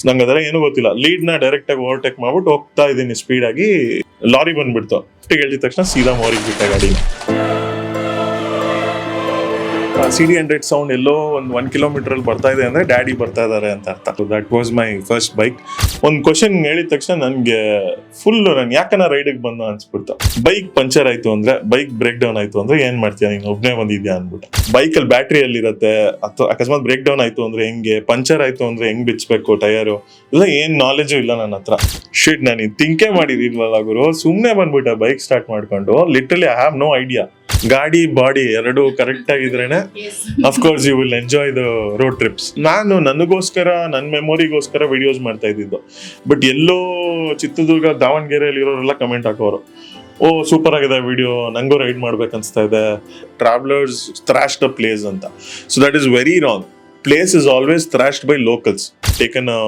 ನಂಗೆ ಅದರ ಏನೂ ಗೊತ್ತಿಲ್ಲ. ಲೀಡ್ನ ಡೈರೆಕ್ಟ್ ಆಗಿ ಓವರ್ಟೇಕ್ ಮಾಡ್ಬಿಟ್ಟು ಹೋಗ್ತಾ ಇದ್ದೀನಿ ಸ್ಪೀಡ್ ಆಗಿ. ಲಾರಿ ಬಂದ್ಬಿಡ್ತು. ಹೇಳಿದ ತಕ್ಷಣ ಸೀದಾ ಮೋರಿಗೆ ಬಿಟ್ಟೆ ಗಾಡಿನ. CD100 ಸೌಂಡ್ ಎಲ್ಲೋ ಒಂದು 1 ಕಿಲೋಮೀಟರ್ ಅಲ್ಲಿ ಬರ್ತಾ ಇದೆ ಅಂದ್ರೆ ಡ್ಯಾಡಿ ಬರ್ತಾ ಇದಾರೆ ಅಂತ ಅರ್ಥ. That was my first bike. ಒಂದು ಕ್ವಶನ್ ಹೇಳಿದ ತಕ್ಷಣ ನನ್ಗೆ ಫುಲ್ ನನ್ ಯಾಕನ ರೈಡಿಗೆ ಬಂದ ಅನ್ಸ್ಬಿಡ್ತು. ಬೈಕ್ ಪಂಚರ್ ಆಯ್ತು ಅಂದ್ರೆ, ಬೈಕ್ ಬ್ರೇಕ್ ಡೌನ್ ಆಯ್ತು ಅಂದ್ರೆ ಏನ್ ಮಾಡ್ತೀಯ ನೀನು, ಒಬ್ನೇ ಬಂದಿದ್ಯಾ ಅನ್ಬಿಟ್ಟು. ಬೈಕ್ ಅಲ್ಲಿ ಬ್ಯಾಟ್ರಿ ಎಲ್ಲಿರುತ್ತೆ, ಅಥವಾ ಅಕಸ್ಮಾತ್ ಬ್ರೇಕ್ ಡೌನ್ ಆಯ್ತು ಅಂದ್ರೆ ಹೆಂಗೆ, ಪಂಚರ್ ಆಯ್ತು ಅಂದ್ರೆ ಹೆಂಗ್ ಬಿಚ್ಚಬೇಕು ಟೈರು, ಇಲ್ಲ ಏನ್ ನಾಲೆಜು ಇಲ್ಲ ನನ್ನ ಹತ್ರ. ಶಿಟ್, ನಾನು ತಿಂಕೆ ಮಾಡಿದಿಲ್ವಲ್ಲ ಗುರು, ಸುಮ್ನೆ ಬಂದ್ಬಿಟ್ಟೆ ಬೈಕ್ ಸ್ಟಾರ್ಟ್ ಮಾಡ್ಕೊಂಡು. Literally I have no idea. ಗಾಡಿ ಬಾಡಿ ಎರಡು ಕರೆಕ್ಟ್ ಆಗಿದ್ರೇನೆ of course you will enjoy the road trips. ನಾನು ನನಗೋಸ್ಕರ, ನನ್ನ ಮೆಮೊರಿಗೋಸ್ಕರ ವಿಡಿಯೋಸ್ ಮಾಡ್ತಾ ಇದ್ದಿದ್ದು. ಬಟ್ ಎಲ್ಲೋ ಚಿತ್ರದುರ್ಗ, ದಾವಣಗೆರೆಯಲ್ಲಿ ಇರೋರೆಲ್ಲ ಕಮೆಂಟ್ ಹಾಕೋರು, ಓ ಸೂಪರ್ ಆಗಿದೆ ವಿಡಿಯೋ, ನಂಗೂ ರೈಡ್ ಮಾಡ್ಬೇಕನ್ಸ್ತಾ ಇದೆ, ಟ್ರಾವೆಲರ್ಸ್ ಥ್ರಾಶ್ ದ ಪ್ಲೇಸ್ ಅಂತ. So that is very wrong. Place is always thrashed by locals. Taken a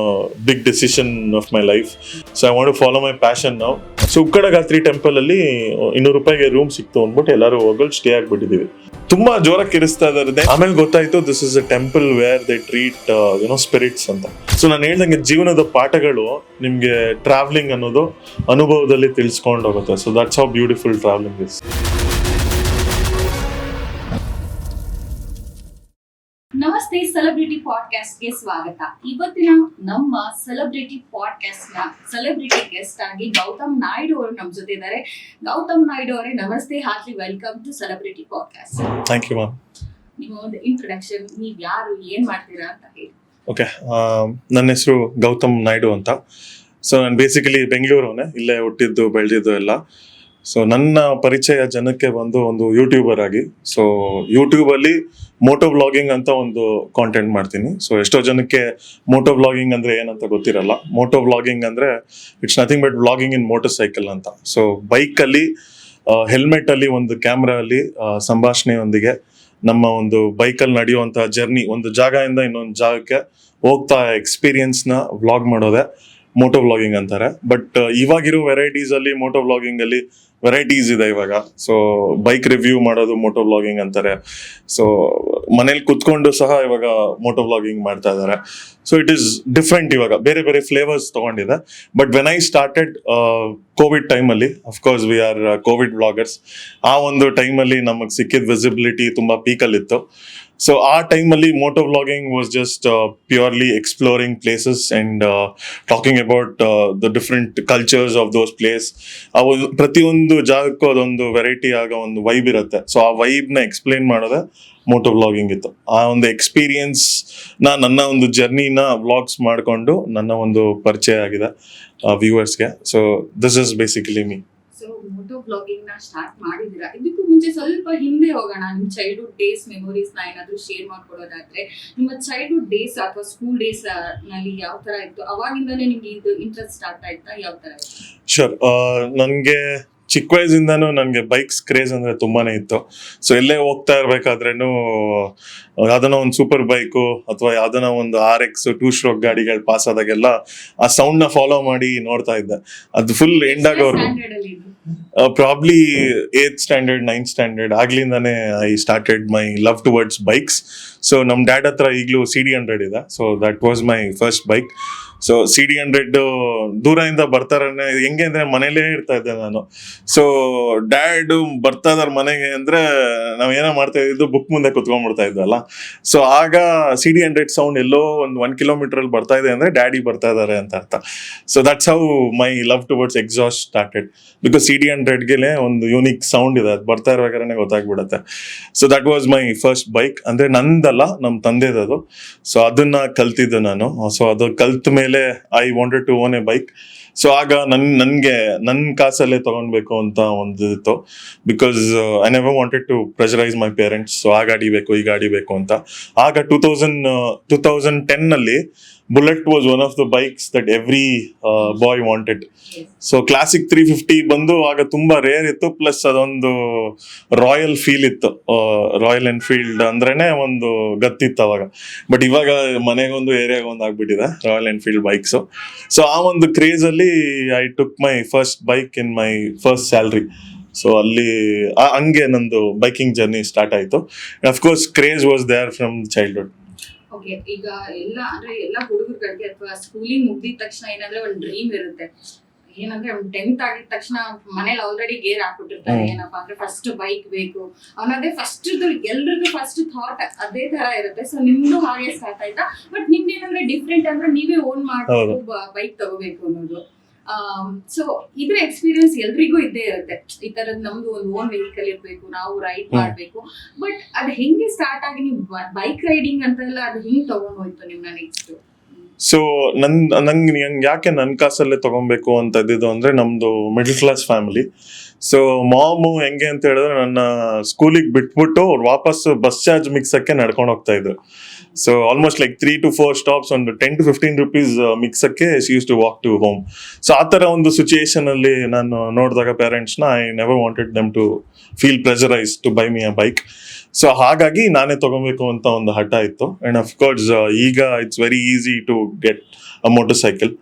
big decision of my life, so I want to follow my passion now. So Ukkadagatri temple ಅಲ್ಲಿ 200 ರೂಪಾಯಿಗೆ room ಸಿಕ್ತು ಅಂದ್ಬಿಟ್ಟು ಎಲ್ಲರೂ ಹೋಗಲ್ stay ಆಗ್ಬಿಟ್ಟಿದೀವಿ. ತುಂಬಾ ಜೋರಾಗಿ ಕಿರಿಸ್ತಾ ಇದಾರೆ. ಆಮೇಲೆ ಗೊತ್ತಾಯ್ತು this is a temple where they treat spirits ಅಂತ. ಸೊ ನಾನು ಹೇಳ್ದಂಗೆ ಜೀವನದ ಪಾಠಗಳು ನಿಮ್ಗೆ ಟ್ರಾವೆಲಿಂಗ್ ಅನ್ನೋದು ಅನುಭವದಲ್ಲಿ ತಿಳಿಸ್ಕೊಂಡು ಹೋಗುತ್ತೆ. So that's how beautiful travelling is. ನಮಸ್ತೆ, ಸೆಲೆಬ್ರಿಟಿ ಪಾಡ್ಕಾಸ್ಟ್ ಗೆ ಸ್ವಾಗತ. ಇವತ್ತಿನ ನಮ್ಮ ಸೆಲೆಬ್ರಿಟಿ ಪಾಡ್ಕಾಸ್ಟ್ ನ ಸೆಲೆಬ್ರಿಟಿ ಗೆಸ್ಟ್ ಆಗಿ ಗೌತಮ್ ನಾಯ್ಡು ಅವರು ನಮ್ಮ ಜೊತೆ ಇದ್ದಾರೆ. ಗೌತಮ್ ನಾಯ್ಡು ಅವರೇ ನಮಸ್ತೆ, heartly welcome to celebrity podcast. Thank you ma'am. ನಿಮ್ಮ ಒಂದು ಇಂಟ್ರೊಡಕ್ಷನ್, ನೀವ್ ಯಾರು, ಏನ್ ಮಾಡ್ತೀರಾ ಅಂತ ಹೇಳಿ. ಓಕೆ, ನನ್ನ ಹೆಸರು ಗೌತಮ್ ನಾಯ್ಡು ಅಂತ. ಸೊ ನಾನು ಬೇಸಿಕಲಿ ಬೆಂಗಳೂರವನೇ, ಇಲ್ಲೇ ಹುಟ್ಟಿದ್ದು ಬೆಳೆದಿದ್ದು ಎಲ್ಲ. ಸೊ ನನ್ನ ಪರಿಚಯ ಜನಕ್ಕೆ ಬಂದು ಒಂದು ಯೂಟ್ಯೂಬರ್ ಆಗಿ. ಸೊ ಯೂಟ್ಯೂಬಲ್ಲಿ ಮೋಟೋ ವ್ಲಾಗಿಂಗ್ ಅಂತ ಒಂದು ಕಾಂಟೆಂಟ್ ಮಾಡ್ತೀನಿ. ಸೊ ಎಷ್ಟೋ ಜನಕ್ಕೆ ಮೋಟೋ ವ್ಲಾಗಿಂಗ್ ಅಂದ್ರೆ ಏನಂತ ಗೊತ್ತಿರಲ್ಲ. ಮೋಟೋ ವ್ಲಾಗಿಂಗ್ ಅಂದ್ರೆ it's nothing but vlogging in motor cycle ಅಂತ. ಸೊ ಬೈಕಲ್ಲಿ ಹೆಲ್ಮೆಟ್ ಅಲ್ಲಿ ಒಂದು ಕ್ಯಾಮ್ರಾ ಅಲ್ಲಿ ಸಂಭಾಷಣೆಯೊಂದಿಗೆ ನಮ್ಮ ಒಂದು ಬೈಕಲ್ಲಿ ನಡೆಯುವಂತಹ ಜರ್ನಿ, ಒಂದು ಜಾಗದಿಂದ ಇನ್ನೊಂದು ಜಾಗಕ್ಕೆ ಹೋಗ್ತಾ ಎಕ್ಸ್ಪೀರಿಯನ್ಸ್ನ ವ್ಲಾಗ್ ಮಾಡೋದೆ ಮೋಟೋ ವ್ಲಾಗಿಂಗ್ ಅಂತಾರೆ. ಬಟ್ ಇವಾಗಿರೋ ವೆರೈಟೀಸ್ ಅಲ್ಲಿ ಮೋಟೋ ವ್ಲಾಗಿಂಗ್ ಅಲ್ಲಿ ವೆರೈಟೀಸ್ ಇದೆ ಇವಾಗ. ಸೊ ಬೈಕ್ ರಿವ್ಯೂ ಮಾಡೋದು ಮೋಟೋ ವ್ಲಾಗಿಂಗ್ ಅಂತಾರೆ. ಸೊ ಮನೇಲಿ ಕುತ್ಕೊಂಡು ಸಹ ಇವಾಗ ಮೋಟೋ ವ್ಲಾಗಿಂಗ್ ಮಾಡ್ತಾ ಇದ್ದಾರೆ. ಸೊ ಇಟ್ ಈಸ್ ಡಿಫ್ರೆಂಟ್, ಇವಾಗ ಬೇರೆ ಬೇರೆ ಫ್ಲೇವರ್ಸ್ ತಗೊಂಡಿದೆ. But when I started covid ಟೈಮಲ್ಲಿ, of course we are covid vloggers, ಆ ಒಂದು ಟೈಮಲ್ಲಿ ನಮಗೆ ಸಿಕ್ಕಿದ ವಿಸಿಬಿಲಿಟಿ ತುಂಬಾ ಪೀಕಲ್ಲಿತ್ತು. ಸೊ ಆ ಟೈಮಲ್ಲಿ moto vlogging was just purely exploring places and talking about the different cultures of those place. ಪ್ರತಿಯೊಂದು ಜಾಗಕ್ಕೂ ಅದೊಂದು ವೆರೈಟಿ ಆಗೋ ಒಂದು ವೈಬ್ ಇರುತ್ತೆ. ಸೊ ಆ ವೈಬ್ನ ಎಕ್ಸ್ಪ್ಲೇನ್ ಮಾಡೋದೇ ಮೋಟೋ ವ್ಲಾಗಿಂಗ್ ಇತ್ತು. ಆ ಒಂದು ಎಕ್ಸ್ಪೀರಿಯನ್ಸ್ ನನ್ನ ಒಂದು ಜರ್ನಿನ ವ್ಲಾಗ್ಸ್ ಮಾಡಿಕೊಂಡು ನನ್ನ ಒಂದು ಪರಿಚಯ ಆಗಿದೆ ವ್ಯೂವರ್ಸ್ಗೆ. So this is basically me. So moto vlogging ನ ಸ್ಟಾರ್ಟ್ ಮಾಡಿದೀರಾ. ಇದಕ್ಕೂ ಮುಂಚೆ ಸ್ವಲ್ಪ ಹಿಂದೆ ಹೋಗೋಣ. ನಿಮ್ ಚೈಲ್ಡ್ಹುಡ್ ಡೇಸ್ ಮೆಮೊರೀಸ್ ನ ಏನಾದ್ರು ಶೇರ್ ಮಾಡ್ಕೊಡೋದಾದ್ರೆ, ನಿಮ್ಮ ಚೈಲ್ಡ್ಹುಡ್ ಡೇಸ್ ಅಥವಾ ಸ್ಕೂಲ್ ಡೇಸ್ ನಲ್ಲಿ ಯಾವ ತರ ಇತ್ತು? ಅವಾಗಿಂದಾನೇ ನಿಮ್ಗೆ ಇದು ಇಂಟ್ರೆಸ್ಟ್ ಸ್ಟಾರ್ಟ್ ಆಯ್ತಾ? ಯಾವ ತರ ಇತ್ತು? ಶೋರ್. ನನಗೆ ಚಿಕ್ಕ ವಯಸ್ಸಿಂದಾನು ನನಗೆ ಬೈಕ್ಸ್ ಕ್ರೇಜ್ ಅಂದ್ರೆ ತುಂಬಾನೇ ಇತ್ತು. ಸೊ ಎಲ್ಲೇ ಹೋಗ್ತಾ ಇರ್ಬೇಕಾದ್ರೇನು ಯಾವ್ದನ ಒಂದು ಸೂಪರ್ ಬೈಕು ಅಥವಾ ಯಾವ್ದನ ಒಂದು RX 2 ಸ್ಟ್ರೋಕ್ ಗಾಡಿಗಳು ಪಾಸ್ ಆದಾಗೆಲ್ಲ ಆ ಸೌಂಡ್ ನ ಫಾಲೋ ಮಾಡಿ ನೋಡ್ತಾ ಇದ್ದೆ. ಅದು ಫುಲ್ ಎಂಡ್ ಆಗೋರು. Probably 8th standard 9th standard ಆಗ್ಲಿಂದಾನೇ I started my love towards bikes. So ನಮ್ ಡ್ಯಾಡ್ ಹತ್ರ ಈಗಲೂ CD100 ಇದೆ. So that was my first bike. So CD100 ದೂರದಿಂದ ಬರ್ತಾರನೆ ಹೆಂಗೆ ಅಂದ್ರೆ ಮನೇಲೇ ಇರ್ತಾ ಇದ್ದೆ ನಾನು. ಸೊ ಡ್ಯಾಡ್ ಬರ್ತಾ ಇದಾರೆ ಮನೆಗೆ ಅಂದ್ರೆ ನಾವ್ ಏನೋ ಮಾಡ್ತಾ ಇದ್ದು ಬುಕ್ ಮುಂದೆ ಕುತ್ಕೊಂಡ್ಬಿಡ್ತಾ ಇದ್ವಲ್ಲ. ಸೊ ಆಗ CD100 ಸೌಂಡ್ ಎಲ್ಲೋ ಒಂದು 1 ಕಿಲೋಮೀಟರ್ ಅಲ್ಲಿ ಬರ್ತಾ ಇದೆ ಅಂದ್ರೆ ಡ್ಯಾಡಿ ಬರ್ತಾ ಇದಾರೆ ಅಂತ ಅರ್ಥ. So that's how my love towards exhaust started. Because CD100ಗೆ ಒಂದು ಯೂನಿಕ್ ಸೌಂಡ್ ಇದೆ, ಅದು ಬರ್ತಾ ಇರ್ಬೇಕಾದ್ರೆ ಗೊತ್ತಾಗ್ಬಿಡುತ್ತೆ. So that was my first bike. ಅಂದ್ರೆ ನಂದಲ್ಲ, ನಮ್ ತಂದೆದದು. ಸೊ ಅದನ್ನ ಕಲ್ತಿದ್ದು ನಾನು. ಸೊ ಅದು ಕಲ್ತ ಮೇಲೆ I wanted to own a bike. So ಆಗ ನನ್ಗೆ ನನ್ನ ಕಾಸಲ್ಲೇ ತಗೊಳ್ಬೇಕು ಅಂತ ಒಂದು ಇತ್ತು. Because I never wanted to pressurize my parents. So ಆ ಗಾಡಿ ಬೇಕು, ಈ ಗಾಡಿ ಬೇಕು ಅಂತ. ಆಗ 2010 ನಲ್ಲಿ Bullet was one of the bikes that every boy wanted. So Classic 350 ಬಂದು ಆಗ ತುಂಬಾ ರೇರ್ ಇತ್ತು. ಪ್ಲಸ್ ಅದೊಂದು ರಾಯಲ್ ಫೀಲ್ ಇತ್ತು. ರಾಯಲ್ ಎನ್ಫೀಲ್ಡ್ ಅಂದ್ರೇನೆ ಒಂದು ಗತ್ತಿತ್ತು ಅವಾಗ. ಬಟ್ ಇವಾಗ ಮನೆಗೊಂದು ಏರಿಯಾಗೊಂದು ಆಗ್ಬಿಟ್ಟಿದೆ ರಾಯಲ್ ಎನ್ಫೀಲ್ಡ್ ಬೈಕ್ಸ್. ಸೊ ಆ ಒಂದು ಕ್ರೇಜ್ ಅಲ್ಲಿ I took my first bike in my first salary. So ಅಲ್ಲಿ ಹಂಗೆ ನಂದು ಬೈಕಿಂಗ್ ಜರ್ನಿ ಸ್ಟಾರ್ಟ್ ಆಯ್ತು. Of course craze was there from childhood. Okay, ಈಗ ಎಲ್ಲ ಹುಡುಗರುಗಳಿಗೆ ಅಥವಾ ಸ್ಕೂಲಿಂಗ್ ಮುಗ್ದಿದ ತಕ್ಷಣ ಏನಾದ್ರೆ ಒಂದ್ ಡ್ರೀಮ್ ಇರುತ್ತೆ. ಏನಂದ್ರೆ ಅವ್ನು 10th ಆಗಿದ ತಕ್ಷಣ ಮನೇಲಿ ಆಲ್ರೆಡಿ ಗೇರ್ ಹಾಕ್ಬಿಟ್ಟಿರ್ತಾರೆ. ಏನಪ್ಪಾ ಅಂದ್ರೆ ಫಸ್ಟ್ ಬೈಕ್ ಬೇಕು ಅವನದೇ ಫಸ್ಟ್, ಎಲ್ರಿಗೂ ಫಸ್ಟ್ ಥಾಟ್ ಅದೇ ತರ ಇರುತ್ತೆ. ಸೊ ನಿಮ್ದು ಹಾಗೆ ಸ್ಟಾರ್ಟ್ ಆಯ್ತಾ? ಬಟ್ ನಿಮ್ದು ಏನಂದ್ರೆ ಡಿಫ್ರೆಂಟ್ ಅಂದ್ರೆ ನೀವೇ ಓನ್ ಮಾಡ್ಬೇಕು ಬೈಕ್ ತಗೋಬೇಕು ಅನ್ನೋದು. ಸೊ ಇದ್ರ ಎಕ್ಸ್ಪೀರಿಯನ್ಸ್ ಎಲ್ರಿಗೂ ಇದ್ದೇ ಇರುತ್ತೆ. ಈ ತರದ್ ನಮ್ದು ಒಂದು ಓನ್ ವೆಹಿಕಲ್ ಇರ್ಬೇಕು, ನಾವು ರೈಡ್ ಮಾಡ್ಬೇಕು. ಬಟ್ ಅದ್ ಹೆಂಗೆ ಸ್ಟಾರ್ಟ್ ಆಗಿ ನೀವು ಬೈಕ್ ರೈಡಿಂಗ್ ಅಂತೆಲ್ಲ ಅದು ಹೆಂಗ್ ತಗೊಂಡ್ ಹೋಯ್ತು ನಿಮ್ನ ನೆಕ್ಸ್ಟ್? ಸೊ ನಂಗೆ ಯಾಕೆ ನನ್ನ ಕಾಸಲ್ಲೇ ತಗೊಬೇಕು ಅಂತ ಇದ್ದಿದ್ದು ಅಂದ್ರೆ ನಮ್ದು ಮಿಡಲ್ ಕ್ಲಾಸ್ ಫ್ಯಾಮಿಲಿ. ಸೊ ಮಾಮು ಹೆಂಗೆ ಅಂತ ಹೇಳಿದ್ರೆ ನನ್ನ ಸ್ಕೂಲಿಗೆ ಬಿಟ್ಬಿಟ್ಟು ಅವ್ರು ವಾಪಸ್ ಬಸ್ ಚಾರ್ಜ್ ಮಿಕ್ಸಕ್ಕೆ ನಡ್ಕೊಂಡು ಹೋಗ್ತಾ ಇದ್ರು. So almost like 3 to 4 stops, ಒಂದು 10 to 15 rupees ಮಿಕ್ಸಕ್ಕೆ she use to walk to home. So ಆ ಥರ ಒಂದು ಸಿಚುಯೇಷನ್ ಅಲ್ಲಿ ನಾನು ನೋಡಿದಾಗ ಪೇರೆಂಟ್ಸ್ನ, I never wanted them to feel pressurise to buy me a bike. So ಹಾಗಾಗಿ ನಾನೇ ತಗೊಬೇಕು ಅಂತ ಒಂದು ಹಠ ಇತ್ತು. ಅಂಡ್ ಅಫ್ಕೋರ್ಸ್ ಈಗ it's very easy to get a motorcycle.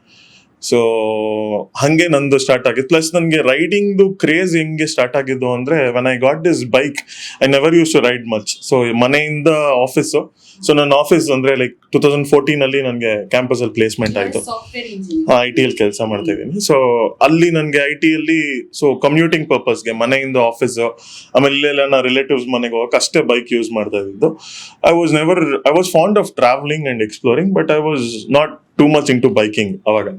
So ಹಂಗೆ ನಂದು ಸ್ಟಾರ್ಟ್ ಆಗಿತ್ತು. ಪ್ಲಸ್ ನನಗೆ ರೈಡಿಂಗ್ದು ಕ್ರೇಜ್ ಹೆಂಗೆ ಸ್ಟಾರ್ಟ್ ಆಗಿದ್ದು ಅಂದ್ರೆ, when I got this bike I never use to ride much. So ಮನೆಯಿಂದ ಆಫೀಸು, ಸೊ ನನ್ನ ಆಫೀಸ್ ಅಂದ್ರೆ ಲೈಕ್ 2014 ಅಲ್ಲಿ ನನಗೆ ಕ್ಯಾಂಪಸ್ ಅಲ್ಲಿ ಪ್ಲೇಸ್ಮೆಂಟ್ ಆಯ್ತು. IT ಅಲ್ಲಿ ಕೆಲಸ ಮಾಡ್ತಾ ಇದ್ದೀನಿ. ಸೊ ಅಲ್ಲಿ ನನಗೆ IT ಅಲ್ಲಿ ಕಮ್ಯೂಟಿಂಗ್ ಪರ್ಪಸ್ಗೆ ಮನೆಯಿಂದ ಆಫೀಸ್, ಆಮೇಲೆ ಇಲ್ಲೆಲ್ಲ ನಾ ರಿಲೇಟಿವ್ಸ್ ಮನೆಗೆ ಹೋಗಕ್ಕೆ ಅಷ್ಟೇ ಬೈಕ್ ಯೂಸ್ ಮಾಡ್ತಾ ಇದ್ದು. I was fond of travelling and exploring, but I was not too much into biking ಅವಾಗ.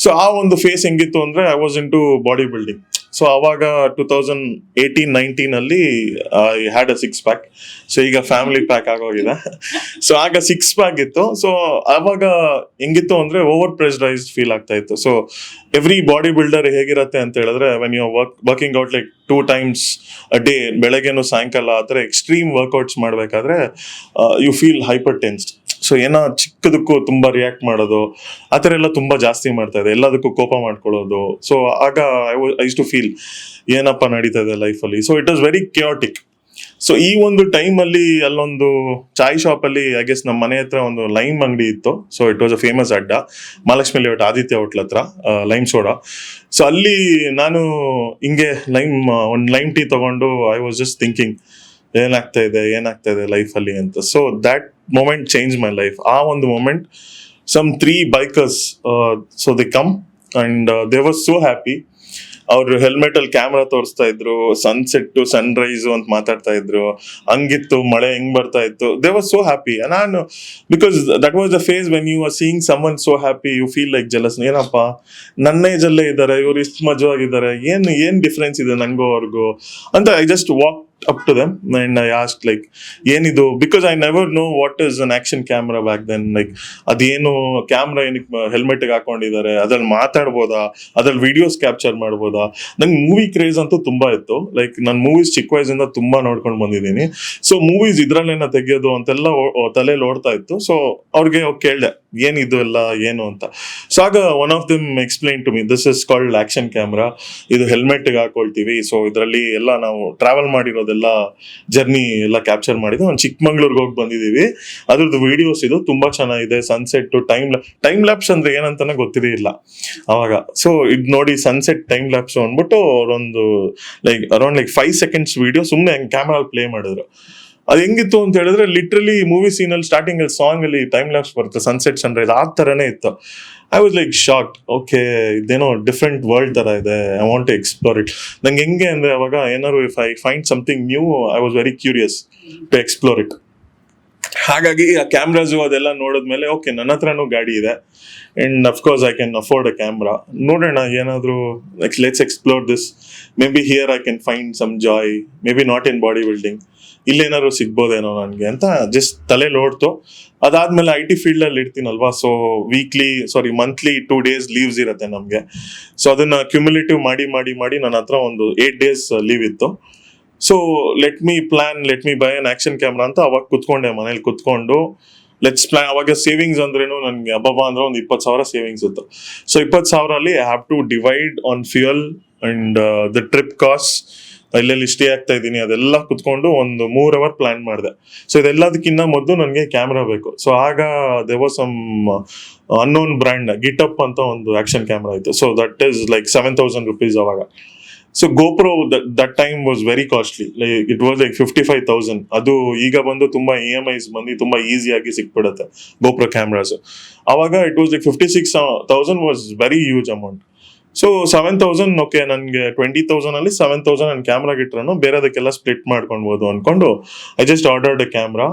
ಸೊ ಆ ಒಂದು ಫೇಸ್ ಹೆಂಗಿತ್ತು ಅಂದ್ರೆ, I was into body building. So ಅವಾಗ 2018-19 ಅಲ್ಲಿ I had a 6-pack. So ಈಗ ಫ್ಯಾಮಿಲಿ ಪ್ಯಾಕ್ ಆಗೋಗಿದೆ. So ಆಗ 6-pack ಇತ್ತು. ಸೊ ಅವಾಗ ಹೆಂಗಿತ್ತು ಅಂದ್ರೆ ಓವರ್ ಪ್ರೆಷರೈಸ್ಡ್ ಫೀಲ್ ಆಗ್ತಾ ಇತ್ತು. ಸೊ ಎವ್ರಿ ಬಾಡಿ ಬಿಲ್ಡರ್ ಹೇಗಿರತ್ತೆ ಅಂತ ಹೇಳಿದ್ರೆ, when you working out like 2 times a day, ಬೆಳಗ್ಗೆನು ಸಾಯಂಕಾಲ ಆ ಥರ ಎಕ್ಸ್ಟ್ರೀಮ್ ವರ್ಕೌಟ್ಸ್ ಮಾಡಬೇಕಾದ್ರೆ you feel hyper tensed. So ಏನೋ ಚಿಕ್ಕದಕ್ಕೂ ತುಂಬಾ ರಿಯಾಕ್ಟ್ ಮಾಡೋದು, ಆ ಥರ ಎಲ್ಲ ತುಂಬಾ ಜಾಸ್ತಿ ಮಾಡ್ತಾ ಇದೆ. ಎಲ್ಲದಕ್ಕೂ ಕೋಪ ಮಾಡ್ಕೊಳ್ಳೋದು. ಸೊ ಆಗ ಐ ಯೂಸ್ ಟು ಫೀಲ್ ಏನಪ್ಪ ನಡೀತಾ ಇದೆ ಲೈಫಲ್ಲಿ. So it was very chaotic. So ಈ ಒಂದು ಟೈಮ್ ಅಲ್ಲಿ ಅಲ್ಲೊಂದು ಚಾಯ್ ಶಾಪ್ ಅಲ್ಲಿ, ಐ ಗೆಸ್ ನಮ್ಮ ಮನೆ ಹತ್ರ ಒಂದು ಲೈಮ್ ಅಂಗಡಿ ಇತ್ತು. So it was a famous ಅಡ್ಡ, ಮಹಾಲಕ್ಷ್ಮಿ ಲೇಔಟ್ ಆದಿತ್ಯ ಹೋಟ್ಲ್ ಹತ್ರ, ಲೈಮ್ ಸೋಡಾ. ಸೊ ಅಲ್ಲಿ ನಾನು ಹಿಂಗೆ ಒಂದು ಲೈಮ್ ಟೀ ತಗೊಂಡು ಐ ವಾಸ್ ಜಸ್ಟ್ ಥಿಂಕಿಂಗ್ ಏನಾಗ್ತಾ ಇದೆ ಲೈಫಲ್ಲಿ ಅಂತ. So that moment change my life. ಆ ಒಂದು moment, some 3 bikers, so they come and they was so happy. ಅವ್ರು ಹೆಲ್ಮೆಟ್ ಅಲ್ಲಿ ಕ್ಯಾಮ್ರಾ ತೋರಿಸ್ತಾ ಇದ್ರು, ಸನ್ಸೆಟ್ ಸನ್ರೈಸ್ ಅಂತ ಮಾತಾಡ್ತಾ ಇದ್ರು, ಹಂಗಿತ್ತು, ಮಳೆ ಹೆಂಗ್ ಬರ್ತಾ ಇತ್ತು. They was so happy. ನಾನು, because that was the phase when you are seeing someone so happy, you feel like jealous. ಏನಪ್ಪ ನನ್ನ ಏಜ್ ಅಲ್ಲೇ ಇದ್ದಾರೆ ಇವ್ರು, ಇಷ್ಟು ಮಜವಾಗಿದ್ದಾರೆ, ಏನ್ ಡಿಫ್ರೆನ್ಸ್ ಇದೆ ನಂಗೂ ಅವ್ರಿಗೂ ಅಂತ. I just walk up to them and I asked like ಏನಿದು, because I never know what is an action camera back then. like ಅದೇನು ಕ್ಯಾಮ್ರಾ ಏನಕ್ಕೆ ಹೆಲ್ಮೆಟ್ ಹಾಕೊಂಡಿದ್ದಾರೆ, ಅದ್ರಲ್ಲಿ ಮಾತಾಡ್ಬೋದಾ, ಅದ್ರಲ್ಲಿ ವಿಡಿಯೋಸ್ ಕ್ಯಾಪ್ಚರ್ ಮಾಡ್ಬೋದಾ. ನಂಗೆ ಮೂವಿ ಕ್ರೇಜ್ ಅಂತೂ ತುಂಬಾ ಇತ್ತು. ಲೈಕ್ ನಾನು ಮೂವೀಸ್ ಚಿಕ್ಕ ವಯಸ್ಸಿಂದ ತುಂಬಾ ನೋಡ್ಕೊಂಡು ಬಂದಿದ್ದೀನಿ. ಸೊ ಮೂವೀಸ್ ಇದ್ರಲ್ಲೇನ ತೆಗೆಯೋದು ಅಂತೆಲ್ಲ ತಲೆಯಲ್ಲಿ ಓಡ್ತಾ ಇತ್ತು. ಸೊ ಅವ್ರಿಗೆ ಕೇಳಿದೆ ಏನಿದು ಎಲ್ಲ ಏನು ಅಂತ. ಸೊ ಆಗ one of them explain to me, this is called action camera. ಇದು ಹೆಲ್ಮೆಟ್ಗೆ ಹಾಕೊಳ್ತೀವಿ. ಸೊ ಇದರಲ್ಲಿ ಎಲ್ಲ ನಾವು ಟ್ರಾವೆಲ್ ಮಾಡಿರೋದೆಲ್ಲ ಜರ್ನಿ ಎಲ್ಲ ಕ್ಯಾಪ್ಚರ್ ಮಾಡಿದ್ವಿ. ಒಂದು ಚಿಕ್ಕಮಂಗ್ಳೂರ್ಗೆ ಹೋಗಿ ಬಂದಿದ್ದೀವಿ, ಅದ್ರದ್ದು ವಿಡಿಯೋಸ್ ಇದು ತುಂಬಾ ಚೆನ್ನಾಗಿದೆ. ಸನ್ಸೆಟ್ ಟೈಮ್ ಲ್ಯಾಪ್ಸ್ ಅಂದ್ರೆ ಏನಂತಾನೆ ಗೊತ್ತಿರಲಿಲ್ಲ ಅವಾಗ. ಸೊ ಇದು ನೋಡಿ ಸನ್ಸೆಟ್ ಟೈಮ್ ಲ್ಯಾಪ್ಸ್ ಅಂದ್ಬಿಟ್ಟು ಅವರೊಂದು ಅರೌಂಡ್ 5 seconds ವಿಡಿಯೋ ಸುಮ್ಮನೆ ಕ್ಯಾಮ್ರಾ ಪ್ಲೇ ಮಾಡಿದ್ರು. ಅದು ಹೆಂಗಿತ್ತು ಅಂತ ಹೇಳಿದ್ರೆ, ಲಿಟ್ರಲಿ ಮೂವಿ ಸೀನ್ ಅಲ್ಲಿ ಸ್ಟಾರ್ಟಿಂಗ್ ಅಲ್ಲಿ ಸಾಂಗ್ ಅಲ್ಲಿ ಟೈಮ್ ಲ್ಯಾಪ್ಸ್ ಬರುತ್ತೆ, ಸನ್ಸೆಟ್ ಸನ್ರೈಸ್ ಆ ಥರನೇ ಇತ್ತು. I was like shocked. Okay, ಇದೇನೋ ಡಿಫ್ರೆಂಟ್ ವರ್ಲ್ಡ್ ತರ ಇದೆ, I want to explore it. ನಂಗೆ ಹೆಂಗೆ ಅಂದ್ರೆ, ಅವಾಗ ಏನಾದ್ರು if I find something new, I was very curious to explore it. ಹಾಗಾಗಿ ಆ ಕ್ಯಾಮ್ರಾಸು ಅದೆಲ್ಲ ನೋಡಿದ್ಮೇಲೆ, ಓಕೆ ನನ್ನ ಹತ್ರನೂ ಗಾಡಿ ಇದೆ and of course I can afford a camera. ನೋಡೋಣ ಏನಾದರೂ, let's explore this. Maybe here I can find some joy, maybe not in body building, ಇಲ್ಲೇನಾದ್ರು ಸಿಗ್ಬೋದೇನೋ ನನಗೆ ಅಂತ ಜಸ್ಟ್ ತಲೆಯಲ್ಲಿ ಓಡ್ತು. ಅದಾದ್ಮೇಲೆ IT ಫೀಲ್ಡ್ ಅಲ್ಲಿ ಇರ್ತೀನಲ್ವಾ, ಸೊ ಮಂತ್ಲಿ 2 days ಲೀವ್ಸ್ ಇರುತ್ತೆ ನಮಗೆ. ಸೊ ಅದನ್ನ ಕ್ಯುಮ್ಯುಲೇಟಿವ್ ಮಾಡಿ ನನ್ನ ಹತ್ರ ಒಂದು 8 days ಲೀವ್ ಇತ್ತು. So let me by an action camera ಅಂತ ಅವಾಗ ಕುತ್ಕೊಂಡೆ, ಮನೇಲಿ ಕುತ್ಕೊಂಡು ಲೆಟ್ಸ್ ಪ್ಲಾನ್. ಅವಾಗ ಸೇವಿಂಗ್ಸ್ ಅಂದ್ರೇನು ನನಗೆ ಅಬ್ಬಬ್ಬ ಅಂದ್ರೆ ಒಂದು 20,000 ಸೇವಿಂಗ್ಸ್ ಇತ್ತು. ಸೊ 20,000 ಅಲ್ಲಿ I have to divide on fuel and the trip cost, ಎಲ್ಲೆಲ್ಲಿ ಸ್ಟೇ ಆಗ್ತಾ ಇದ್ದೀನಿ ಅದೆಲ್ಲ ಕುತ್ಕೊಂಡು ಒಂದು 3 hour ಪ್ಲಾನ್ ಮಾಡಿದೆ. ಸೊ ಇದೆಲ್ಲದಕ್ಕಿಂತ ಮೊದಲು ನನಗೆ ಕ್ಯಾಮ್ರಾ ಬೇಕು. ಸೊ ಆಗ there was some unknown brand GitUp ಅಂತ ಒಂದು ಆಕ್ಷನ್ ಕ್ಯಾಮ್ರಾ ಇತ್ತು. So that is like 7,000 rupees ಅವಾಗ. So GoPro that time was very costly, like it was like 55,000. ಅದು ಈಗ ಬಂದು ತುಂಬಾ EMIs ಬಂದು ತುಂಬಾ ಈಸಿಯಾಗಿ ಸಿಕ್ಬಿಡುತ್ತೆ ಗೋಪ್ರೋ ಕ್ಯಾಮ್ರಾಸ್. ಅವಾಗ it was like 56,000 was very huge amount. So 7,000 okay, ನನಗೆ 20,000 ಅಲ್ಲಿ 7,000 ನನ್ನ ಕ್ಯಾಮ್ರಾಗೆ ಇಟ್ರು ಬೇರೆದಕ್ಕೆಲ್ಲ ಸ್ಪ್ಲಿಟ್ ಮಾಡ್ಕೊಳ್ಬೋದು ಅನ್ಕೊಂಡು I just ordered a camera.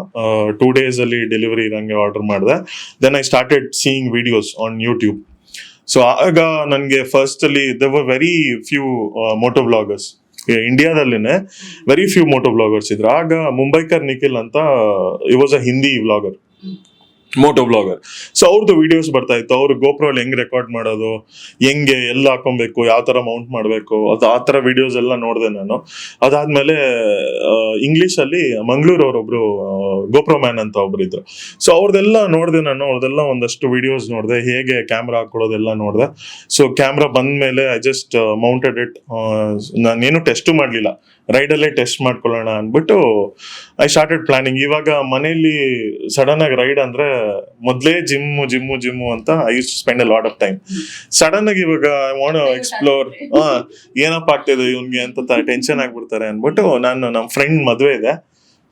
2 days ಅಲ್ಲಿ ಡೆಲಿವರಿ ಇರಂಗೆ ಆರ್ಡರ್ ಮಾಡಿದೆ. Then I started seeing videos on YouTube. So ಆಗ ನನಗೆ ಫಸ್ಟ್ ಅಲ್ಲಿ there were very few moto vloggers ಇಂಡಿಯಾದಲ್ಲಿನೇ, ವೆರಿ ಫ್ಯೂ ಮೋಟೋ ವ್ಲಾಗರ್ಸ್ ಇದ್ರು. ಆಗ ಮುಂಬೈಕರ್ ನಿಖಿಲ್ ಅಂತ he was a Hindi vlogger, moto blogger. So ಅವ್ರದ್ದು ವಿಡಿಯೋಸ್ ಬರ್ತಾ ಇತ್ತು. ಅವ್ರು ಗೋಪ್ರೋಲ್ಲಿ ಹೆಂಗ್ ರೆಕಾರ್ಡ್ ಮಾಡೋದು, ಹೆಂಗೆ ಎಲ್ಲ ಹಾಕೊಬೇಕು, ಯಾವ ತರ ಮೌಂಟ್ ಮಾಡಬೇಕು, ಅದು ಆ ತರ ವಿಡಿಯೋಸ್ ಎಲ್ಲ ನೋಡಿದೆ ನಾನು. ಅದಾದ್ಮೇಲೆ ಇಂಗ್ಲಿಷ್ ಅಲ್ಲಿ ಮಂಗಳೂರು ಅವರೊಬ್ರು ಗೋಪ್ರೋ ಮ್ಯಾನ್ ಅಂತ ಒಬ್ರು ಇದ್ರು. ಸೊ ಅವ್ರದೆಲ್ಲ ನೋಡಿದೆ ನಾನು, ಅವ್ರದೆಲ್ಲ ಒಂದಷ್ಟು ವಿಡಿಯೋಸ್ ನೋಡಿದೆ, ಹೇಗೆ ಕ್ಯಾಮ್ರಾ ಹಾಕೊಳ್ಳೋದೆಲ್ಲ ನೋಡಿದೆ. ಸೊ ಕ್ಯಾಮ್ರಾ ಬಂದ್ಮೇಲೆ ಐ ಜಸ್ಟ್ ಮೌಂಟೆಡ್ ಇಟ್. ನಾನೇನು ಟೆಸ್ಟ್ ಮಾಡಲಿಲ್ಲ, ರೈಡಲ್ಲೇ ಟೆಸ್ಟ್ ಮಾಡ್ಕೊಳ್ಳೋಣ ಅಂದ್ಬಿಟ್ಟು ಐ ಸ್ಟಾರ್ಟೆಡ್ ಪ್ಲಾನಿಂಗ್. ಇವಾಗ ಮನೇಲಿ ಸಡನ್ ಆಗಿ ರೈಡ್ ಅಂದ್ರೆ ಮೊದ್ಲೇ ಜಿಮ್ಮು ಅಂತ I use to spend a lot of time. Sudden ಆಗಿ ಇವಾಗ ಐ ವಾಂಟ್ ಎಕ್ಸ್ಪ್ಲೋರ್, ಏನಪ್ಪ ಆಗ್ತಿದೆ ಇವ್ನಿಗೆ ಅಂತ ಟೆನ್ಷನ್ ಆಗ್ಬಿಡ್ತಾರೆ ಅನ್ಬಿಟ್ಟು ನಾನು ನಮ್ಮ ಫ್ರೆಂಡ್ ಮದ್ವೆ ಇದೆ,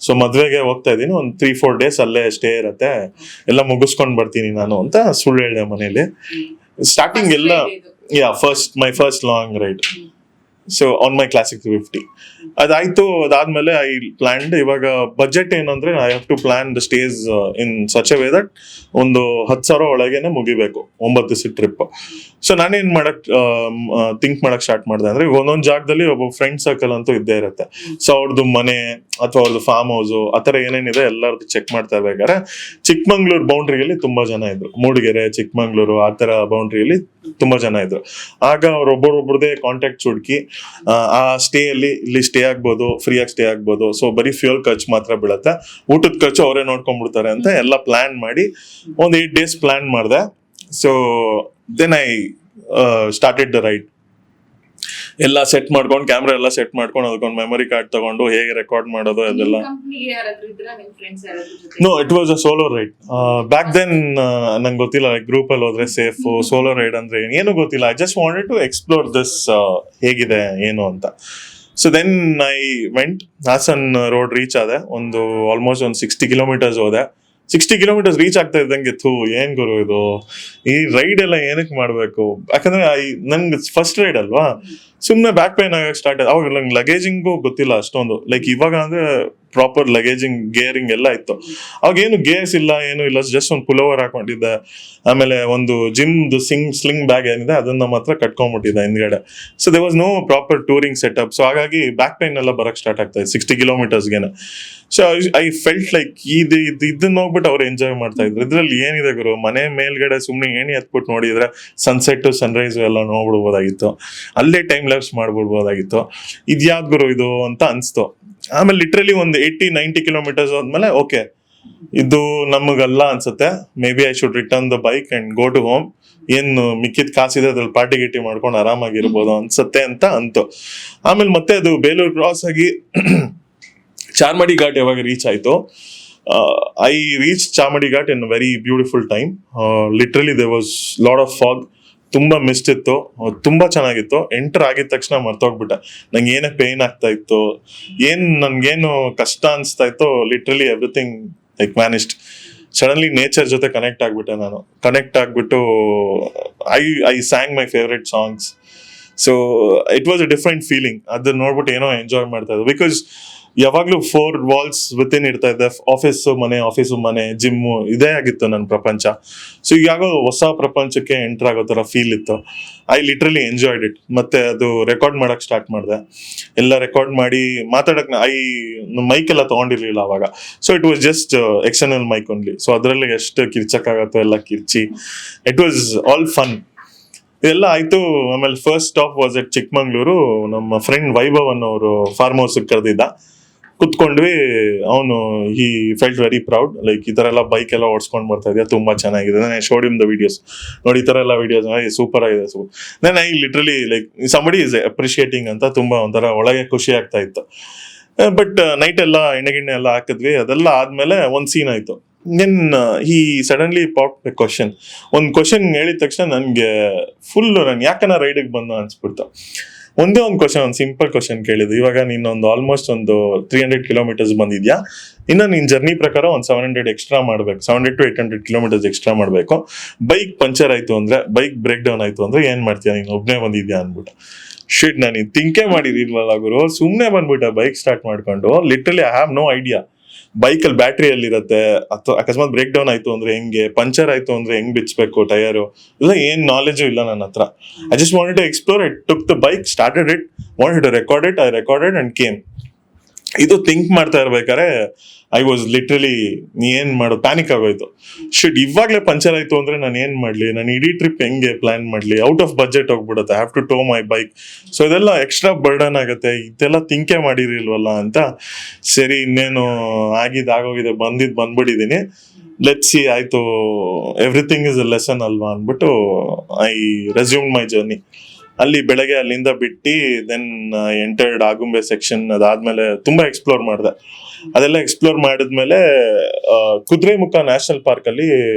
ಸೊ ಮದ್ವೆಗೆ ಹೋಗ್ತಾ ಇದ್ದೀನಿ, ಒಂದು 3-4 days ಅಲ್ಲೇ ಸ್ಟೇ ಇರತ್ತೆ, ಎಲ್ಲ ಮುಗಿಸ್ಕೊಂಡ್ ಬರ್ತೀನಿ ನಾನು ಅಂತ ಸುಳ್ಳು ಹೇಳಿದೆ ಮನೇಲಿ. ಸ್ಟಾರ್ಟಿಂಗ್ ಎಲ್ಲ my first long ride. So on my Classic 350 ಅದಾಯ್ತು. ಅದಾದ್ಮೇಲೆ ಐ ಪ್ಲಾನ್ಡ್, ಇವಾಗ ಬಜೆಟ್ ಏನಂದ್ರೆ I have to plan the stays in such a way that ಒಂದು 10,000 ಒಳಗೇನೆ ಮುಗಿಬೇಕು 9 ದಿವಸ ಟ್ರಿಪ್. ಸೊ ನಾನೇನ್ ಥಿಂಕ್ ಮಾಡಕ್ ಸ್ಟಾರ್ಟ್ ಮಾಡಿದೆ ಅಂದ್ರೆ, ಒಂದೊಂದ್ ಜಾಗದಲ್ಲಿ ಒಬ್ಬ ಫ್ರೆಂಡ್ ಸರ್ಕಲ್ ಅಂತೂ ಇದ್ದೇ ಇರುತ್ತೆ. ಸೊ ಅವ್ರದ್ದು ಮನೆ ಅಥವಾ ಅವ್ರದ್ದು ಫಾರ್ಮ್ ಹೌಸ್ ಆತರ ಏನೇನಿದೆ ಎಲ್ಲರದ್ದು ಚೆಕ್ ಮಾಡ್ತಾ ಇರ್ಬೇಕಾದ್ರೆ ಚಿಕ್ಕಮಂಗ್ಳೂರ್ ಬೌಂಡ್ರಿಯಲ್ಲಿ ತುಂಬಾ ಜನ ಇದ್ರು, ಮೂಡಿಗೆರೆ, ಚಿಕ್ಕಮಂಗ್ಳೂರು ಆತರ ಬೌಂಡ್ರಿಯಲ್ಲಿ ತುಂಬಾ ಜನ ಇದ್ರು. ಆಗ ಅವ್ರೊಬ್ಬರೊಬ್ಬರದೇ ಕಾಂಟ್ಯಾಕ್ಟ್ಸ್ ಹುಡುಕಿ ಆ ಸ್ಟೇ ಅಲ್ಲಿ ಇಲ್ಲಿ ಸ್ಟೇ ಆಗ್ಬೋದು, ಫ್ರೀಯಾಗಿ ಸ್ಟೇ ಆಗ್ಬೋದು. ಸೊ ಬರೀ ಫ್ಯೂಯಲ್ ಖರ್ಚು ಮಾತ್ರ ಬೀಳತ್ತೆ, ಊಟದ ಖರ್ಚು ಅವರೇ ನೋಡ್ಕೊಂಡ್ಬಿಡ್ತಾರೆ ಅಂತ ಎಲ್ಲ ಪ್ಲಾನ್ ಮಾಡಿ ಒಂದು 8 days ಪ್ಲಾನ್ ಮಾಡಿದೆ. So then I started the ride. ಎಲ್ಲ ಸೆಟ್ ಮಾಡ್ಕೊಂಡು, ಕ್ಯಾಮ್ರಾ ಎಲ್ಲ ಸೆಟ್ ಮಾಡ್ಕೊಂಡು, ಅದಕ್ಕೊಂದು ಮೆಮೊರಿ ಕಾರ್ಡ್ ತಗೊಂಡು ಹೇಗೆ ರೆಕಾರ್ಡ್ ಮಾಡೋದು ಅದೆಲ್ಲ. No, it was a solo ride. Back then ನಂಗೆ ಗೊತ್ತಿಲ್ಲ, ಗ್ರೂಪ್ ಅಲ್ಲಿ ಹೋದ್ರೆ ಸೇಫ್, ಸೋಲೋ ರೈಡ್ ಅಂದ್ರೆ ಏನು ಗೊತ್ತಿಲ್ಲ. I just wanted to explore this, ಹೇಗಿದೆ ಏನು ಅಂತ. So then I went, Hassan road reach ಆದೆ. ಆಲ್ಮೋಸ್ಟ್ ಒಂದು 60 kilometers ಹೋದೆ. 60 kilometers ರೀಚ್ ಆಗ್ತಾ ಇದ್ದಂಗೆ ಏನ್ ಗುರು ಇದು, ಈ ರೈಡ್ ಎಲ್ಲ ಏನಕ್ಕೆ ಮಾಡ್ಬೇಕು? ಯಾಕಂದ್ರೆ ನನ್ಗೆ ಫಸ್ಟ್ ರೈಡ್ ಅಲ್ವಾ, ಸುಮ್ನೆ ಬ್ಯಾಕ್ ಪೇನ್ ಆಗಕ್ಕೆ ಸ್ಟಾರ್ಟ್ ಆಯ್ತು. ಅವಾಗ ನಂಗೆ ಲಗೇಜಿಂಗು ಗೊತ್ತಿಲ್ಲ ಅಷ್ಟೊಂದು, ಲೈಕ್ ಇವಾಗ ಅಂದ್ರೆ ಪ್ರಾಪರ್ ಲಗೇಜಿಂಗ್, ಗೇರಿಂಗ್ ಎಲ್ಲ ಇತ್ತು. ಅವಾಗ ಏನು ಗೇರ್ಸ್ ಇಲ್ಲ, ಏನು ಇಲ್ಲ, ಜಸ್ಟ್ ಒಂದು ಪುಲೋವರ್ ಹಾಕೊಂಡಿದ್ದೆ. ಆಮೇಲೆ ಒಂದು ಜಿಮ್ದು ಸ್ಲಿಂಗ್ ಬ್ಯಾಗ್ ಏನಿದೆ ಅದನ್ನ ಮಾತ್ರ ಕಟ್ಕೊಂಡ್ಬಿಟ್ಟಿದ್ದೆ ಹಿಂದ್ಗಡೆ. So there was no proper touring setup. So ಹಾಗಾಗಿ ಬ್ಯಾಕ್ ಪೇನ್ ಎಲ್ಲ ಬರಕ್ ಸ್ಟಾರ್ಟ್ ಆಗ್ತಾ ಇದೆ 60 kilometersಗೆ. ಸೊ ಐ ಫೆಲ್ಟ್ ಲೈಕ್ ಇದನ್ನ ಹೋಗ್ಬಿಟ್ಟು ಅವ್ರು ಎಂಜಾಯ್ ಮಾಡ್ತಾ ಇದ್ರು. ಇದ್ರಲ್ಲಿ ಏನಿದೆ ಗುರು, ಮನೆ ಮೇಲ್ಗಡೆ ಸುಮ್ನೆ ಏಣಿ ಹತ್ಬಿಟ್ಟು ನೋಡಿದ್ರೆ ಸನ್ಸೆಟ್ ಸನ್ರೈಸ್ ಎಲ್ಲ ನೋಡ್ಬಿಡ್ಬೋದಾಗಿತ್ತು, ಅಲ್ಲೇ ಟೈಮ್ ಲ್ಯಾಪ್ಸ್ ಮಾಡ್ಬಿಡ್ಬೋದಾಗಿತ್ತು. ಇದ್ಯಾವ್ದು ಗುರು ಇದು ಅಂತ ಅನ್ಸ್ತು. ಆಮೇಲೆ ಲಿಟ್ರಲಿ ಒಂದು 80-90 kilometers ಹೋದ್ಮೇಲೆ ಓಕೆ, ಇದು ನಮಗಲ್ಲ ಅನ್ಸುತ್ತೆ, maybe I should return the bike and go to home. ಏನು ಮಿಕ್ಕಿದ ಕಾಸಿದೆ ಅದ್ರಲ್ಲಿ ಪಾರ್ಟಿ ಗಿಟಿ ಮಾಡ್ಕೊಂಡು ಆರಾಮಾಗಿರ್ಬೋದು ಅನ್ಸುತ್ತೆ ಅಂತ ಅಂತು. ಆಮೇಲೆ ಮತ್ತೆ ಅದು ಬೇಲೂರು ಕ್ರಾಸ್ ಆಗಿ ಚಾರ್ಮಡಿ ಘಾಟ್ ಯಾವಾಗ ರೀಚ್ ಆಯ್ತು, I reach Charmadi ghat in very beautiful time. Literally they was lot of fog, ತುಂಬಾ ಮಿಸ್ಟ್ ಇತ್ತು, ತುಂಬಾ ಚೆನ್ನಾಗಿತ್ತು. ಎಂಟರ್ ಆಗಿದ ತಕ್ಷಣ ಮರ್ತೋಗ್ಬಿಟ್ಟೆ ನಂಗೆ ಏನೇ ಪೇನ್ ಆಗ್ತಾ ಇತ್ತು, ನನ್ಗೇನು ಕಷ್ಟ ಅನ್ಸ್ತಾ ಇತ್ತು. Literally everything like vanished. Suddenly nature ಜೊತೆ ಕನೆಕ್ಟ್ ಆಗ್ಬಿಟ್ಟು I sang my favourite songs. So it was a different feeling. ಅದನ್ನ ನೋಡ್ಬಿಟ್ಟು ಏನೋ ಎಂಜಾಯ್ ಮಾಡ್ತಾ ಇದ್ದೆ. ಬಿಕಾಸ್ ಯಾವಾಗ್ಲೂ 4 walls ವಿತಿನ್ ಇರ್ತಾ ಇದ್ದೆ. ಆಫೀಸು ಮನೆ, ಜಿಮ್ಮು, ಇದೇ ಆಗಿತ್ತು ನನ್ನ ಪ್ರಪಂಚ. ಸೊ ಈಗಾಗೋ ಹೊಸ ಪ್ರಪಂಚಕ್ಕೆ ಎಂಟರ್ ಆಗೋ ತರ ಫೀಲ್ ಇತ್ತು. I literally enjoyed it. ಮತ್ತೆ ಅದು ರೆಕಾರ್ಡ್ ಮಾಡಕ್ ಸ್ಟಾರ್ಟ್ ಮಾಡಿದೆ. ಎಲ್ಲ ರೆಕಾರ್ಡ್ ಮಾಡಿ ಮಾತಾಡಕ್ ಮೈಕ್ ಎಲ್ಲ ತಗೊಂಡಿರ್ಲಿಲ್ಲ ಅವಾಗ. So it was just external mic only. So ಅದರಲ್ಲಿ ಎಷ್ಟು ಕಿರ್ಚಕ್ಕಾಗತ್ತೋ ಎಲ್ಲ ಕಿರ್ಚಿ, ಇಟ್ ವಾಸ್ ಆಲ್ ಫನ್. ಇದೆಲ್ಲ ಆಯ್ತು. ಆಮೇಲೆ first stop was at Chikkamagaluru. ನಮ್ಮ ಫ್ರೆಂಡ್ ವೈಭವ್ ಅನ್ನೋರು ಫಾರ್ಮ್ ಹೌಸ್ ಕರೆದಿದ್ದ, ಕುತ್ಕೊಂಡ್ವಿ. ಅವನು he felt very proud, like ಈ ತರ ಎಲ್ಲ ಬೈಕ್ ಎಲ್ಲ ಓಡಿಸ್ಕೊಂಡು ಬರ್ತಾ ಇದೆಯಾ, ತುಂಬಾ ಚೆನ್ನಾಗಿದೆ. ನಾನು ಶೋಡ್ ಹಿಮ್ ದ ವಿಡಿಯೋಸ್, ನೋಡಿ ಈ ತರ ಎಲ್ಲ ವಿಡಿಯೋಸ್ ಸೂಪರ್ ಆಗಿದೆ. Then I literally like somebody is appreciating ಅಂತ ತುಂಬಾ ಒಂಥರ ಒಳಗೆ ಖುಷಿ ಆಗ್ತಾ ಇತ್ತು. ಬಟ್ ನೈಟ್ ಎಲ್ಲ ಎಣ್ಣೆ ಎಲ್ಲ ಹಾಕಿದ್ವಿ. ಅದೆಲ್ಲ ಆದ್ಮೇಲೆ ಒಂದ್ ಸೀನ್ ಆಯ್ತು. ದೆನ್ ಈ ಸಡನ್ಲಿ ಪಾಪ್ ಕ್ವಶನ್. ಒಂದು ಕ್ವಶನ್ ಹೇಳಿದ ತಕ್ಷಣ ನನ್ಗೆ ಫುಲ್ ನಾನು ಯಾಕನ ರೈಡಿಗೆ ಬಂದ ಅನ್ಸ್ಬಿಡ್ತು. ಒಂದೇ ಒಂದು ಕ್ವಶನ್, ಒಂದು ಸಿಂಪಲ್ ಕ್ವಶನ್ ಕೇಳಿದ್ದು, ಇವಾಗ ನೀನೊಂದು ಆಲ್ಮೋಸ್ಟ್ ಒಂದು 300 ಕಿಲೋಮೀಟರ್ಸ್ ಬಂದಿದ್ಯಾ, ಇನ್ನು ನಿನ್ ಜರ್ನಿ ಪ್ರಕಾರ ಒಂದು 700 ಎಕ್ಸ್ಟ್ರಾ ಮಾಡ್ಬೇಕು, 700 to 800 ಕಿಲೋಮೀಟರ್ಸ್ ಎಕ್ಸ್ಟ್ರಾ ಮಾಡ್ಬೇಕು. ಬೈಕ್ ಪಂಚರ್ ಆಯ್ತು ಅಂದ್ರೆ, ಬೈಕ್ ಬ್ರೇಕ್ ಡೌನ್ ಆಯ್ತು ಅಂದ್ರೆ ಏನ್ ಮಾಡ್ತೀಯ, ನೀನು ಒಬ್ನೇ ಬಂದಿದ್ಯಾ ಅನ್ಬಿಟ್ಟು. ಶಿಟ್, ನಾನು ತಿಂಕೆ ಮಾಡಿದಿಲ್ವಲ್ಲ ಗುರು, ಸುಮ್ನೆ ಬಂದ್ಬಿಟ್ಟೆ ಬೈಕ್ ಸ್ಟಾರ್ಟ್ ಮಾಡ್ಕೊಂಡು. Literally I have no idea ಬೈಕಲ್ಲಿ ಬ್ಯಾಟ್ರಿ ಎಲ್ಲಿರುತ್ತೆ, ಅಥವಾ ಅಕಸ್ಮಾತ್ ಬ್ರೇಕ್ ಡೌನ್ ಆಯ್ತು ಅಂದ್ರೆ ಹೆಂಗೆ, ಪಂಚರ್ ಆಯ್ತು ಅಂದ್ರೆ ಹೆಂಗ್ ಬಿಚ್ಚಬೇಕು ಟೈರು, ಇಲ್ಲ ಏನ್ ನಾಲೆಜು ಇಲ್ಲ ನನ್ನ ಹತ್ರ. I just wanted to explore it, took the bike, started it, wanted to record it, I recorded and came. ಇದು ಥಿಂಕ್ ಮಾಡ್ತಾ ಇರ್ಬೇಕಾದ್ರೆ ಐ ವಾಸ್ ಲಿಟ್ರಲಿ ಏನ್ ಮಾಡೋದು, ಪ್ಯಾನಿಕ್ ಆಗೋಯ್ತು. ಶಿಟ್, ಇವಾಗ್ಲೇ ಪಂಚರ್ ಆಯ್ತು ಅಂದ್ರೆ ನಾನು ಏನ್ ಮಾಡ್ಲಿ, ನಾನು ಇಡೀ ಟ್ರಿಪ್ ಹೆಂಗೆ ಪ್ಲಾನ್ ಮಾಡ್ಲಿ, ಔಟ್ ಆಫ್ ಬಜೆಟ್ ಹೋಗ್ಬಿಡುತ್ತೆ, have to tow my bike. So ಇದೆಲ್ಲ ಎಕ್ಸ್ಟ್ರಾ ಬರ್ಡನ್ ಆಗುತ್ತೆ, ಇದೆಲ್ಲ ಥಿಂಕೆ ಮಾಡಿರಿಲ್ವಲ್ಲ ಅಂತ. ಸರಿ, ಇನ್ನೇನು ಆಗೋಗಿದೆ, ಬಂದ್ಬಿಟ್ಟಿದೀನಿ, ಲೆಟ್ಸ್ ಸಿ, ಆಯ್ತು, ಎವ್ರಿಥಿಂಗ್ ಇಸ್ ಅ ಲೆಸನ್ ಅಲ್ವಾ ಅಂದ್ಬಿಟ್ಟು ಐ ರೆಸ್ಯೂಮ್ ಮೈ ಜರ್ನಿ. ಅಲ್ಲಿ ಬೆಳಗ್ಗೆ ಅಲ್ಲಿಂದ ಬಿಟ್ಟು ದೆನ್ ಎಂಟರ್ಡ್ ಆಗುಂಬೆ ಸೆಕ್ಷನ್. ಅದಾದ್ಮೇಲೆ ತುಂಬಾ ಎಕ್ಸ್ಪ್ಲೋರ್ ಮಾಡಿದೆ. ಅದೆಲ್ಲ ಎಕ್ಸ್ಪ್ಲೋರ್ ಮಾಡಿದ್ಮೇಲೆ ಕುದುರೆಮುಖ ನ್ಯಾಷನಲ್ ಪಾರ್ಕ್ ಅಲ್ಲಿ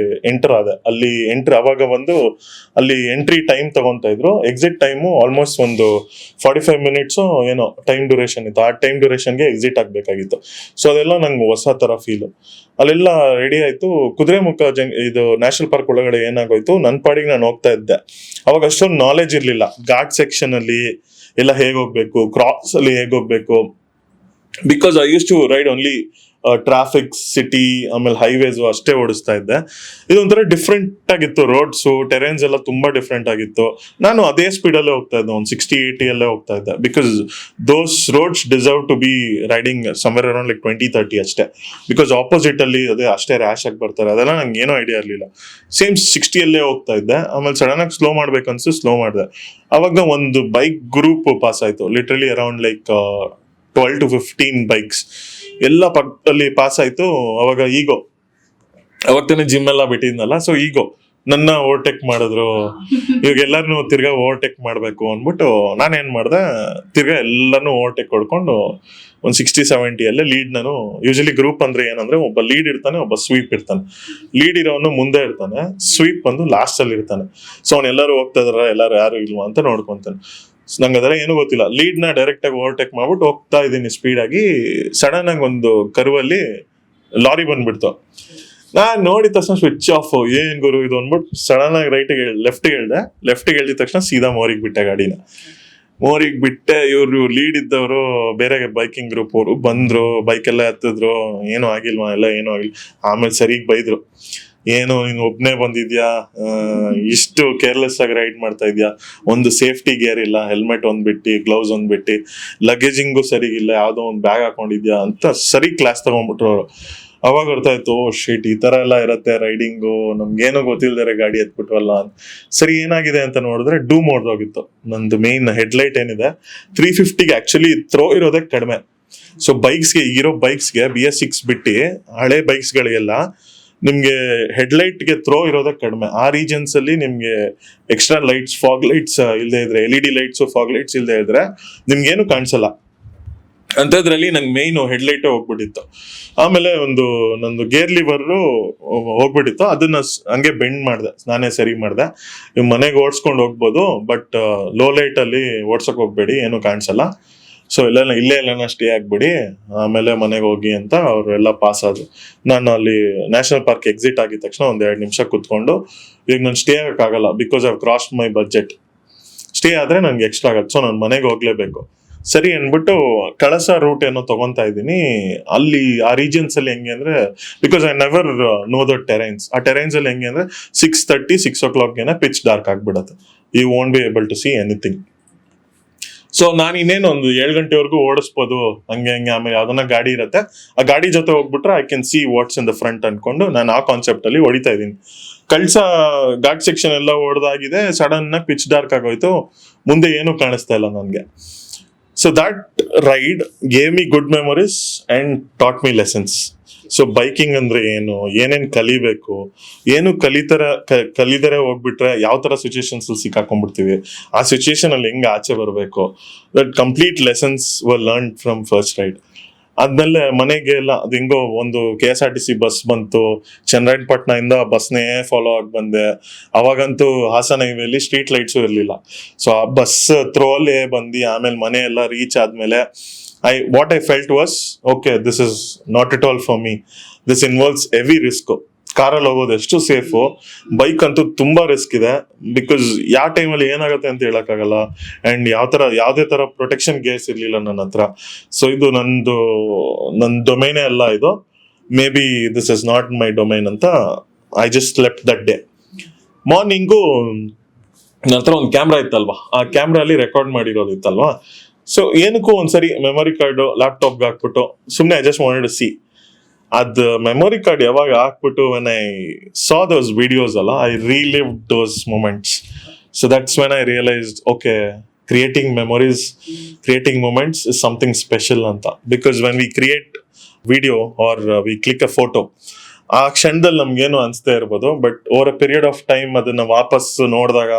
ಎಂಟರ್ ಆದೆ. ಅಲ್ಲಿ ಅವಾಗ ಅಲ್ಲಿ ಎಂಟ್ರಿ ಟೈಮ್ ತಗೊಂತ ಇದ್ರು. ಎಕ್ಸಿಟ್ ಟೈಮು ಆಲ್ಮೋಸ್ಟ್ ಒಂದು 45 ಮಿನಿಟ್ಸ್ ಏನೋ ಟೈಮ್ ಡ್ಯೂರೇಷನ್ ಇತ್ತು. ಆ ಟೈಮ್ ಡ್ಯೂರೇಷನ್ಗೆ ಎಕ್ಸಿಟ್ ಆಗ್ಬೇಕಾಗಿತ್ತು. ಸೊ ಅದೆಲ್ಲ ನಂಗೆ ಹೊಸ ತರ ಫೀಲು. ಅಲ್ಲೆಲ್ಲ ರೆಡಿ ಆಯ್ತು. ಕುದುರೆಮುಖ ಇದು ನ್ಯಾಷನಲ್ ಪಾರ್ಕ್ ಒಳಗಡೆ ಏನಾಗೋಯ್ತು, ನನ್ನ ಪಾಡಿಗೆ ನಾನು ಹೋಗ್ತಾ ಇದ್ದೆ. ಅವಾಗ ಅಷ್ಟೊಂದು ನಾಲೆಜ್ ಇರ್ಲಿಲ್ಲ. ಘಾಟ್ ಸೆಕ್ಷನ್ ಅಲ್ಲಿ ಎಲ್ಲ ಹೇಗ್ ಹೋಗ್ಬೇಕು, ಕ್ರಾಸ್ ಅಲ್ಲಿ ಹೇಗ್ ಹೋಗ್ಬೇಕು, because I use to ride only traffic, city, ಆಮೇಲೆ ಹೈವೇಸ್ ಅಷ್ಟೇ ಓಡಿಸ್ತಾ ಇದ್ದೆ. ಇದೊಂಥರ ಡಿಫ್ರೆಂಟ್ ಆಗಿತ್ತು. ರೋಡ್ಸು, ಟೆರೇನ್ಸ್ ಎಲ್ಲ ತುಂಬಾ ಡಿಫ್ರೆಂಟ್ ಆಗಿತ್ತು. ನಾನು ಅದೇ ಸ್ಪೀಡಲ್ಲೇ ಹೋಗ್ತಾ ಇದ್ದೆ, ಒಂದು 60-80 ಅಲ್ಲೇ ಹೋಗ್ತಾ ಇದ್ದೆ. Because those roads deserve to be riding somewhere around like 20-30 ಅಷ್ಟೇ. ಬಿಕಾಸ್ ಆಪೋಸಿಟ್ ಅಲ್ಲಿ ಅದೇ ಅಷ್ಟೇ ರ್ಯಾಶ್ ಆಗಿ ಬರ್ತಾರೆ. ಅದೆಲ್ಲ ನಂಗೆ ಏನೋ ಐಡಿಯಾ ಇರಲಿಲ್ಲ. ಸೇಮ್ 60 ಅಲ್ಲೇ ಹೋಗ್ತಾ ಇದ್ದೆ. ಆಮೇಲೆ ಸಡನ್ ಆಗಿ ಸ್ಲೋ ಮಾಡ್ಬೇಕನ್ಸು ಸ್ಲೋ ಮಾಡಿದೆ. ಅವಾಗ ಒಂದು ಬೈಕ್ ಗ್ರೂಪ್ ಪಾಸ್ ಆಯ್ತು. Literally around like 12 to 15 bikes ಎಲ್ಲ ಪಕ್ಕದಲ್ಲಿ ಪಾಸ್ ಆಯ್ತು. ಅವಾಗ ಅವಾಗ ತಾನೇ ಜಿಮ್ ಎಲ್ಲ ಬಿಟ್ಟಿದ್ನಲ್ಲ, ಸೊ ನನ್ನ ಓವರ್ಟೇಕ್ ಮಾಡಿದ್ರು. ಇವಾಗ ಎಲ್ಲಾರನು ತಿರ್ಗಾ ಓವರ್ಟೇಕ್ ಮಾಡ್ಬೇಕು ಅಂದ್ಬಿಟ್ಟು ನಾನೇನ್ ಮಾಡ್ದೆ, ತಿರ್ಗಾ ಎಲ್ಲಾನು ಓವರ್ಟೇಕ್ ಹೊಡ್ಕೊಂಡು ಒಂದು 60-70 ಅಲ್ಲೇ ಲೀಡ್. ನಾನು ಯೂಶಲಿ ಗ್ರೂಪ್ ಅಂದ್ರೆ ಏನಂದ್ರೆ, ಒಬ್ಬ ಲೀಡ್ ಇರ್ತಾನೆ, ಒಬ್ಬ ಸ್ವೀಪ್ ಇರ್ತಾನೆ. ಲೀಡ್ ಇರೋನು ಮುಂದೆ ಇರ್ತಾನೆ, ಸ್ವೀಪ್ ಬಂದು ಲಾಸ್ಟ್ ಅಲ್ಲಿ ಇರ್ತಾನೆ. ಸೊ ಅವ್ನು ಎಲ್ಲರೂ ಹೋಗ್ತಾ ಇದಾರ, ಎಲ್ಲಾರು ಯಾರು ಇಲ್ವಾ ಅಂತ ನೋಡ್ಕೊಂತಾನೆ. ನಂಗೆ ಅದೆಲ್ಲ ಏನು ಗೊತ್ತಿಲ್ಲ. ಲೀಡ್ ನ ಡೈರೆಕ್ಟ್ ಆಗಿ ಓವರ್ಟೇಕ್ ಮಾಡ್ಬಿಟ್ಟು ಹೋಗ್ತಾ ಇದ್ದೀನಿ ಸ್ಪೀಡ್ ಆಗಿ. ಸಡನ್ ಆಗಿ ಒಂದು ಕರ್ವಲ್ಲಿ ಲಾರಿ ಬಂದ್ಬಿಡ್ತು. ನಾನ್ ನೋಡಿದ ತಕ್ಷಣ ಸ್ವಿಚ್ ಆಫ್. ಏನ್ ಗುರು ಇದು ಅಂದ್ಬಿಟ್ಟು ಸಡನ್ ಆಗಿ ಲೆಫ್ಟ್ಗೆ ಹೇಳಿದ ತಕ್ಷಣ ಸೀದಾ ಮೋರಿಗೆ ಬಿಟ್ಟೆ ಗಾಡಿನ. ಮೋರಿಗೆ ಬಿಟ್ಟೆ. ಇವ್ರು ಲೀಡ್ ಇದ್ದವರು, ಬೇರೆ ಬೈಕಿಂಗ್ ಗ್ರೂಪ್ ಅವರು ಬಂದ್ರು, ಬೈಕ್ ಎಲ್ಲ ಎತ್ತಿದ್ರು. ಏನೂ ಆಗಿಲ್ವಾ, ಎಲ್ಲ ಏನೂ ಆಗಿಲ್ಲ. ಆಮೇಲೆ ಸರಿಗ್ ಬೈದ್ರು, ಏನು ನೀನು ಒಬ್ನೇ ಬಂದಿದ್ಯಾ, ಇಷ್ಟು ಕೇರ್ಲೆಸ್ ಆಗಿ ರೈಡ್ ಮಾಡ್ತಾ ಇದ್ಯಾ, ಒಂದು ಸೇಫ್ಟಿ ಗೇರ್ ಇಲ್ಲ, ಹೆಲ್ಮೆಟ್ ಒಂದ್ ಬಿಟ್ಟು, ಗ್ಲೌಸ್ ಒಂದ್ ಬಿಟ್ಟು, ಲಗೇಜಿಂಗು ಸರಿಗಿಲ್ಲ, ಯಾವ್ದೋ ಒಂದು ಬ್ಯಾಗ್ ಹಾಕೊಂಡಿದ್ಯಾ ಅಂತ ಸರಿ ಕ್ಲಾಸ್ ತಗೊಂಡ್ಬಿಟ್ರು. ಅವಾಗ ಗೊತ್ತಾಯ್ತು, ಶೀಟ್ ಈ ತರ ಎಲ್ಲ ಇರತ್ತೆ ರೈಡಿಂಗು, ನಮ್ಗೇನೋ ಗೊತ್ತಿಲ್ದರೆ ಗಾಡಿ ಎತ್ಬಿಟ್ವಲ್ಲ ಅಂತ. ಸರಿ, ಏನಾಗಿದೆ ಅಂತ ನೋಡಿದ್ರೆ ಡೂಮ್ ಹೊಡೆದೋಗಿತ್ತು. ನಂದು ಮೇನ್ ಹೆಡ್ಲೈಟ್ ಏನಿದೆ 350ಗೆ ಆಕ್ಚುಲಿ ಥ್ರೋ ಇರೋದೇ ಕಡಿಮೆ. ಸೊ ಬೈಕ್ಸ್ಗೆ, ಈಗಿರೋ ಬೈಕ್ಸ್ಗೆ BS6 ಬಿಟ್ಟು ಹಳೆ ಬೈಕ್ಸ್ಗಳಿಗೆಲ್ಲ ನಿಮ್ಗೆ ಹೆಡ್ಲೈಟ್ಗೆ ಥ್ರೋ ಇರೋದೇ ಕಡಿಮೆ. ಆ ರೀಜನ್ಸ್ ಅಲ್ಲಿ ನಿಮ್ಗೆ ಎಕ್ಸ್ಟ್ರಾ ಲೈಟ್ಸ್, ಫಾಗ್ ಲೈಟ್ಸ್ ಇಲ್ಲದೆ ಇದ್ರೆ, LED ಲೈಟ್ಸ್, ಫಾಗ್ ಲೈಟ್ಸ್ ಇಲ್ಲದೆ ಇದ್ರೆ ನಿಮ್ಗೇನು ಕಾಣಿಸಲ್ಲ. ಅಂತದ್ರಲ್ಲಿ ನಂಗೆ ಮೇನ್ ಹೆಡ್ಲೈಟ್ ಹೋಗ್ಬಿಟ್ಟಿತ್ತು. ಆಮೇಲೆ ನಂದು ಗೇರ್ ಲಿವರ್ ಹೋಗ್ಬಿಟ್ಟಿತ್ತು. ಅದನ್ನ ಹಂಗೆ ಬೆಂಡ್ ಮಾಡಿದೆ, ನಾನೇ ಸರಿ ಮಾಡಿದೆ. ನೀವು ಮನೆಗೆ ಓಡಿಸ್ಕೊಂಡು ಹೋಗ್ಬೋದು, ಬಟ್ ಲೋ ಲೈಟ್ ಅಲ್ಲಿ ಓಡ್ಸಕ್ ಹೋಗ್ಬೇಡಿ, ಏನು ಕಾಣಿಸಲ್ಲ. ಸೊ ಇಲ್ಲೇ ಎಲ್ಲನ ಸ್ಟೇ ಆಗ್ಬಿಡಿ, ಆಮೇಲೆ ಮನೆಗೆ ಹೋಗಿ ಅಂತ ಅವರೆಲ್ಲ ಪಾಸ್ ಆದ್ರು. ನಾನು ಅಲ್ಲಿ ನ್ಯಾಷನಲ್ ಪಾರ್ಕ್ ಎಕ್ಸಿಟ್ ಆಗಿದ ತಕ್ಷಣ 1-2 ನಿಮಿಷ ಕುತ್ಕೊಂಡು, ಈಗ ನಾನು ಸ್ಟೇ ಆಗಕ್ಕಾಗಲ್ಲ because I cross my budget. Stay ಆದ್ರೆ ನನ್ಗೆ ಎಕ್ಸ್ಟ್ರಾ ಆಗತ್ತೆ, ಸೊ ನಾನು ಮನೆಗೆ ಹೋಗ್ಲೇಬೇಕು. ಸರಿ ಅನ್ಬಿಟ್ಟು ಕಳಸ ರೂಟ್ ಏನೋ ತಗೊಂತಾ ಇದ್ದೀನಿ. ಅಲ್ಲಿ ಆ ರೀಜನ್ಸ್ ಅಲ್ಲಿ ಹೆಂಗೆ ಅಂದ್ರೆ, because I never know the terrains. ಆ ಟೆರೈನ್ಸ್ ಅಲ್ಲಿ ಹೆಂಗೆ ಅಂದ್ರೆ 6:30-6 o'clock ಪಿಚ್ ಡಾರ್ಕ್ ಆಗ್ಬಿಡತ್ತೆ. You won't be able to see anything. So ನಾನು ಇನ್ನೇನು ಒಂದು 7 ಗಂಟೆವರೆಗೂ ಓಡಿಸ್ಬೋದು, ಹಂಗೆ ಆಮೇಲೆ ಯಾವ್ದನ್ನ ಗಾಡಿ ಇರುತ್ತೆ, ಆ ಗಾಡಿ ಜೊತೆ ಹೋಗ್ಬಿಟ್ರೆ I can see what's in the front ಅನ್ಕೊಂಡು ನಾನು ಆ ಕಾನ್ಸೆಪ್ಟ್ ಅಲ್ಲಿ ಹೊಡಿತಾ ಇದ್ದೀನಿ. ಕಳ್ಸ ಘಾಟ್ ಸೆಕ್ಷನ್ ಎಲ್ಲ ಹೊಡೆದಾಗಿದೆ. ಸಡನ್ ಆಗಿ ಪಿಚ್ ಡಾರ್ಕ್ ಆಗೋಯ್ತು, ಮುಂದೆ ಏನು ಕಾಣಿಸ್ತಾ ಇಲ್ಲ ನನಗೆ. So that ride gave me good memories and taught me lessons. So biking ಅಂದ್ರೆ ಏನು, ಏನೇನ್ ಕಲಿಬೇಕು, ಏನು ಕಲಿದರೆ ಹೋಗ್ಬಿಟ್ರೆ ಯಾವ ತರ ಸಿಚುಯೇಷನ್ಸ್ ಸಿಕ್ಕಾಕೊಂಡ್ಬಿಡ್ತೀವಿ, ಆ ಸಿಚುಯೇಷನ್ ಅಲ್ಲಿ ಹೆಂಗ್ ಆಚೆ ಬರಬೇಕು, that complete lessons were learn from first ride. ಆದ್ಮೇಲೆ ಮನೆಗೆ ಎಲ್ಲ ಅದು ಹೆಂಗೋ ಒಂದು KSRTC ಬಸ್ ಬಂತು, ಚನ್ನರಾಯಪಟ್ಟಣ ಇಂದ ಬಸ್ನೇ ಫಾಲೋ ಆಗಿ ಬಂದೆ. ಅವಾಗಂತೂ ಹಾಸನ ಹೈವೇಲಿ ಸ್ಟ್ರೀಟ್ ಲೈಟ್ಸು ಇರಲಿಲ್ಲ. ಸೊ ಆ ಬಸ್ ಥ್ರೋಲ್ಲೇ ಬಂದು ಆಮೇಲೆ ಮನೆ ಎಲ್ಲ ರೀಚ್ ಆದ್ಮೇಲೆ what I felt was, okay, this is not at all for me. This involves heavy risk. ಕಾರಲ್ಲಿ ಹೋಗೋದು ಎಷ್ಟು ಸೇಫು, ಬೈಕ್ ಅಂತೂ ತುಂಬಾ ರಿಸ್ಕ್ ಇದೆ. ಬಿಕಾಸ್ ಯಾವ ಟೈಮಲ್ಲಿ ಏನಾಗುತ್ತೆ ಅಂತ ಹೇಳಕ್ಕಾಗಲ್ಲ. ಅಂಡ್ ಯಾವುದೇ ತರ ಪ್ರೊಟೆಕ್ಷನ್ ಗೇರ್ಸ್ ಇರ್ಲಿಲ್ಲ ನನ್ನ ಹತ್ರ. ಸೊ ಇದು ನನ್ನ ಡೊಮೈನೇ ಅಲ್ಲ ಇದು. Maybe this is not my domain ಅಂತ I just left that day. Morning ನನ್ನ ಹತ್ರ ಒಂದು ಕ್ಯಾಮ್ರಾ ಇತ್ತಲ್ವಾ, ಆ ಕ್ಯಾಮ್ರಾ ಅಲ್ಲಿ ರೆಕಾರ್ಡ್ ಮಾಡಿರೋದು ಇತ್ತಲ್ವಾ. ಸೊ ಏನಕ್ಕೂ ಒಂದ್ಸರಿ ಮೆಮೊರಿ ಕಾರ್ಡು ಲ್ಯಾಪ್ಟಾಪ್ಗೆ ಹಾಕ್ಬಿಟ್ಟು ಸುಮ್ಮನೆ I just wanted to see. ಅದು ಮೆಮೊರಿ ಕಾರ್ಡ್ ಯಾವಾಗ ಹಾಕ್ಬಿಟ್ಟು when I saw those videos ಅಲ್ಲ, I relived those moments. So that's when I realized, okay, creating memories, creating moments is something special ಅಂತ. Because when we create video or we click a photo, ಆ ಕ್ಷಣದಲ್ಲಿ ನಮ್ಗೇನು ಅನಿಸ್ತಾ ಇರ್ಬೋದು, but over a period of time ಅದನ್ನ ವಾಪಸ್ ನೋಡಿದಾಗ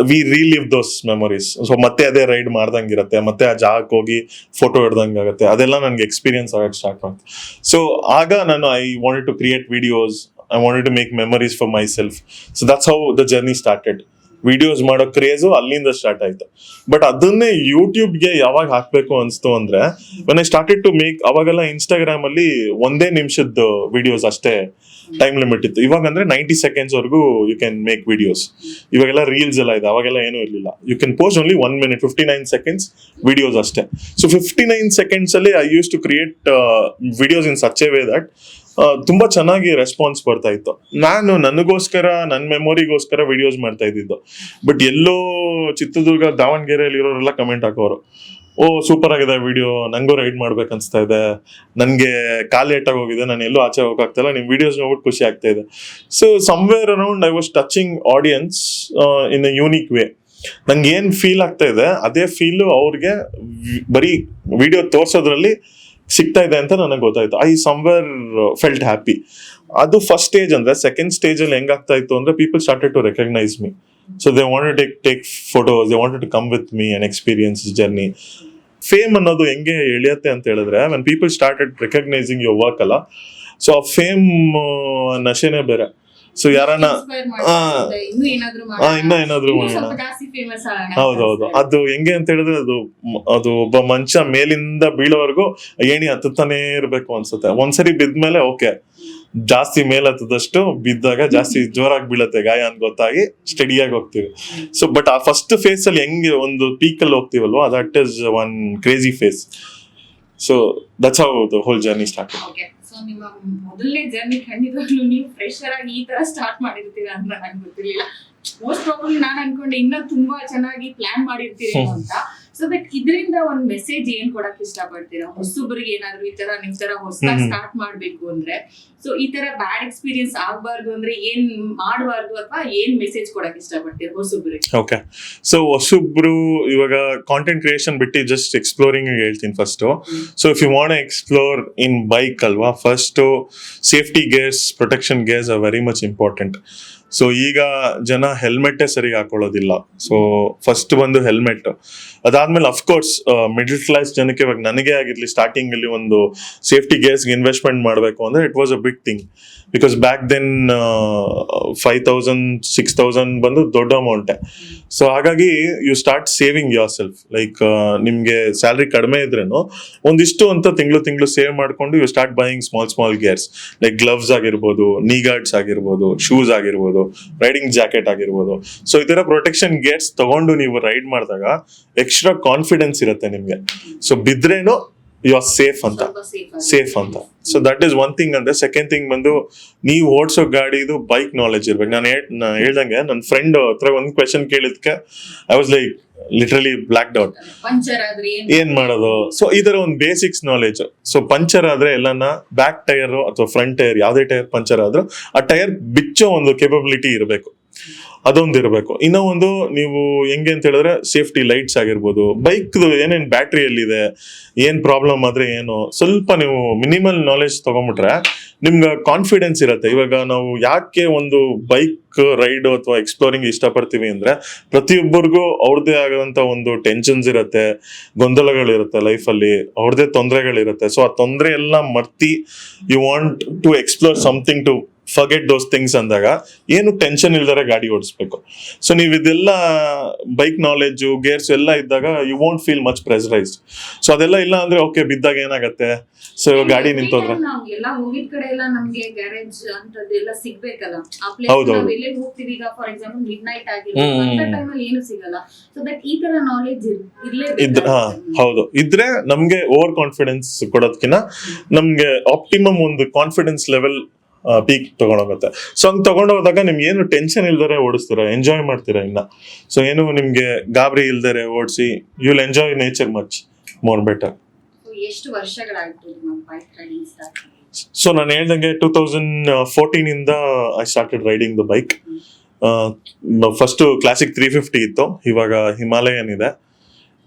V relive ದೋಸ್ memories. So ಮತ್ತೆ ಅದೇ ರೈಡ್ ಮಾಡ್ದಂಗಿರತ್ತೆ, ಮತ್ತೆ ಆ ಜಾಗಕ್ಕೆ ಹೋಗಿ ಫೋಟೋ ಹಿಡ್ದಂಗೆ ಆಗುತ್ತೆ. ಅದೆಲ್ಲ ನನಗೆ ಎಕ್ಸ್ಪೀರಿಯನ್ಸ್ ಆಗಕ್ಕೆ ಸ್ಟಾರ್ಟ್ ಮಾಡ್ತು. ಸೊ ಆಗ ನಾನು I wanted to create videos, I wanted to make memories for myself. So that's how the journey started. Videos ಮಾಡೋ ಕ್ರೇಜು ಅಲ್ಲಿಂದ ಸ್ಟಾರ್ಟ್ ಆಯ್ತು. ಬಟ್ ಅದನ್ನೇ ಯೂಟ್ಯೂಬ್ಗೆ ಯಾವಾಗ ಹಾಕ್ಬೇಕು ಅನ್ಸ್ತು ಅಂದ್ರೆ when I started to make, ಅವಾಗೆಲ್ಲ ಇನ್ಸ್ಟಾಗ್ರಾಮ್ ಅಲ್ಲಿ 1 ನಿಮಿಷದ ವಿಡಿಯೋಸ್ ಅಷ್ಟೇ ಟೈಮ್ ಲಿಮಿಟ್ ಇತ್ತು. ಇವಾಗ ಅಂದ್ರೆ 90 seconds ವರೆಗೂ ಯು ಕ್ಯಾನ್ ಮೇಕ್ ವಿಡಿಯೋಸ್. ಇವಾಗೆಲ್ಲ ರೀಲ್ಸ್ ಎಲ್ಲ ಇದೆ, ಅವಾಗೆಲ್ಲ ಏನೂ ಇರಲಿಲ್ಲ. You can post only 1 minute 59 seconds videos ಅಷ್ಟೇ. ಸೊ 59 seconds ಅಲ್ಲಿ I use to create videos in such a way that ತುಂಬಾ ಚೆನ್ನಾಗಿ ರೆಸ್ಪಾನ್ಸ್ ಬರ್ತಾ ಇತ್ತು. ನಾನು ನನಗೋಸ್ಕರ, ನನ್ನ ಮೆಮೊರಿಗೋಸ್ಕರ ವಿಡಿಯೋಸ್ ಮಾಡ್ತಾ ಇದ್ದಿದ್ದು. ಬಟ್ ಎಲ್ಲೋ ಚಿತ್ರದುರ್ಗ, ದಾವಣಗೆರೆಯಲ್ಲಿ ಇರೋರೆಲ್ಲ ಕಮೆಂಟ್ ಹಾಕೋರು, ಓ ಸೂಪರ್ ಆಗಿದೆ ವಿಡಿಯೋ, ನಂಗೂ ರೈಡ್ ಮಾಡ್ಬೇಕು ಅನ್ಸ್ತಾ ಇದೆ, ನನಗೆ ಕಾಲ್ ಲೇಟಾಗಿ ಹೋಗಿದೆ, ನಾನು ಎಲ್ಲೂ ಆಚೆ ಹೋಗಕ್ಕಾಗ್ತಿಲ್ಲ, ನಿಮ್ಮ ವಿಡಿಯೋಸ್ ನೋಡ್ಬಿಟ್ಟು ಖುಷಿ ಆಗ್ತಾ ಇದೆ. So somewhere around I was touching audience in a unique way. ನಂಗೆ ಏನ್ ಫೀಲ್ ಆಗ್ತಾ ಇದೆ ಅದೇ ಫೀಲ್ ಅವ್ರಿಗೆ ಬರೀ ವಿಡಿಯೋ ತೋರ್ಸೋದ್ರಲ್ಲಿ ಸಿಗ್ತಾ ಇದೆ ಅಂತ ನನಗೆ ಗೊತ್ತಾಯ್ತು. I somewhere felt happy. ಅದು ಫಸ್ಟ್ ಸ್ಟೇಜ್. ಅಂದ್ರೆ ಸೆಕೆಂಡ್ ಸ್ಟೇಜ್ ಅಲ್ಲಿ ಹೆಂಗಾಗ್ತಾ ಇತ್ತು ಅಂದ್ರೆ people started to recognize me. So they wanted to take photos, they wanted to come with me and experience journey. Fame ಅನ್ನೋದು ಹೆಂಗೆ ಎಳಿಯತ್ತೆ ಅಂತ ಹೇಳಿದ್ರೆ when people started recognizing your work ಅಲ್ಲ, ಸೊ ಆ ಫೇಮ್ ನಶೆನೇ ಬೇರೆ. ಸೊ ಯಾರನ್ನ ಇನ್ನೂ ಏನಾದ್ರು ಹೌದೌದು, ಅದು ಹೆಂಗೆ ಅಂತ ಹೇಳಿದ್ರೆ ಅದು ಒಬ್ಬ ಮನುಷ್ಯ ಮೇಲಿಂದ ಬೀಳೋವರೆಗೂ ಏಣಿ ಹತ್ತುತ್ತಾನೆ ಇರ್ಬೇಕು ಅನ್ಸುತ್ತೆ. ಒಂದ್ಸರಿ ಬಿದ್ಮೇಲೆ ಓಕೆ, ಜಾಸ್ತಿ ಮೇಲ್ ಹತ್ತದಷ್ಟು ಬಿದ್ದಾಗ ಜಾಸ್ತಿ ಜೋರಾಗಿ ಬೀಳತ್ತೆ ಗಾಯ ಅಂತ ಗೊತ್ತಾಗಿ ಸ್ಟಡಿಯಾಗಿ ಹೋಗ್ತೀವಿ. ಸೊ ಬಟ್ ಆ ಫಸ್ಟ್ ಫೇಸ್ ಅಲ್ಲಿ ಹೆಂಗೆ ಒಂದು ಪೀಕ್ ಅಲ್ಲಿ ಹೋಗ್ತೀವಲ್ವಾ, that is one crazy phase. So that's how the whole journey start. So ನಿಮ್ಮ ಮೊದಲನೇ ಜರ್ನಿ ಖಂಡಿತವಾಗ್ಲೂ ನೀವು ಫ್ರೆಶರ್ ಆಗಿ ಈ ತರ ಸ್ಟಾರ್ಟ್ ಮಾಡಿರ್ತೀರಾ ಅಂತ ನಂಗೆ ಗೊತ್ತಿರ್ಲಿಲ್ಲ. ಮೋಸ್ಟ್ ಪ್ರಾಬಬ್ಲಿ ನಾನು ಅನ್ಕೊಂಡೆ ಇನ್ನೂ ತುಂಬಾ ಚೆನ್ನಾಗಿ ಪ್ಲಾನ್ ಮಾಡಿರ್ತೀರೇನೋ ಅಂತ. ಸೊ ಬಟ್ ಇದರಿಂದ ಒಂದ್ ಮೆಸೇಜ್ ಏನ್ ಕೊಡಕ್ ಇಷ್ಟಪಡ್ತೀರಾ ಹೊಸೊಬ್ಬರಿಗೆ? ಏನಾದ್ರು ಈ ತರ ನಿಮ್ ತರ ಹೊಸದಾಗಿ ಸ್ಟಾರ್ಟ್ ಮಾಡ್ಬೇಕು ಅಂದ್ರೆ, ಸೊ ಈ ತರ ಬ್ಯಾಡ್ ಎಕ್ಸ್ಪೀರಿಯನ್ಸ್ ಆಗ್ಬಾರ್ದು ಅಂದ್ರೆ ಏನ್ ಮಾಡಬಾರ್ದು, ಅಥವಾ ಏನ್ ಮೆಸೇಜ್ ಕೊಡಕ್ ಇಷ್ಟಪಡ್ತೀರಾ ಹೊಸೊಬ್ಬರಿಗೆ? ಓಕೆ, ಸೊ ಹೊಸೊಬ್ರು ಇವಾಗ ಕಾಂಟೆಂಟ್ ಕ್ರಿಯೇಷನ್ ಬಿಟ್ಟು ಜಸ್ಟ್ ಎಕ್ಸ್ಪ್ಲೋರಿಂಗ್ ಹೇಳ್ತೀನಿ first. So if you want explore in bike ಅಲ್ವಾ, first safety gears, protection gears are very much important. So ಈಗ ಜನ ಹೆಲ್ಮೆಟ್ಟೇ ಸರಿಗೆ ಹಾಕೊಳ್ಳೋದಿಲ್ಲ. ಸೊ ಫಸ್ಟ್ ಬಂದು ಹೆಲ್ಮೆಟ್. ಅದಾದ್ಮೇಲೆ ಅಫ್ಕೋರ್ಸ್ ಮಿಡಲ್ ಕ್ಲಾಸ್ ಜನಕ್ಕೆ, ಇವಾಗ ನನಗೆ ಆಗಿರ್ಲಿ ಸ್ಟಾರ್ಟಿಂಗ್ ಅಲ್ಲಿ ಒಂದು ಸೇಫ್ಟಿ ಗೇರ್ಸ್ಗೆ ಇನ್ವೆಸ್ಟ್ಮೆಂಟ್ ಮಾಡಬೇಕು ಅಂದ್ರೆ it was a big thing. Because back then 5,000 6,000 ಬಂದು ದೊಡ್ಡ ಅಮೌಂಟೇ. ಸೊ ಹಾಗಾಗಿ you start saving yourself. Like ನಿಮ್ಗೆ ಸ್ಯಾಲ್ರಿ ಕಡಿಮೆ ಇದ್ರೇನು ಒಂದಿಷ್ಟು ಅಂತ ತಿಂಗಳು ಸೇವ್ ಮಾಡ್ಕೊಂಡು you start buying small gears, like gloves ಆಗಿರ್ಬೋದು, ನೀ ಗಾರ್ಡ್ಸ್ ಆಗಿರ್ಬೋದು, ಶೂಸ್ ಆಗಿರ್ಬೋದು, ರೈಡಿಂಗ್ ಜಾಕೆಟ್ ಆಗಿರ್ಬೋದು. ಸೊ ಈ ತರ ಪ್ರೊಟೆಕ್ಷನ್ ಗೇರ್ಸ್ ತಗೊಂಡು ನೀವು ರೈಡ್ ಮಾಡಿದಾಗ ಎಕ್ಸ್ಟ್ರಾ ಕಾನ್ಫಿಡೆನ್ಸ್ ಇರುತ್ತೆ ನಿಮ್ಗೆ. ಸೊ ಬಿದ್ರೇನು ಯು ಆರ್ ಸೇಫ್ ಅಂತ. So that is one thing. ಅಂದ್ರೆ ಸೆಕೆಂಡ್ ಥಿಂಗ್ ಬಂದು ನೀವು ಓಡಿಸೋ ಗಾಡಿದು ಬೈಕ್ ನಾಲೆಜ್ ಇರ್ಬೇಕು. ನಾನು ಹೇಳ್ದಂಗೆ ನನ್ನ ಫ್ರೆಂಡ್ ಹತ್ರ ಒಂದು ಕ್ವೆಶನ್ ಕೇಳಿದ್ಕೆ I was like literally black out, ಏನ್ ಮಾಡೋದು. ಸೊ ಈ ತರ ಒಂದು ಬೇಸಿಕ್ಸ್ ನಾಲೆಜ್. ಸೊ ಪಂಚರ್ ಆದ್ರೆ ಎಲ್ಲನ ಬ್ಯಾಕ್ ಟೈರ್ ಅಥವಾ ಫ್ರಂಟ್ ಟೈರ್, ಯಾವ್ದೇ ಟೈರ್ ಪಂಚರ್ ಆದ್ರೂ ಆ ಟೈರ್ ಬಿಚ್ಚೋ ಒಂದು ಕೇಪಬಿಲಿಟಿ ಇರಬೇಕು. ಅದೊಂದಿರಬೇಕು. ಇನ್ನೂ ಒಂದು ನೀವು ಹೆಂಗೆ ಅಂತ ಹೇಳಿದ್ರೆ ಸೇಫ್ಟಿ ಲೈಟ್ಸ್ ಆಗಿರ್ಬೋದು, ಬೈಕ್ದು ಏನೇನು ಬ್ಯಾಟ್ರಿಯಲ್ಲಿದೆ, ಏನು ಪ್ರಾಬ್ಲಮ್ ಆದರೆ ಏನು, ಸ್ವಲ್ಪ ನೀವು ಮಿನಿಮಲ್ ನಾಲೆಜ್ ತೊಗೊಂಬಿಟ್ರೆ ನಿಮ್ಗೆ ಕಾನ್ಫಿಡೆನ್ಸ್ ಇರುತ್ತೆ. ಇವಾಗ ನಾವು ಯಾಕೆ ಒಂದು ಬೈಕ್ ರೈಡ್ ಅಥವಾ ಎಕ್ಸ್ಪ್ಲೋರಿಂಗ್ ಇಷ್ಟಪಡ್ತೀವಿ ಅಂದರೆ, ಪ್ರತಿಯೊಬ್ಬರಿಗೂ ಅವ್ರದ್ದೇ ಆಗೋಂಥ ಒಂದು ಟೆನ್ಷನ್ಸ್ ಇರುತ್ತೆ, ಗೊಂದಲಗಳಿರುತ್ತೆ ಲೈಫಲ್ಲಿ, ಅವ್ರದ್ದೇ ತೊಂದರೆಗಳಿರುತ್ತೆ. ಸೊ ಆ ತೊಂದರೆ ಎಲ್ಲ ಮರ್ತಿ you want to explore something to forget those things ಅಂದಾಗ ಏನು ಟೆನ್ಷನ್ ಇಲ್ದರೆ ಗಾಡಿ ಓಡಿಸ್ಬೇಕು. ಸೊ ನೀವು ಇದೆಲ್ಲ ಬೈಕ್ ನಾಲೆಡ್ಜು, ಗೇರ್ಸ್ ಎಲ್ಲ ಇದ್ದಾಗ you won't feel much pressurized. So ಅದೆಲ್ಲ ಇಲ್ಲ ಅಂದ್ರೆ ಓಕೆ, ಬಿದ್ದಾಗ ಏನಾಗತ್ತೆ, ಸೊ ಗಾಡಿ ನಿಂತೋದ್ರೆ ನಾವು ಎಲ್ಲ ಹೋಗಿದ ಕಡೆ ಎಲ್ಲ ನಮ್ಗೆ ಗ್ಯಾರೇಜ್ ಅಂತದೆಲ್ಲ ಸಿಗ್ಬೇಕಲ್ಲ. ಆ ಪ್ಲೇಸ್ ಹೌದು. ನಾವು ಎಲ್ಲೇ ಹೋಗ್ತೀವಿ, ಈಗ ಫಾರ್ ಎಕ್ಸಾಂಪಲ್ ಮಿಡ್ ನೈಟ್ ಆಗಿರ್ಬೋದು, ಅಂತ ಟೈಮಲ್ಲಿ ಏನು ಸಿಗಲ್ಲ. ಸೊ ದಟ್ ಈ ತರ ನಾಲೆಡ್ಜ್ ಇರ್ಲೇಬೇಕು. ಹೌದು, ಇದ್ರೆ ನಮ್ಗೆ ಓವರ್ ಕಾನ್ಫಿಡೆನ್ಸ್ ಕೊಡೋದಕ್ಕಿಂತ ನಮ್ಗೆ ಆಪ್ಟಿಮಮ್ ಒಂದು ಕಾನ್ಫಿಡೆನ್ಸ್ ಲೆವೆಲ್ ಪೀಕ್ ತಗೊಂಡೋಗುತ್ತೆ. ಸೊ ಹಂಗೆ ತಗೊಂಡೋದಾಗ ನಿಮ್ಗೆ ಏನು ಟೆನ್ಷನ್ ಇಲ್ದರೆ ಓಡಿಸ್ತೀರಾ, ಎಂಜಾಯ್ ಮಾಡ್ತೀರಾ ಇನ್ನ. ಸೊ ಏನು ನಿಮ್ಗೆ ಗಾಬರಿ ಇಲ್ದರೆ ಓಡಿಸಿ, you will enjoy nature much more better. ಎಷ್ಟು ವರ್ಷಗಳಾಯ್ತು ನಿಮ್ಮ ಬೈಕ್ ರೈಡಿಂಗ್ ಸ್ಟಾರ್ಟ್? ಸೊ ನಾನು ಹೇಳ್ದಂಗೆ 2014 ಇಂದ I started riding the bike. First classic 350 ಇತ್ತು, ಇವಾಗ ಹಿಮಾಲಯನ್ ಇದೆ.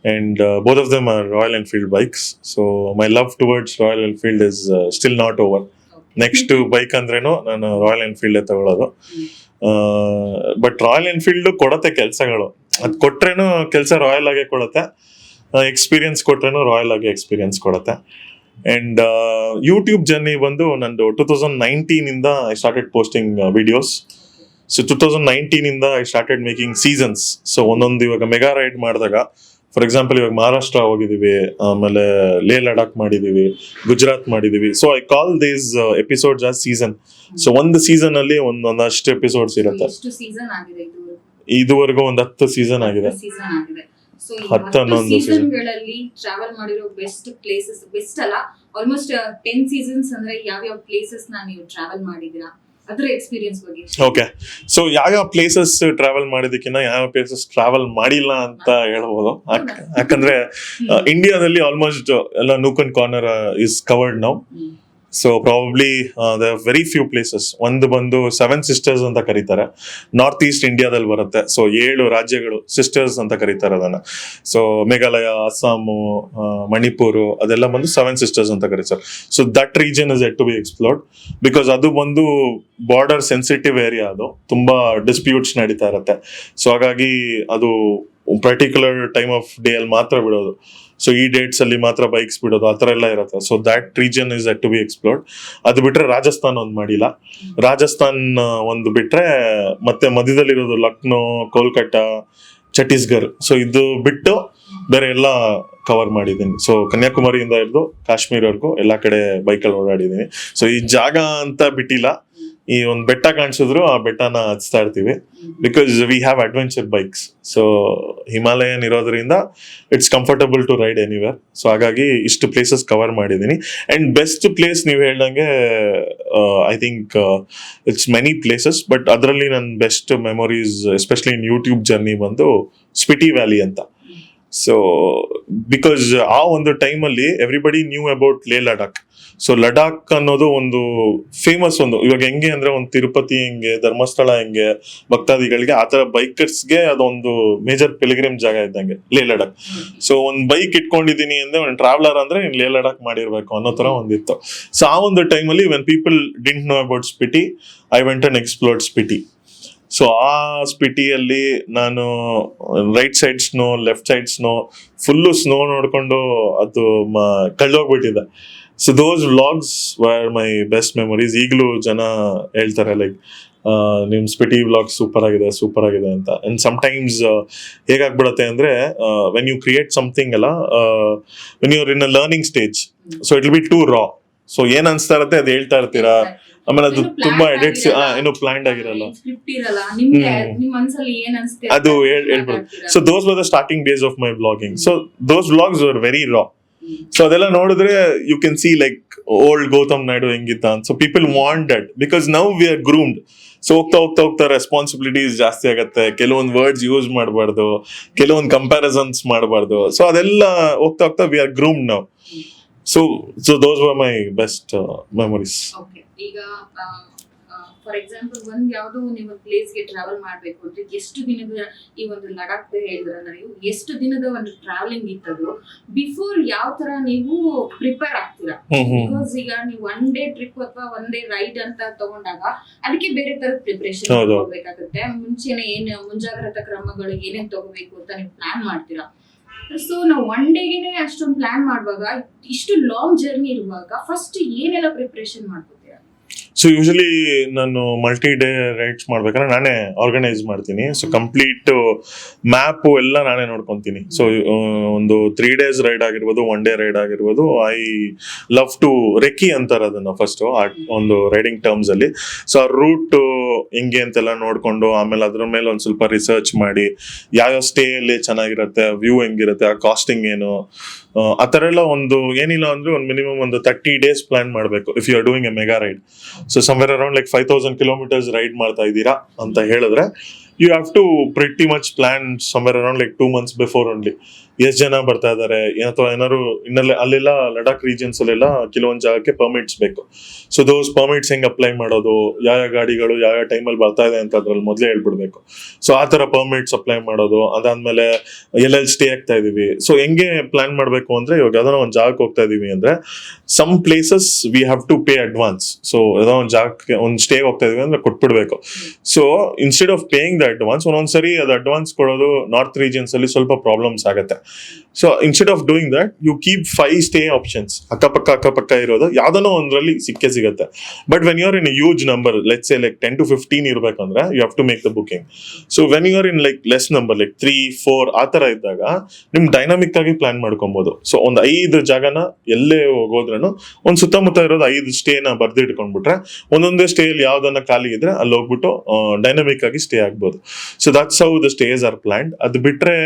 And both of them are Royal Enfield bikes. So my love towards Royal Enfield is still not over. Next bike ಅಂದ್ರೇನು ನಾನು royal Enfield ತಗೊಳ್ಳೋದು. But royal Enfield ಕೊಡತ್ತೆ ಕೆಲಸಗಳು, ಅದು ಕೊಟ್ರೇನು ಕೆಲಸ ರಾಯಲ್ ಆಗೇ ಕೊಡುತ್ತೆ, ಎಕ್ಸ್ಪೀರಿಯನ್ಸ್ ಕೊಟ್ರೇನು ರಾಯಲ್ ಆಗಿ ಎಕ್ಸ್ಪೀರಿಯನ್ಸ್ ಕೊಡುತ್ತೆ. ಅಂಡ್ ಯೂಟ್ಯೂಬ್ ಜರ್ನಿ ಬಂದು ನಂದು 2019 ಇಂದ I started posting videos. So 2019 ಇಂದ I started making seasons. So ಒಂದೊಂದು ಇವಾಗ ಮೆಗಾ ರೈಡ್ ಮಾಡಿದಾಗ, ಫಾರ್ ಎಕ್ಸಾಂಪಲ್ ಇವಾಗ ಮಹಾರಾಷ್ಟ್ರ ಹೋಗಿದೀವಿ, ಆಮೇಲೆ ಲೇ ಲಡಾಖ್ ಮಾಡಿದೀವಿ, ಗುಜರಾತ್ ಮಾಡಿದೀವಿ. So I call these episodes as season. So ಒಂದು ಸೀಸನ್ ಅಲ್ಲಿ ಒಂದಷ್ಟು ಎಪಿಸೋಡ್ಸ್ ಇರುತ್ತೆ. ಇದುವರೆಗೂ ಒಂದು 10 ಸೀಸನ್ ಆಗಿದೆ. 10-11 ಸೀಸನ್ಗಳಲ್ಲಿ ಟ್ರಾವೆಲ್ ಮಾಡಿರೋ ಬೆಸ್ಟ್ ಪ್ಲೇಸಸ್, ಬೆಸ್ಟ್ ಅಲ್ಲ, ಆಲ್ಮೋಸ್ಟ್ 10 ಸೀಸನ್ಸ್ ಅಂದ್ರೆ ಯಾವ ಪ್ಲೇಸಸ್ ನೀವು ಟ್ರಾವೆಲ್ ಮಾಡಿದೀರಾ, ಅದರ ಎಕ್ಸ್ಪೀರಿಯನ್ಸ್ ಬಗ್ಗೆ? ಓಕೆ, ಸೊ ಯಾವ ಪ್ಲೇಸಸ್ ಟ್ರಾವೆಲ್ ಮಾಡಿದಕ್ಕಿಂತ ಯಾವ ಪ್ಲೇಸಸ್ ಟ್ರಾವೆಲ್ ಮಾಡಿಲ್ಲ ಅಂತ ಹೇಳ್ಬೋದು. ಯಾಕಂದ್ರೆ ಇಂಡಿಯಾದಲ್ಲಿ ಆಲ್ಮೋಸ್ಟ್ ಎಲ್ಲ Nook and corner is covered now. So probably they are very few places. ಒಂದು ಬಂದು 7 ಸಿಸ್ಟರ್ಸ್ ಅಂತ ಕರೀತಾರೆ, ನಾರ್ತ್ ಈಸ್ಟ್ ಇಂಡಿಯಾದಲ್ಲಿ ಬರುತ್ತೆ. ಸೊ 7 ರಾಜ್ಯಗಳು ಸಿಸ್ಟರ್ಸ್ ಅಂತ ಕರೀತಾರೆ ಅದನ್ನ. ಸೊ ಮೇಘಾಲಯ, ಅಸ್ಸಾಮು, ಮಣಿಪುರು, ಅದೆಲ್ಲ ಬಂದು 7 ಸಿಸ್ಟರ್ಸ್ ಅಂತ ಕರೀತಾರೆ. So that region is yet to be explored, because ಅದು ಬಂದು ಬಾರ್ಡರ್ ಸೆನ್ಸಿಟಿವ್ ಏರಿಯಾ, ಅದು ತುಂಬಾ ಡಿಸ್ಪ್ಯೂಟ್ಸ್ ನಡೀತಾ ಇರುತ್ತೆ. ಸೊ ಹಾಗಾಗಿ ಅದು ಪರ್ಟಿಕ್ಯುಲರ್ ಟೈಮ್ ಆಫ್ ಡೇ ಅಲ್ಲಿ ಮಾತ್ರ ಬಿಡೋದು. ಸೊ ಈ ಡೇಟ್ಸ್ ಅಲ್ಲಿ ಮಾತ್ರ ಬೈಕ್ಸ್ ಬಿಡೋದು, ಆ ಥರ ಎಲ್ಲ ಇರುತ್ತೆ. So that region is yet to be explored. ಅದು ಬಿಟ್ರೆ ರಾಜಸ್ಥಾನ್ ಒಂದು ಮಾಡಿಲ್ಲ. ರಾಜಸ್ಥಾನ್ ಒಂದು ಬಿಟ್ರೆ ಮತ್ತೆ ಮಧ್ಯದಲ್ಲಿರೋದು ಲಕ್ನೋ, ಕೋಲ್ಕತ್ತಾ, ಛತ್ತೀಸ್ಗಢ. ಸೊ ಇದು ಬಿಟ್ಟು ಬೇರೆ ಎಲ್ಲ ಕವರ್ ಮಾಡಿದ್ದೀನಿ. ಸೊ ಕನ್ಯಾಕುಮಾರಿಯಿಂದ ಹಿಡಿದು ಕಾಶ್ಮೀರ್ವರೆಗೂ ಎಲ್ಲ ಕಡೆ ಬೈಕಲ್ಲಿ ಓಡಾಡಿದ್ದೀನಿ. ಸೊ ಈ ಜಾಗ ಅಂತ ಬಿಟ್ಟಿಲ್ಲ, ಈ ಒಂದು ಬೆಟ್ಟ ಕಾಣಿಸಿದ್ರು ಆ ಬೆಟ್ಟನ ಹಚ್ತಾ ಇರ್ತೀವಿ, because we have adventure bikes. So Himalayan ಇರೋದ್ರಿಂದ it's comfortable to ride anywhere. So ಹಾಗಾಗಿ ಇಷ್ಟು ಪ್ಲೇಸಸ್ ಕವರ್ ಮಾಡಿದ್ದೀನಿ. ಅಂಡ್ ಬೆಸ್ಟ್ ಪ್ಲೇಸ್ ನೀವು ಹೇಳ್ದಂಗೆ I think it's many places, but ಅದರಲ್ಲಿ ನನ್ನ best memories especially in YouTube journey ಬಂದು ಸ್ಪಿಟಿ ವ್ಯಾಲಿ ಅಂತ. ಸೊ ಬಿಕಾಸ್ ಆ ಒಂದು ಟೈಮಲ್ಲಿ ಎವ್ರಿಬಡಿ ನ್ಯೂ ಅಬೌಟ್ ಲೇ ಲಡಾಖ್. ಸೊ ಲಡಾಖ್ ಅನ್ನೋದು ಒಂದು ಫೇಮಸ್, ಒಂದು ಇವಾಗ ಹೆಂಗೆ ಅಂದ್ರೆ ಒಂದು ತಿರುಪತಿ ಹೆಂಗೆ, ಧರ್ಮಸ್ಥಳ ಹೆಂಗೆ ಭಕ್ತಾದಿಗಳಿಗೆ, ಆ ತರ ಬೈಕರ್ಸ್ಗೆ ಅದೊಂದು ಮೇಜರ್ ಪಿಲ್ಗ್ರಿಮ್ ಜಾಗ ಇದ್ದಂಗೆ ಲೇ ಲಡಾಖ್. ಸೊ ಒಂದು ಬೈಕ್ ಇಟ್ಕೊಂಡಿದ್ದೀನಿ ಅಂದ್ರೆ ಒಂದು ಟ್ರಾವೆಲರ್ ಅಂದ್ರೆ ನೀನ್ ಲೇ ಲಡಾಖ್ ಮಾಡಿರ್ಬೇಕು ಅನ್ನೋ ತರ ಒಂದಿತ್ತು. ಸೊ ಆ ಒಂದು ಟೈಮಲ್ಲಿ when people didn't know about Spiti, I went and explored Spiti. So ಆ ಸ್ಪಿಟಿಯಲ್ಲಿ ನಾನು right side snow, left side snow, full snow ನೋಡ್ಕೊಂಡು ಅದು ಕಳ್ಳೋಗ್ಬಿಟ್ಟಿದೆ. So those vlogs were my best memories. ಈಗಲೂ ಜನ ಹೇಳ್ತಾರೆ ಲೈಕ್ ನಿಮ್ ಸ್ಪಿಟಿ ವ್ಲಾಗ್ ಸೂಪರ್ ಆಗಿದೆ ಅಂತ. ಅಂಡ್ ಸಮ್ಟೈಮ್ಸ್ ಹೇಗಾಗ್ಬಿಡತ್ತೆ ಅಂದ್ರೆ ವೆನ್ ಯು ಕ್ರಿಯೇಟ್ ಸಮಥಿಂಗ್ ಅಲ್ಲ, when you're in a learning stage, so it will be too raw. ಸೊ ಏನ್ ಅನ್ಸ್ತಾ ಇರತ್ತೆ ಅದು ಹೇಳ್ತಾ ಇರ್ತೀರಾ, ಆಮೇಲೆ ಅದು ತುಂಬಾ ಎಡಿಟ್ಸ್ ಏನು ಪ್ಲಾನ್ಡ್ ಆಗಿರಲ್ಲ, ಅದು ಹೇಳ್ಬಿಡುತ್ತೆ. So those were the starting days of my vlogging. So those vlogs were very raw. So ಅದೆಲ್ಲ ನೋಡಿದ್ರೆ you can see like old Gautam Naidu ಹೆಂಗಿತ್ತ ಅಂತ. So people want that because now we are groomed. So ಹೋಗ್ತಾ responsibilities ಜಾಸ್ತಿ ಆಗತ್ತೆ, ಕೆಲವೊಂದು words use ಮಾಡಬಾರ್ದು, ಕೆಲವೊಂದು ಕಂಪ್ಯಾರಿಸನ್ಸ್ ಮಾಡಬಾರ್ದು. ಸೊ ಅದೆಲ್ಲ ಹೋಗ್ತಾ we are groomed now. So those were my best memories. ಈಗ ಫಾರ್ ಎಕ್ಸಾಂಪಲ್ ಯಾವ್ದೋ ನೀವು ಪ್ಲೇಸ್ಗೆ ಟ್ರಾವೆಲ್ ಮಾಡ್ಬೇಕು ಅಂದ್ರೆ ಎಷ್ಟು ದಿನದ ಈ ಒಂದು ಲಡಾಖ್ ಹೇಳಿದ್ರಲ್ಲ ನೀವು ಎಷ್ಟು ದಿನದ ಒಂದು ಟ್ರಾವೆಲಿಂಗ್ ಇತ್ತದು ಬಿಫೋರ್ ಯಾವ ತರ ನೀವು ಪ್ರಿಪೇರ್ ಆಗ್ತೀರಾ? ಬಿಕಾಸ್ ಈಗ ನೀವು ಒನ್ ಡೇ ಟ್ರಿಪ್ ಅಥವಾ ಒನ್ ಡೇ ರೈಡ್ ಅಂತ ತಗೊಂಡಾಗ ಅದಕ್ಕೆ ಬೇರೆ ತರದ ಪ್ರಿಪರೇಷನ್ ಮಾಡ್ಕೋಬೇಕಾಗುತ್ತೆ. ಮುಂಚೆನೆ ಮುಂಜಾಗ್ರತಾ ಕ್ರಮಗಳು ಏನೇನ್ ತಗೋಬೇಕು ಅಂತ ನೀವು ಪ್ಲಾನ್ ಮಾಡ್ತೀರಾ. ಸೊ ನಾವು ಒನ್ ಡೇಗೆನೆ ಅಷ್ಟೊಂದು ಪ್ಲಾನ್ ಮಾಡುವಾಗ ಇಷ್ಟು ಲಾಂಗ್ ಜರ್ನಿ ಇರುವಾಗ ಫಸ್ಟ್ ಏನೆಲ್ಲ ಪ್ರಿಪರೇಷನ್ ಮಾಡ್ಕೋತೀರಾ? ಸೊ ಯೂಶಲಿ ನಾನು ಮಲ್ಟಿ ಡೇ ರೈಡ್ಸ್ ಮಾಡ್ಬೇಕಾದ್ರೆ ನಾನೇ ಆರ್ಗನೈಸ್ ಮಾಡ್ತೀನಿ. ಸೊ ಕಂಪ್ಲೀಟ್ ಮ್ಯಾಪ್ ಎಲ್ಲ ನಾನೇ ನೋಡ್ಕೊಂತೀನಿ. ಸೊ ಒಂದು 3 days ರೈಡ್ ಆಗಿರ್ಬೋದು, 1 day ರೈಡ್ ಆಗಿರ್ಬೋದು. ಐ ಲವ್ ಟು ರೆಕಿ ಅಂತಾರೆ ಅದನ್ನ ಫಸ್ಟ್ ಒಂದು ರೈಡಿಂಗ್ ಟರ್ಮ್ಸ್ ಅಲ್ಲಿ. ಸೊ ಆ ರೂಟ್ ಹೆಂಗೆ ಅಂತೆಲ್ಲ ನೋಡ್ಕೊಂಡು ಆಮೇಲೆ ಅದ್ರ ಮೇಲೆ ಒಂದ್ ಸ್ವಲ್ಪ ರಿಸರ್ಚ್ ಮಾಡಿ ಯಾವ್ಯಾವ ಸ್ಟೇ ಅಲ್ಲಿ ಚೆನ್ನಾಗಿರುತ್ತೆ, ವ್ಯೂ ಹೆಂಗಿರುತ್ತೆ, ಆ ಕಾಸ್ಟಿಂಗ್ ಏನು, ಆ ತರ ಎಲ್ಲ ಒಂದು ಏನಿಲ್ಲ ಅಂದ್ರೆ ಒಂದು ಮಿನಿಮಮ್ ಒಂದು 30 days ಪ್ಲಾನ್ ಮಾಡಬೇಕು if you are doing a mega ride. So somewhere around like 5000 kilometers ride ಮಾಡ್ತಾ ಇದ್ದೀರಾ ಅಂತ ಹೇಳಿದ್ರೆ you have to pretty much plan somewhere around like 2 months before only. ಎಷ್ಟು ಜನ ಬರ್ತಾ ಇದಾರೆ ಅಥವಾ ಏನಾದ್ರು ಇನ್ನಲ್ಲೇ ಅಲ್ಲೆಲ್ಲ ಲಡಾಖ್ ರೀಜನ್ಸ್ ಅಲ್ಲೆಲ್ಲ ಕೆಲವೊಂದು ಜಾಗಕ್ಕೆ ಪರ್ಮಿಟ್ಸ್ ಬೇಕು. ಸೊ ದೋಸ್ ಪರ್ಮಿಟ್ಸ್ ಹೆಂಗ್ ಅಪ್ಲೈ ಮಾಡೋದು, ಯಾವ ಗಾಡಿಗಳು ಯಾವ ಟೈಮಲ್ಲಿ ಬರ್ತಾ ಇದೆ ಅಂತ ಅದ್ರಲ್ಲಿ ಮೊದಲೇ ಹೇಳ್ಬಿಡ್ಬೇಕು. ಸೊ ಆ ತರ ಪರ್ಮಿಟ್ಸ್ ಅಪ್ಲೈ ಮಾಡೋದು, ಅದಾದ್ಮೇಲೆ ಎಲ್ಲೆಲ್ಲಿ ಸ್ಟೇ ಆಗ್ತಾ ಇದೀವಿ. ಸೊ ಹೆಂಗೆ ಪ್ಲಾನ್ ಮಾಡ್ಬೇಕು ಅಂದ್ರೆ ಇವಾಗ ಯಾವ್ದಾರ ಒಂದು ಜಾಗಕ್ಕೆ ಹೋಗ್ತಾ ಇದೀವಿ ಅಂದ್ರೆ some places we have to pay advance. So ಯಾವುದೋ ಒಂದು ಜಾಗಕ್ಕೆ ಒಂದು ಸ್ಟೇ ಹೋಗ್ತಾ ಇದೀವಿ ಅಂದ್ರೆ ಕೊಟ್ಬಿಡ್ಬೇಕು. So instead of paying the advance ಒಂದೊಂದ್ಸರಿ ಅದು ಅಡ್ವಾನ್ಸ್ ಕೊಡೋದು ನಾರ್ತ್ ರೀಜನ್ಸ್ ಅಲ್ಲಿ ಸ್ವಲ್ಪ ಪ್ರಾಬ್ಲಮ್ಸ್ ಆಗುತ್ತೆ. So instead of doing that you keep 5 stay options ಅಕ್ಕಪಕ್ಕ ಇರೋದು ಯಾವ್ದನೋ ಒಂದ್ರಲ್ಲಿ ಸಿಗುತ್ತೆ. But when you are in huge number, let's say like 10 to 15 ಇರ್ಬೇಕಂದ್ರೆ you have to make the booking. So when you are in like less number like 3, 4 ಆ ತರ ಇದ್ದಾಗ ನಿಮ್ ಡೈನಾಮಿಕ್ ಆಗಿ ಪ್ಲಾನ್ ಮಾಡ್ಕೊಬಹುದು. ಸೊ ಒಂದ್ 5 ಜಾಗನ ಎಲ್ಲೇ ಹೋಗೋದ್ರೂ ಒಂದ್ ಸುತ್ತಮುತ್ತ ಇರೋದು 5 ಸ್ಟೇನ ಬರ್ದಿಟ್ಕೊಂಡ್ಬಿಟ್ರೆ ಒಂದೊಂದೇ ಸ್ಟೇ ಅಲ್ಲಿ ಯಾವ್ದನ್ನ ಖಾಲಿ ಇದ್ರೆ ಅಲ್ಲಿ ಹೋಗ್ಬಿಟ್ಟು ಡೈನಾಮಿಕ್ ಆಗಿ ಸ್ಟೇ ಆಗ್ಬೋದು. So that's how the stays are planned. ಅದು ಬಿಟ್ರೆ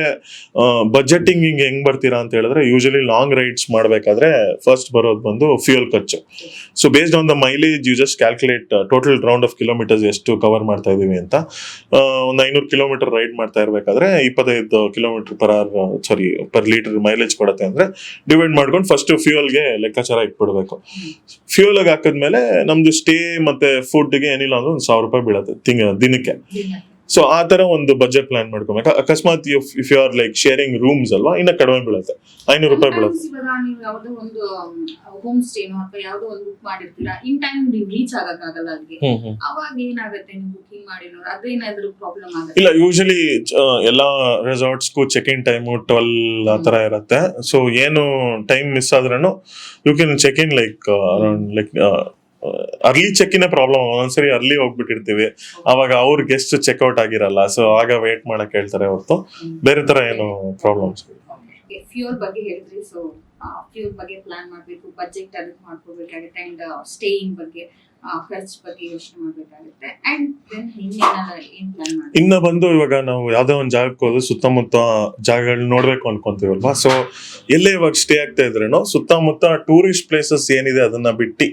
ಬಜೆಟಿಂಗ್ ಹೆಂಗ್ ಬರ್ತೀರಾ ಅಂತ ಹೇಳಿದ್ರೆ ಯೂಶಲಿ ಲಾಂಗ್ ರೈಡ್ಸ್ ಮಾಡ್ಬೇಕಾದ್ರೆ ಫಸ್ಟ್ ಬರೋದು ಬಂದು ಫ್ಯೂಯಲ್ ಖರ್ಚು. So based on the mileage you just calculate total round off kilometers ಎಷ್ಟು ಕವರ್ ಮಾಡ್ತಾ ಇದೀವಿ ಅಂತ. ಒಂದು 500 kilometer ರೈಡ್ ಮಾಡ್ತಾ ಇರ್ಬೇಕಾದ್ರೆ 25 km/h ಪರ್ ಲೀಟರ್ ಮೈಲೇಜ್ ಕೊಡುತ್ತೆ ಅಂದ್ರೆ ಡಿವೈಡ್ ಮಾಡ್ಕೊಂಡು ಫಸ್ಟ್ ಫ್ಯೂಯಲ್ಗೆ ಲೆಕ್ಕಾಚಾರ ಇಟ್ಬಿಡ್ಬೇಕು. ಫ್ಯೂಯಲ್ ಹಾಕಿದ್ಮೇಲೆ ನಮ್ದು ಸ್ಟೇ ಮತ್ತೆ ಫುಡ್ಗೆ ಏನಿಲ್ಲ ಅಂದ್ರೆ ₹1,000 ಬೀಳುತ್ತೆ ದಿನಕ್ಕೆ. ಸೊ ಆ ತರ ಒಂದು ಬಜೆಟ್ ಪ್ಲಾನ್ ಮಾಡ್ಕೊಬೇಕು. ಅಕಸ್ಮಾತ್ if you are like sharing rooms ಅಲ್ವಾ ಇನ್ನ ಕಡಿಮೆ ಬೀಳುತ್ತೆ, ₹500 ಬೀಳುತ್ತೆ. ನೀವು ಯಾವ್ದೋ ಒಂದು ಹೋಮ್ ಸ್ಟೇನೋ ಅಥವಾ ಯಾವ್ದೋ ಒಂದು ಬುಕ್ ಮಾಡಿರ್ತೀರಾ, ಇನ್ ಟೈಮ್ ನೀವು ರೀಚ್ ಆಗಕ್ಕಾಗಲ್ಲ ಅಲ್ಲಿಗೆ, ಅವಾಗ ಏನಾಗುತ್ತೆ? ನೀವು ಬುಕಿಂಗ್ ಮಾಡಿರೋರು ಅದೇನಾದ್ರೂ ಪ್ರಾಬ್ಲಮ್ ಆಗುತ್ತೆ? ಇಲ್ಲ, ಯೂಶಲಿ ಎಲ್ಲಾ ರೆಸಾರ್ಟ್ಸ್ಗೂ ಚೆಕ್ ಇನ್ ಟೈಮ್ 12 ಆ ತರ ಇರುತ್ತೆ. ಸೊ ಏನು ಟೈಮ್ ಮಿಸ್ ಆದ್ರೂ you can check in like around like early ಚೆಕ್ಕಿನ ಪ್ರಾಬ್ಲಮ್. ಒಂದೊಂದ್ಸರಿ ಅರ್ಲಿ ಹೋಗ್ಬಿಟ್ಟಿರ್ತೀವಿ, ಅವಾಗ ಅವ್ರ ಗೆಸ್ಟ್ ಚೆಕ್ಔಟ್ ಆಗಿರಲ್ಲ. ಸೊ ಆಗ ವೇಟ್ ಮಾಡಕ್ ಹೇಳ್ತಾರೆ ಹೊರತು ಬೇರೆ ತರ ಏನು ಪ್ರಾಬ್ಲಮ್ಸ್. ಫ್ಯೂಯಲ್ ಬಗ್ಗೆ ಹೇಳಿದ್ರಿ. ಸೊ ಫ್ಯೂಯಲ್ ಬಗ್ಗೆ ಪ್ಲಾನ್ ಮಾಡ್ಬೇಕು, ಬಜೆಟ್ ಅದಕ್ಕೆ ಮಾಡ್ಕೋಬೇಕಾಗುತ್ತೆ, ಅಂಡ್ ಸ್ಟೇಯಿಂಗ್ ಬಗ್ಗೆ ಖರ್ಚು ಬಗ್ಗೆ ಯೋಚನೆ ಮಾಡ್ಬೇಕಾಗುತ್ತೆ. ಅಂಡ್ ದೆನ್ ಏನ್ ಪ್ಲಾನ್ ಮಾಡಿ ಇನ್ನ ಬಂದು ಇವಾಗ ನಾವು ಯಾವ್ದೋ ಒಂದ್ ಜಾಗಕ್ಕೆ ಹೋದ್ರೆ ಸುತ್ತಮುತ್ತ ಜಾಗಗಳನ್ನ ನೋಡ್ಬೇಕು ಅನ್ಕೊಂತೀವಲ್ವಾ. ಸೊ ಎಲ್ಲೇ ಇವಾಗ ಸ್ಟೇ ಆಗ್ತಾ ಇದ್ರೇನು ಸುತ್ತಮುತ್ತ ಟೂರಿಸ್ಟ್ ಪ್ಲೇಸಸ್ ಏನಿದೆ ಅದನ್ನ ಬಿಟ್ಟು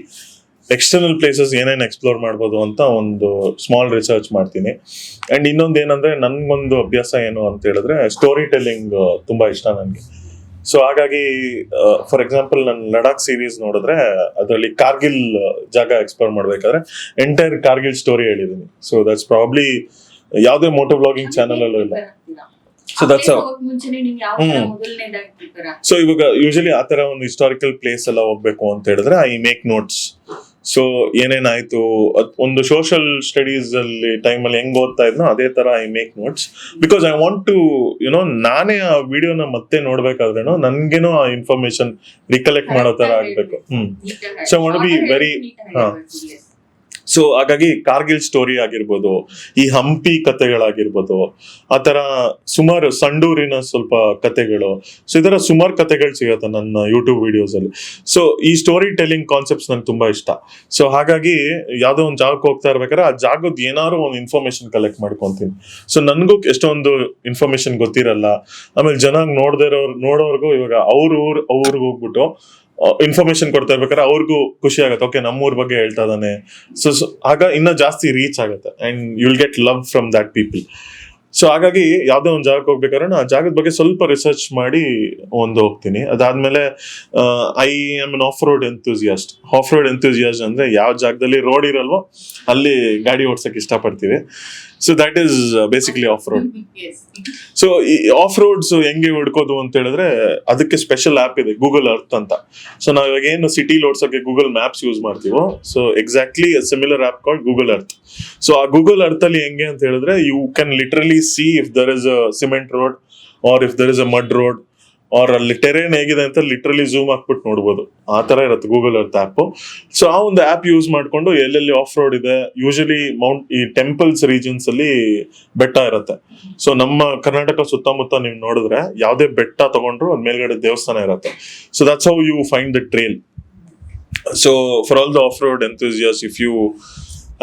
ಎಕ್ಸ್ಟರ್ನಲ್ ಪ್ಲೇಸಸ್ ಏನೇನು ಎಕ್ಸ್ಪ್ಲೋರ್ ಮಾಡ್ಬೋದು ಅಂತ ಒಂದು ಸ್ಮಾಲ್ ರಿಸರ್ಚ್ ಮಾಡ್ತೀನಿ. ಅಂಡ್ ಇನ್ನೊಂದು ಏನಂದ್ರೆ ನನ್ಗೊಂದು ಅಭ್ಯಾಸ ಏನು ಅಂತ ಹೇಳಿದ್ರೆ ಸ್ಟೋರಿ ಟೆಲ್ಲಿಂಗ್ ತುಂಬಾ ಇಷ್ಟ ನನಗೆ. ಸೊ ಹಾಗಾಗಿ ಫಾರ್ ಎಕ್ಸಾಂಪಲ್ ನಾನು ಲಡಾಖ್ ಸೀರೀಸ್ ನೋಡಿದ್ರೆ ಅದರಲ್ಲಿ ಕಾರ್ಗಿಲ್ ಜಾಗ ಎಕ್ಸ್ಪ್ಲೋರ್ ಮಾಡ್ಬೇಕಾದ್ರೆ ಎಂಟೈರ್ ಕಾರ್ಗಿಲ್ ಸ್ಟೋರಿ ಹೇಳಿದೀನಿ. ಸೊ ದಟ್ಸ್ ಪ್ರಾಬ್ಲಿ ಯಾವುದೇ ಮೋಟೋ ಬ್ಲಾಗಿಂಗ್ ಚಾನಲ್ ಅಲ್ಲೂ ಇಲ್ಲ. ಸೊ ದಟ್ಸ್ ಸೊ ಇವಾಗ ಯೂಶಲಿ ಆ ತರ ಒಂದು ಹಿಸ್ಟಾರಿಕಲ್ ಪ್ಲೇಸ್ ಎಲ್ಲ ಹೋಗ್ಬೇಕು ಅಂತ ಹೇಳಿದ್ರೆ ಐ ಮೇಕ್ ನೋಟ್ಸ್. ಸೊ ಏನೇನಾಯ್ತು ಒಂದು ಸೋಷಿಯಲ್ ಸ್ಟಡೀಸ್ ಅಲ್ಲಿ ಟೈಮಲ್ಲಿ ಹೆಂಗ್ ಓದ್ತಾ ಇದ್ನೋ ಅದೇ ತರ I make notes. Because I want to ನಾನೇ ಆ ವಿಡಿಯೋನ ಮತ್ತೆ ನೋಡ್ಬೇಕಾದ್ರೇನು ನನ್ಗೇನೋ ಆ ಇನ್ಫಾರ್ಮೇಶನ್ ರಿಕಲೆಕ್ಟ್ ಮಾಡೋ ತರ ಆಗ್ಬೇಕು. So want be very so ಹಾಗಾಗಿ ಕಾರ್ಗಿಲ್ ಸ್ಟೋರಿ ಆಗಿರ್ಬೋದು, ಈ ಹಂಪಿ ಕಥೆಗಳಾಗಿರ್ಬೋದು, ಆತರ ಸುಮಾರು ಸಂಡೂರಿನ ಸ್ವಲ್ಪ ಕಥೆಗಳು. ಸೊ ಈ ತರ ಸುಮಾರು ಕಥೆಗಳು ಸಿಗುತ್ತೆ ನನ್ನ ಯೂಟ್ಯೂಬ್ ವಿಡಿಯೋಸ್ ಅಲ್ಲಿ. ಸೊ ಈ ಸ್ಟೋರಿ ಟೆಲ್ಲಿಂಗ್ ಕಾನ್ಸೆಪ್ಟ್ಸ್ ನಂಗೆ ತುಂಬಾ ಇಷ್ಟ. ಸೊ ಹಾಗಾಗಿ ಯಾವ್ದೋ ಒಂದು ಜಾಗಕ್ಕೆ ಹೋಗ್ತಾ ಇರ್ಬೇಕಾದ್ರೆ ಆ ಜಾಗದ ಏನಾದ್ರು ಒಂದು ಇನ್ಫಾರ್ಮೇಶನ್ ಕಲೆಕ್ಟ್ ಮಾಡ್ಕೊಂತೀನಿ. ಸೊ ನನ್ಗೂ ಎಷ್ಟೊಂದು ಇನ್ಫಾರ್ಮೇಶನ್ ಗೊತ್ತಿರಲ್ಲ. ಆಮೇಲೆ ಜನ ನೋಡೋರ್ಗು ಇವಾಗ ಅವ್ರಿಗೆ ಹೋಗ್ಬಿಟ್ಟು ಇನ್ಫಾರ್ಮೇಶನ್ ಕೊಡ್ತಾ ಇರ್ಬೇಕಾದ್ರೆ ಅವ್ರಿಗೂ ಖುಷಿ ಆಗುತ್ತೆ, ಓಕೆ ನಮ್ಮೂರ್ ಬಗ್ಗೆ ಹೇಳ್ತಾ ಇದ್ದಾನೆ. ಸೊ ಆಗ ಇನ್ನ ಜಾಸ್ತಿ ರೀಚ್ ಆಗುತ್ತೆ and you will get love from that people. So ಹಾಗಾಗಿ ಯಾವ್ದೋ ಒಂದು ಜಾಗಕ್ಕೆ ಹೋಗ್ಬೇಕಾದ್ರೆ ನಾನು ಆ ಜಾಗದ ಬಗ್ಗೆ ಸ್ವಲ್ಪ ರಿಸರ್ಚ್ ಮಾಡಿ ಹೋಗ್ತೀನಿ. ಅದಾದ್ಮೇಲೆ I am an off road enthusiast ಅಂದ್ರೆ ಯಾವ ಜಾಗದಲ್ಲಿ ರೋಡ್ ಇರಲ್ವೋ ಅಲ್ಲಿ ಗಾಡಿ ಓಡ್ಸಕ್ ಇಷ್ಟಪಡ್ತೀವಿ. So that is basically off road. So ಈ ಆಫ್ ರೋಡ್ಸ್ ಹೆಂಗೆ ಹುಡ್ಕೋದು ಅಂತ ಹೇಳಿದ್ರೆ ಅದಕ್ಕೆ ಸ್ಪೆಷಲ್ ಆಪ್ ಇದೆ, ಗೂಗಲ್ ಅರ್ತ್ ಅಂತ. ಸೊ ನಾವ್ ಇವಾಗ ಏನು ಸಿಟಿಲಿ ಓಡ್ಸೋಕೆ ಗೂಗಲ್ ಮ್ಯಾಪ್ಸ್ ಯೂಸ್ ಮಾಡ್ತೀವೋ, so exactly similar app called Google Earth. So ಆ ಗೂಗಲ್ ಅರ್ತ್ ಅಲ್ಲಿ ಹೆಂಗೆ ಅಂತ ಹೇಳಿದ್ರೆ you can literally see if there is a cement road or if there is a mud road or ಅಲ್ಲಿ terrain ಹೇಗಿದೆ ಅಂತ literally zoom ಹಾಕ್ಬಿಟ್ಟು ನೋಡ್ಬೋದು. ಆ ತರ ಇರುತ್ತೆ ಗೂಗಲ್ ಅರ್ತ್ ಆಪ್. ಸೊ ಆ ಒಂದು ಆಪ್ ಯೂಸ್ ಮಾಡ್ಕೊಂಡು ಎಲ್ಲೆಲ್ಲಿ ಆಫ್ ರೋಡ್ ಇದೆ, ಯೂಶಲಿ ಈ ಟೆಂಪಲ್ಸ್ ರೀಜನ್ಸ್ ಅಲ್ಲಿ ಬೆಟ್ಟ ಇರುತ್ತೆ. ಸೊ ನಮ್ಮ ಕರ್ನಾಟಕ ಸುತ್ತಮುತ್ತ ನೀವು ನೋಡಿದ್ರೆ ಯಾವ್ದೇ ಬೆಟ್ಟ ತಗೊಂಡ್ರು ಅದ್ ಮೇಲ್ಗಡೆ ದೇವಸ್ಥಾನ ಇರುತ್ತೆ. So that's how you find the trail. So for all the off road enthusiast, if you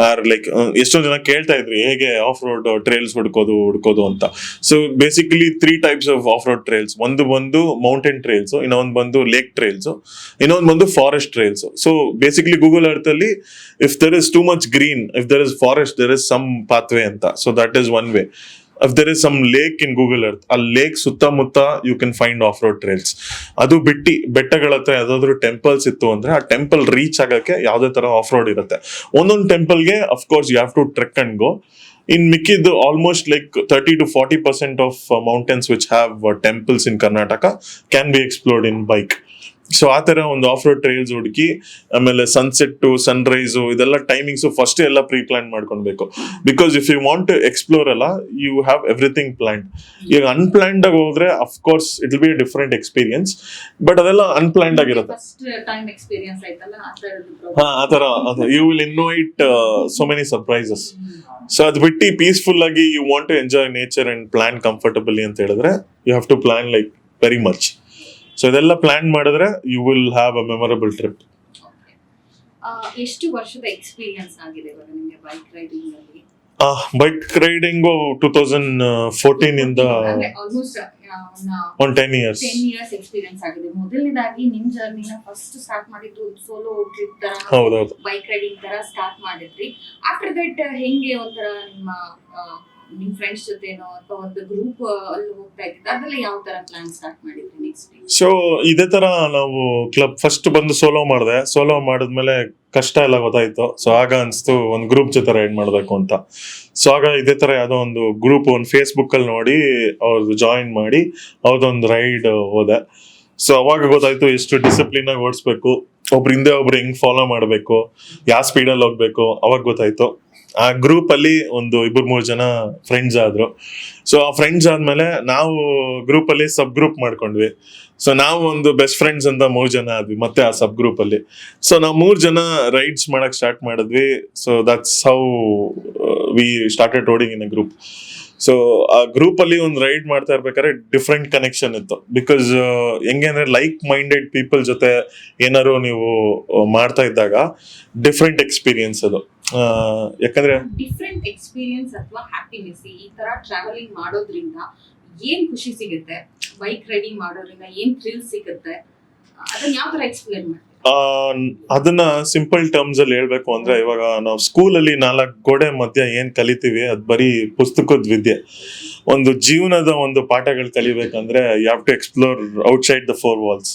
are like, ಎಷ್ಟೊಂದು ಜನ ಕೇಳ್ತಾ ಇದ್ರಿ ಹೇಗೆ ಆಫ್ ರೋಡ್ ಟ್ರೇಲ್ಸ್ ಹುಡ್ಕೋದು ಅಂತ. So basically 3 types of of road trails. ಒಂದು ಬಂದು ಮೌಂಟೇನ್ ಟ್ರೇಲ್ಸ್, ಇನ್ನೊಂದು ಬಂದು ಲೇಕ್ ಟ್ರೇಲ್ಸ್, ಇನ್ನೊಂದು ಬಂದು forest trails. So basically Google Earth ಅಲ್ಲಿ if there is too much green, if there is forest, there is some pathway ಅಂತ. So that is one way. If there is some lake in Google Earth, ಆ lake ಸುತ್ತಮುತ್ತ you can find off road trails. ಅದು ಬಿಟ್ಟು ಬೆಟ್ಟಗಳ ಹತ್ರ ಯಾವ್ದಾದ್ರು temples ಇತ್ತು ಅಂದ್ರೆ ಆ ಟೆಂಪಲ್ ರೀಚ್ ಆಗಕ್ಕೆ ಯಾವ್ದೇ ತರ ಆಫ್ ರೋಡ್ ಇರುತ್ತೆ. ಒಂದೊಂದು ಟೆಂಪಲ್ಗೆ of course you have to trek and go. In ಮಿಕ್ಕಿದ್ದು almost like 30 to 40% of mountains which have temples in Karnataka can be explored in bike. So ಆ ತರ ಒಂದು ಆಫ್ ರೋಡ್ ಟ್ರೇಲ್ಸ್ ಹುಡುಕಿ, ಆಮೇಲೆ ಸನ್ಸೆಟ್ ಸನ್ರೈಸ್ ಇದೆಲ್ಲ ಟೈಮಿಂಗ್ಸ್ ಫಸ್ಟ್ ಎಲ್ಲ ಪ್ರೀ ಪ್ಲಾನ್ ಮಾಡ್ಕೊಳ್ಬೇಕು. Because if you want to explore ಅಲ್ಲ, ಯು ಹ್ಯಾವ್ ಎವ್ರಿಥಿಂಗ್ ಪ್ಲಾನ್ಡ್. ಈಗ ಅನ್ಪ್ಲಾನ್ಡ್ ಆಗಿ ಹೋದ್ರೆ of course it will be a different experience, but ಅದೆಲ್ಲ ಅನ್ಪ್ಲಾನ್ಡ್ ಆಗಿರುತ್ತೆ. ಆ ತರ you will invite so many surprises. So ಅದು ಬಿಟ್ಟು ಪೀಸ್ಫುಲ್ ಆಗಿ you want to enjoy nature and plan comfortably ಅಂತ ಹೇಳಿದ್ರೆ you have to plan like very much. So ಇದೆಲ್ಲ ಪ್ಲಾನ್ ಮಾಡಿದ್ರೆ you will have a memorable trip. ಎಷ್ಟು ವರ್ಷದ experience ಆಗಿದೆ ಇವಾಗ ನಿಮಗೆ ಬೈಕ್ ರೈಡಿಂಗ್ ಅಲ್ಲಿ? ಬೈಕ್ ರೈಡಿಂಗ್ 2014 ಇಂದ ಆಲ್ಮೋಸ್ಟ್ ಒಂದು 10 years ಎಕ್ಸ್ಪೀರಿಯನ್ಸ್ ಆಗಿದೆ. ಮೊದಲನೇದಾಗಿ ನಿಮ್ ಜರ್ನಿನ ಫಸ್ಟ್ ಸ್ಟಾರ್ಟ್ ಮಾಡಿದ್ದು ಸೋಲೋ ಟ್ರಿಪ್ ತರ, ಹೌದೌದು, ಬೈಕ್ ರೈಡಿಂಗ್ ತರ ಸ್ಟಾರ್ಟ್ ಮಾಡಿದ್ರಿ. ಆಫ್ಟರ್ ದಟ್ ಹೆಂಗೆ ಒಂಥರ ನಿಮ್ ಫ್ರೆಂಡ್ಸ್ ಜೊತೆನೋ ಅಥವಾ ಒಂದು ಗ್ರೂಪ್ ಅಲ್ಲಿ ಹೋಗ್ತಾ ಇದ್ದಿದ್ದು, ಅದೆಲ್ಲ ಯಾವ ತರ ಪ್ಲಾನ್ ಸ್ಟಾರ್ಟ್ ಮಾಡಿದ್ರಿ ನೆಕ್ಸ್ಟ್? ಸೊ ಇದೇ ತರ ನಾವು ಕ್ಲಬ್ ಫಸ್ಟ್ ಬಂದು ಸೋಲೋ ಮಾಡಿದ್ಮೇಲೆ ಕಷ್ಟ ಎಲ್ಲ ಗೊತ್ತಾಯ್ತು. ಸೊ ಆಗ ಅನ್ಸ್ತು ಒಂದು ಗ್ರೂಪ್ ಜೊತೆ ರೈಡ್ ಮಾಡ್ಬೇಕು ಅಂತ. ಸೊ ಆಗ ಇದೇ ತರ ಯಾವ್ದೋ ಒಂದು ಗ್ರೂಪ್ ಒಂದು ಫೇಸ್ಬುಕ್ ಅಲ್ಲಿ ನೋಡಿ ಅವ್ರದ್ದು ಜಾಯಿನ್ ಮಾಡಿ ಅವ್ರದ್ದೊಂದು ರೈಡ್ ಹೋದೆ. ಸೊ ಅವಾಗ ಗೊತ್ತಾಯ್ತು ಎಷ್ಟು ಡಿಸಿಪ್ಲಿನ್ ಆಗಿ ಓಡಿಸ್ಬೇಕು, ಒಬ್ರು ಹಿಂದೆ ಒಬ್ರು ಹೆಂಗ್ ಫಾಲೋ ಮಾಡ್ಬೇಕು, ಯಾವ ಸ್ಪೀಡಲ್ಲಿ ಹೋಗ್ಬೇಕು, ಅವಾಗ ಗೊತ್ತಾಯ್ತು. ಆ ಗ್ರೂಪ್ ಅಲ್ಲಿ ಒಂದು 2-3 ಜನ ಫ್ರೆಂಡ್ಸ್ ಆದ್ರು. ಸೊ ಆ ಫ್ರೆಂಡ್ಸ್ ಆದ್ಮೇಲೆ ನಾವು ಗ್ರೂಪ್ ಅಲ್ಲಿ ಸಬ್ ಗ್ರೂಪ್ ಮಾಡ್ಕೊಂಡ್ವಿ. ಸೊ ನಾವು ಒಂದು ಬೆಸ್ಟ್ ಫ್ರೆಂಡ್ಸ್ ಅಂತ 3 ಜನ ಆದ್ವಿ ಮತ್ತೆ ಆ ಸಬ್ ಗ್ರೂಪ್ ಅಲ್ಲಿ. ಸೊ ನಾವು 3 ಜನ ರೈಡ್ಸ್ ಮಾಡಕ್ ಸ್ಟಾರ್ಟ್ ಮಾಡಿದ್ವಿ. So that's how we started roading in a group. So ಆ ಗ್ರೂಪ್ ಅಲ್ಲಿ ಒಂದು ರೈಡ್ ಮಾಡ್ತಾ ಇರ್ಬೇಕಾದ್ರೆ ಡಿಫ್ರೆಂಟ್ ಕನೆಕ್ಷನ್ ಇತ್ತು. ಬಿಕಾಸ್ ಹೆಂಗೆ ಅಂದ್ರೆ ಲೈಕ್ ಮೈಂಡೆಡ್ ಪೀಪಲ್ ಜೊತೆ ಏನಾದ್ರು ನೀವು ಮಾಡ್ತಾ ಇದ್ದಾಗ ಡಿಫ್ರೆಂಟ್ ಎಕ್ಸ್ಪೀರಿಯನ್ಸ್ ಅದು. ಯಾಕಂದ್ರೆ ಡಿಫ್ರೆಂಟ್ ಎಕ್ಸ್ಪೀರಿಯನ್ಸ್ ಅಥವಾ ಹ್ಯಾಪಿನೆಸ್, ಈ ತರ ಟ್ರಾವೆಲಿಂಗ್ ಮಾಡೋದ್ರಿಂದ ಏನ್ ಖುಷಿ ಸಿಗುತ್ತೆ, ಬೈಕ್ ರೈಡಿಂಗ್ ಮಾಡೋದ್ರಿಂದ ಏನ್ ಥ್ರಿಲ್ ಸಿಗುತ್ತೆ, ಅದನ್ನ ಯಾವ ತರ ಎಕ್ಸ್ಪ್ಲೇನ್ ಮಾಡ್ತೀವಿ? ಅದನ್ನ ಸಿಂಪಲ್ ಟರ್ಮ್ಸ್ ಅಲ್ಲಿ ಹೇಳ್ಬೇಕು ಅಂದ್ರೆ, ಇವಾಗ ನಾವು ಸ್ಕೂಲ್ ಅಲ್ಲಿ 4 ಗೋಡೆ ಮಧ್ಯ ಏನ್ ಕಲಿತೀವಿ ಅದು ಬರೀ ಪುಸ್ತಕದ ವಿದ್ಯೆ. ಒಂದು ಜೀವನದ ಒಂದು ಪಾಠಗಳು ಕಲಿಬೇಕಂದ್ರೆ you have to explore outside the 4 walls.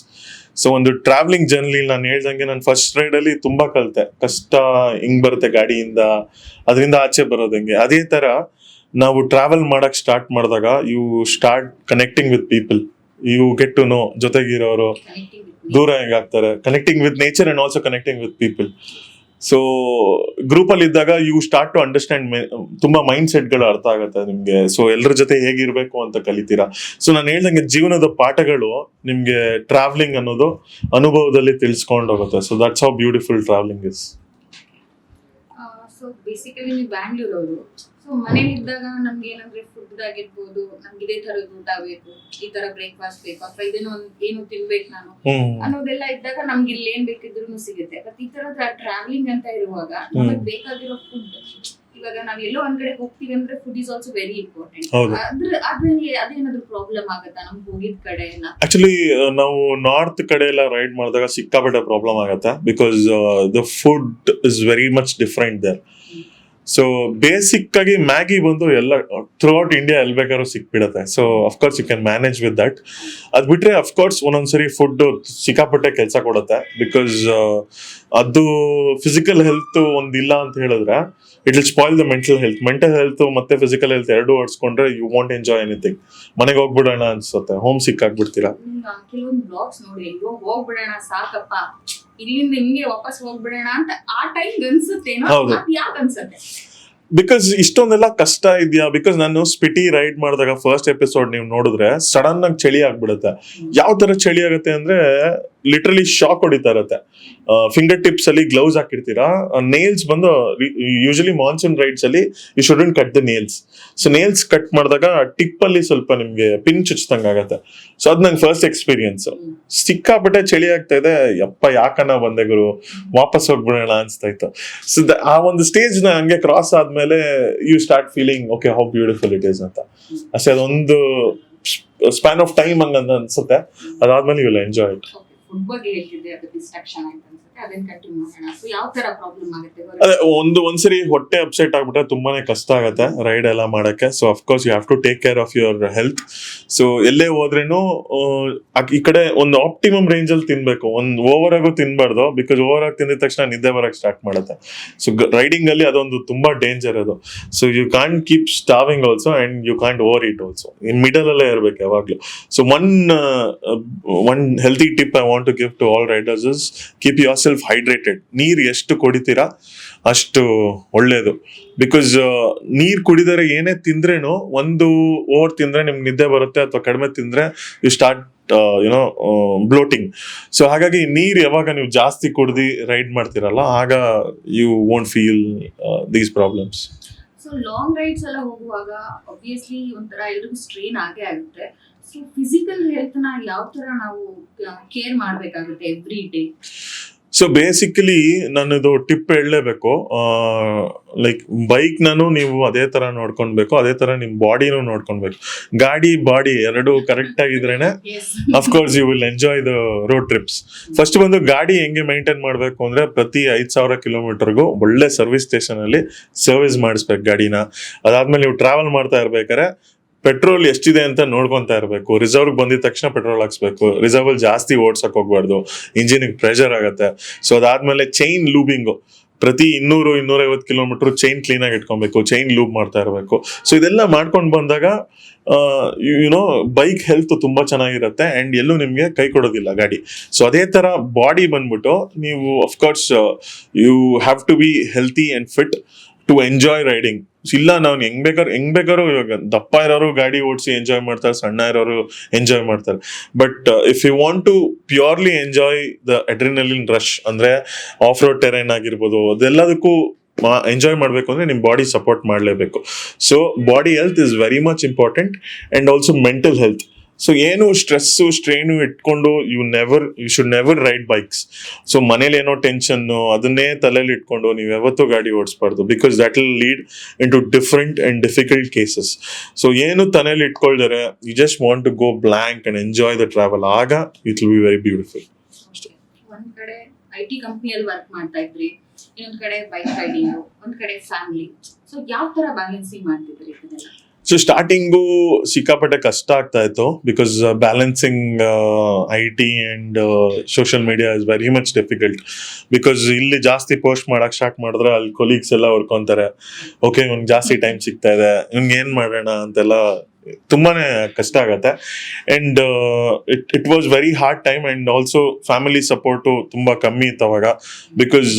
So ಒಂದು ಟ್ರಾವೆಲಿಂಗ್ ಜರ್ನಿ ನಾನು ಹೇಳ್ದಂಗೆ ನಾನು ಫಸ್ಟ್ ರೈಡ್ ಅಲ್ಲಿ ತುಂಬಾ ಕಲಿತೆ. ಕಷ್ಟ ಹಿಂಗ್ ಬರುತ್ತೆ ಗಾಡಿಯಿಂದ, ಅದರಿಂದ ಆಚೆ ಬರೋದು ಹೆಂಗೆ. ಅದೇ ತರ ನಾವು ಟ್ರಾವೆಲ್ ಮಾಡಕ್ ಸ್ಟಾರ್ಟ್ ಮಾಡಿದಾಗ you start connecting with people, you get to know ಜೊತೆಗಿರೋರು ದೂರ ಹೆಂಗಾಗ್ತಾರೆ, connecting with nature and also connecting with people. So group ಅಲ್ಲಿ ಇದ್ದಾಗ ಯು ಸ್ಟಾರ್ಟ್ ಟು ಅಂಡರ್ಸ್ಟ್ಯಾಂಡ್ ತುಂಬಾ ಮೈಂಡ್ ಸೆಟ್ ಗಳು ಅರ್ಥ ಆಗುತ್ತೆ ನಿಮ್ಗೆ. ಸೊ ಎಲ್ಲರ ಜೊತೆ ಹೇಗಿರ್ಬೇಕು ಅಂತ ಕಲಿತೀರಾ. ಸೊ ನಾನು ಹೇಳ್ದಂಗೆ ಜೀವನದ ಪಾಠಗಳು ನಿಮ್ಗೆ ಟ್ರಾವೆಲಿಂಗ್ ಅನ್ನೋದು ಅನುಭವದಲ್ಲಿ ತಿಳಿಸ್ಕೊಂಡು ಹೋಗುತ್ತೆ. So that's how beautiful travelling is. So basically ನೀವು ಬ್ಯಾಂಗ್ಳೂರವರು. ಸೊ ಮನೇಲಿ ಇದ್ದಾಗ ನಮ್ಗೆ ಏನಂದ್ರೆ ಫುಡ್ ಆಗಿರ್ಬೋದು, ನಮ್ಗೆ ಇದೇ ತರದ ಊಟ ಬೇಕು, ಈ ತರ ಬ್ರೇಕ್ಫಾಸ್ಟ್ ಬೇಕು, ಅಥವಾ ಇದೇನೋ ಏನು ತಿನ್ಬೇಕು ನಾನು ಅನ್ನೋದೆಲ್ಲ ಇದ್ದಾಗ ನಮ್ಗೆ ಇಲ್ಲಿ ಏನ್ ಬೇಕಿದ್ರು ಸಿಗುತ್ತೆ. ಬಟ್ ಈ ತರದ ಟ್ರಾವೆಲಿಂಗ್ ಅಂತ ಇರುವಾಗ ನಮಗೆ ಬೇಕಾಗಿರೋ ಫುಡ್, ಇವಾಗ ನಾವ್ ಎಲ್ಲೋ ಒಂದ್ ಕಡೆ ಹೋಗ್ತೀವಿ ಅಂದ್ರೆ food is also very important. ಅದೇನಾದ್ರೂ ಪ್ರಾಬ್ಲಮ್ ಆಗುತ್ತಾ ನಮ್ಗೆ ಹೋಗಿದ್ ಕಡೆ ಎಲ್ಲ? ಆಕ್ಚುಲಿ ನಾವು ನಾರ್ತ್ ಕಡೆ ಎಲ್ಲ ರೈಡ್ ಮಾಡಿದಾಗ ಸಿಕ್ಕಾಪಟ್ಟೆ ಪ್ರಾಬ್ಲಮ್ ಆಗುತ್ತೆ. Because the food is very much different there. So basic ಆಗಿ ಮ್ಯಾಗಿ ಬಂದು ಎಲ್ಲ ಥ್ರೂ ಔಟ್ ಇಂಡಿಯಾ ಎಲ್ಲಿ ಬೇಕಾದ್ರೂ ಸಿಕ್ಬಿಡುತ್ತೆ. So of course you can manage with that. ಅದ್ ಬಿಟ್ರೆ ಅಫ್ಕೋರ್ಸ್ ಒಂದೊಂದ್ಸರಿ ಫುಡ್ ಸಿಕ್ಕಾಪಟ್ಟೆ ಕೆಲಸ ಕೊಡುತ್ತೆ. ಬಿಕಾಸ್ ಅದು ಫಿಸಿಕಲ್ ಹೆಲ್ತ್ ಒಂದಿಲ್ಲ ಅಂತ ಹೇಳಿದ್ರೆ it will spoil the mental health ಮತ್ತೆ ಫಿಸಿಕಲ್ ಹೆಲ್ತ್ ಎರಡು ಓಡಿಸ್ಕೊಂಡ್ರೆ ಯು ವಾಂಟ್ ಎಂಜಾಯ್ ಎನಿಥಿಂಗ್. ಮನೆಗೆ ಹೋಗ್ಬಿಡೋಣ ಅನ್ಸುತ್ತೆ, ಹೋಮ್ ಸಿಕ್ ಆಗ್ಬಿಡ್ತೀರಾ. ಕೆಲವೊಂದು ಬ್ಲಾಗ್ಸ್ ನೋಡಿ, ಅಯ್ಯೋ ಹೋಗ್ಬಿಡೋಣ ಸಾಕಪ್ಪ, ಇಲ್ಲಿಂದ ಹಿಂಗೆ ವಾಪಸ್ ಹೋಗ್ಬಿಡೋಣ ಅಂತ ಆ ಟೈಮ್ ಅನ್ಸುತ್ತೇನೋ. ಹೌದು. ಯಾಕೆ ಅನ್ಸುತ್ತೆ? ಬಿಕಾಸ್ ಇಷ್ಟೊಂದೆಲ್ಲ ಕಷ್ಟ ಇದೆಯಾ. ಬಿಕಾಸ್ ನಾನು ಸ್ಪಿಟಿ ರೈಡ್ ಮಾಡಿದಾಗ ಫಸ್ಟ್ ಎಪಿಸೋಡ್ ನೀವು ನೋಡಿದ್ರೆ ಸಡನ್ ಆಗಿ ಚಳಿ ಆಗ್ಬಿಡುತ್ತೆ. ಯಾವ ತರ ಚಳಿ ಆಗುತ್ತೆ ಅಂದ್ರೆ ಲಿಟ್ರಲಿ ಶಾಕ್ ಹೊಡಿತಾ ಇರತ್ತೆ. ಫಿಂಗರ್ ಟಿಪ್ಸ್ ಅಲ್ಲಿ ಗ್ಲೌಸ್ ಹಾಕಿರ್ತೀರಾ. ನೇಲ್ಸ್ ಬಂದು ಯೂಶಲಿ ಮಾನ್ಸೂನ್ ರೈಡ್ಸ್ ಅಲ್ಲಿ you shouldn't cut the nails. So nails cut ಮಾಡಿದಾಗ ಟಿಪ್ ಅಲ್ಲಿ ಸ್ವಲ್ಪ ನಿಮ್ಗೆ ಪಿನ್ ಚುಚ್ದಂಗ ಆಗತ್ತೆ. ಸೊ ಅದ್ ನಂಗೆ ಫಸ್ಟ್ ಎಕ್ಸ್ಪೀರಿಯನ್ಸ್. ಸಿಕ್ಕಾಪಟ್ಟೆ ಚಳಿ ಆಗ್ತಾ ಇದೆ, ಯಪ್ಪ ಯಾಕನ್ನ ಬಂದೆ ಗುರು, ವಾಪಸ್ ಹೋಗ್ಬಿಡೋಣ ಅನ್ಸ್ತಾ ಇತ್ತು. ಸೊ ಆ ಒಂದು ಸ್ಟೇಜ್ ನ ಹಂಗೆ ಕ್ರಾಸ್ ಆದ್ಮೇಲೆ you start feeling okay how beautiful it is ಅಂತ ಅಷ್ಟೇ. ಅದೊಂದು ಸ್ಪ್ಯಾನ್ ಆಫ್ ಟೈಮ್ ಹಂಗ ಅನ್ಸುತ್ತೆ. ಅದಾದ್ಮೇಲೆ you will enjoy it. Food ಬಗ್ಗೆ ಹೇಳ್ತಿದ್ದೆ, ಅದು ಡಿಸ್ಟ್ರಾಕ್ಷನ್ ಆಯ್ತು ಅನ್ಸುತ್ತೆ, ಅದನ್ನ ಕಂಟಿನ್ಯೂ ಮಾಡೋಣ. ಸೊ ಯಾವ ತರ ಪ್ರಾಬ್ಲಮ್ ಆಗುತ್ತೆ? ಅದೇ ಒಂದ್ಸರಿ ಹೊಟ್ಟೆ ಅಪ್ಸೆಟ್ ಆಗ್ಬಿಟ್ರೆ ತುಂಬಾನೇ ಕಷ್ಟ ಆಗತ್ತೆ ರೈಡ್ ಎಲ್ಲ ಮಾಡಕ್ಕೆ. So of course you have to take care of your health. So ಎಲ್ಲೇ ಹೋದ್ರೇನು ಈ ಕಡೆ ಒಂದು ಆಪ್ಟಿಮಮ್ ರೇಂಜ್ ಅಲ್ಲಿ ತಿನ್ಬೇಕು, ಒಂದು ಓವರ್ ಆಗು ತಿನ್ಬಾರ್ದು. ಬಿಕಾಸ್ ಓವರ್ ಆಗಿ ತಿಂದಿದ ತಕ್ಷಣ ನಿದ್ದೆ ಬರಕ್ ಸ್ಟಾರ್ಟ್ ಮಾಡುತ್ತೆ. ಸೊ ರೈಡಿಂಗ್ ಅಲ್ಲಿ ಅದೊಂದು ತುಂಬಾ ಡೇಂಜರ್ ಅದು. So you can't keep starving also and you can't overeat also. In middle ಅಲ್ಲೇ ಇರ್ಬೇಕು ಯಾವಾಗ್ಲೂ. So one healthy tip I want to give to all riders is keep yourself hydrated. ನೀರ್ ಎಷ್ಟು ಕುಡಿತೀರಾ ಅಷ್ಟು ಒಳ್ಳೇದು. Because ನೀರ್ ಕುಡಿದರೆ ಏನೇ ತಿಂದ್ರೇನು, ಒಂದು ಓವರ್ ತಿಂದ್ರೆ ನಿಮ್ಗೆ ನಿದ್ದೆ ಬರುತ್ತೆ, ಅಥವಾ ಕಡಿಮೆ ತಿಂದ್ರೆ you start you know bloating. So ಹಾಗಾಗಿ ನೀರ್ ಯಾವಾಗ ನೀವು ಜಾಸ್ತಿ ಕುಡ್ದು ರೈಡ್ ಮಾಡ್ತೀರಲ್ಲ, ಆಗ you won't feel these problems. So long rides ಎಲ್ಲ ಹೋಗುವಾಗ ಆಬ್ವಿಯಸ್ಲಿ ಒಂಥರ ಎಲ್ರಿಗೂ ಸ್ಟ್ರೇನ್ ಆಗೇ ಆಗುತ್ತೆ. ಸೊ ಫಿಸಿಕಲ್ ಹೆಲ್ತ್ ನ ಯಾವ ತರ ನಾವು ಕೇರ್ ಮಾಡ್ಬೇಕಾಗುತ್ತೆ ಎವ್ರಿ ಡೇ? ಸೊ ಬೇಸಿಕಲಿ ನಾನಿದು ಟಿಪ್ ಹೇಳಲೇಬೇಕು. ಲೈಕ್ ಬೈಕ್ ನಾನು ನೀವು ಅದೇ ತರ ನೋಡ್ಕೊಳ್ಬೇಕು, ಅದೇ ತರ ನಿಮ್ ಬಾಡಿನೂ ನೋಡ್ಕೊಳ್ಬೇಕು. ಗಾಡಿ ಬಾಡಿ ಎರಡು ಕರೆಕ್ಟ್ ಆಗಿದ್ರೇನೆ of course you will enjoy the road trips. First ಬಂದು ಗಾಡಿ ಹೆಂಗೆ ಮೇಂಟೈನ್ ಮಾಡಬೇಕು ಅಂದ್ರೆ ಪ್ರತಿ 5,000 ಕಿಲೋಮೀಟರ್ಗೂ ಒಳ್ಳೆ ಸರ್ವಿಸ್ ಸ್ಟೇಷನ್ ಅಲ್ಲಿ ಸರ್ವಿಸ್ ಮಾಡಿಸ್ಬೇಕು ಗಾಡಿನ. ಅದಾದ್ಮೇಲೆ ನೀವು ಟ್ರಾವೆಲ್ ಮಾಡ್ತಾ ಇರ್ಬೇಕಾದ್ರೆ ಪೆಟ್ರೋಲ್ ಎಷ್ಟಿದೆ ಅಂತ ನೋಡ್ಕೊಂತಾ ಇರಬೇಕು. ರಿಸರ್ವ್ ಬಂದಿದ ತಕ್ಷಣ ಪೆಟ್ರೋಲ್ ಹಾಕ್ಸ್ಬೇಕು. ರಿಸರ್ವ್ ಅಲ್ಲಿ ಜಾಸ್ತಿ ಓಡ್ಸಕ್ ಹೋಗ್ಬಾರ್ದು, ಇಂಜಿನ್ ಪ್ರೆಷರ್ ಆಗುತ್ತೆ. ಸೊ ಅದಾದ್ಮೇಲೆ ಚೈನ್ ಲೂಬಿಂಗು ಪ್ರತಿ 200-250 ಕಿಲೋಮೀಟರ್ ಚೈನ್ ಕ್ಲೀನ್ ಆಗಿ ಇಟ್ಕೊಬೇಕು, ಚೈನ್ ಲೂಬ್ ಮಾಡ್ತಾ ಇರಬೇಕು. ಸೊ ಇದೆಲ್ಲ ಮಾಡ್ಕೊಂಡು ಬಂದಾಗ ಯುನೋ ಬೈಕ್ ಹೆಲ್ತ್ ತುಂಬಾ ಚೆನ್ನಾಗಿರುತ್ತೆ ಅಂಡ್ ಎಲ್ಲೂ ನಿಮ್ಗೆ ಕೈ ಕೊಡೋದಿಲ್ಲ ಗಾಡಿ. ಸೊ ಅದೇ ತರ ಬಾಡಿ ಬಂದ್ಬಿಟ್ಟು ನೀವು of course you have to be healthy and fit to enjoy riding. ಇಲ್ಲ ನಾವು ಹೆಂಗ್ ಬೇಕಾದ್ರು ಇವಾಗ ದಪ್ಪ ಇರೋರು ಗಾಡಿ ಓಡಿಸಿ ಎಂಜಾಯ್ ಮಾಡ್ತಾರೆ, ಸಣ್ಣ ಇರೋರು ಎಂಜಾಯ್ ಮಾಡ್ತಾರೆ. But if you want to purely enjoy the adrenaline rush ಅಂದ್ರೆ ಆಫ್ ರೋಡ್ ಟೆರೈನ್ ಆಗಿರ್ಬೋದು, ಅದೆಲ್ಲದಕ್ಕೂ ಎಂಜಾಯ್ ಮಾಡಬೇಕು ಅಂದ್ರೆ ನಿಮ್ ಬಾಡಿ ಸಪೋರ್ಟ್ ಮಾಡಲೇಬೇಕು. So body health is very much important and also mental health. So ಏನು ಸ್ಟ್ರೆಸ್ಸು ಸ್ಟ್ರೇನು ಇಟ್ಕೊಂಡು you should never ride bikes. So ಮನೇಲಿ ಏನೋ ಟೆನ್ಷನ್ ಅದನ್ನೇ ತಲೆಯಲ್ಲಿ ಇಟ್ಕೊಂಡು ನೀವು ಯಾವತ್ತೂ ಗಾಡಿ ಓಡಿಸ್ಬಾರ್ದು. Because that will lead into different and difficult cases. So ಏನು ತಲೆಯಲ್ಲಿ ಇಟ್ಕೊಳ್ತಾರೆ, you just want to go blank and enjoy the travel. ಆಗ it will be very beautiful. ಒಂದ್ ಕಡೆ IT ಕಂಪ್ನಿಯಲ್ಲಿ ವರ್ಕ್ ಮಾಡ್ತಾ ಇದ್ರಿ, ಇನ್ನೊಂದ್ ಕಡೆ ಬೈಕ್ ರೈಡಿಂಗ್, ಒಂದ್ ಕಡೆ ಫ್ಯಾಮಿಲಿ. ಸೊ ಯಾವ ತರ ಬ್ಯಾಲೆನ್ಸಿಂಗ್ ಮಾಡ್ತಿದ್ರಿ ಇದನ್ನೆಲ್ಲ? ಸೊ ಸ್ಟಾರ್ಟಿಂಗು ಸಿಕ್ಕಾಪಟ್ಟೆ ಕಷ್ಟ ಆಗ್ತಾ ಇತ್ತು. Because balancing IT and social media is very much difficult. Because ಇಲ್ಲಿ ಜಾಸ್ತಿ ಪೋಸ್ಟ್ ಮಾಡಕ್ ಸ್ಟಾರ್ಟ್ ಮಾಡಿದ್ರೆ ಅಲ್ಲಿ ಕೊಲೀಗ್ಸ್ ಎಲ್ಲ ಹೊರ್ಕೊಂತಾರೆ, ಓಕೆ ಇವ್ನಿಗೆ ಜಾಸ್ತಿ ಟೈಮ್ ಸಿಗ್ತಾ ಇದೆ, ಇವ್ನಿಗೆ ಏನ್ ಮಾಡೋಣ ಅಂತೆಲ್ಲ ತುಂಬಾನೇ ಕಷ್ಟ ಆಗತ್ತೆ. And it was very hard time. And also family support ತುಂಬಾ ಕಮ್ಮಿ ಇತ್ತು ಅವಾಗ. ಬಿಕಾಸ್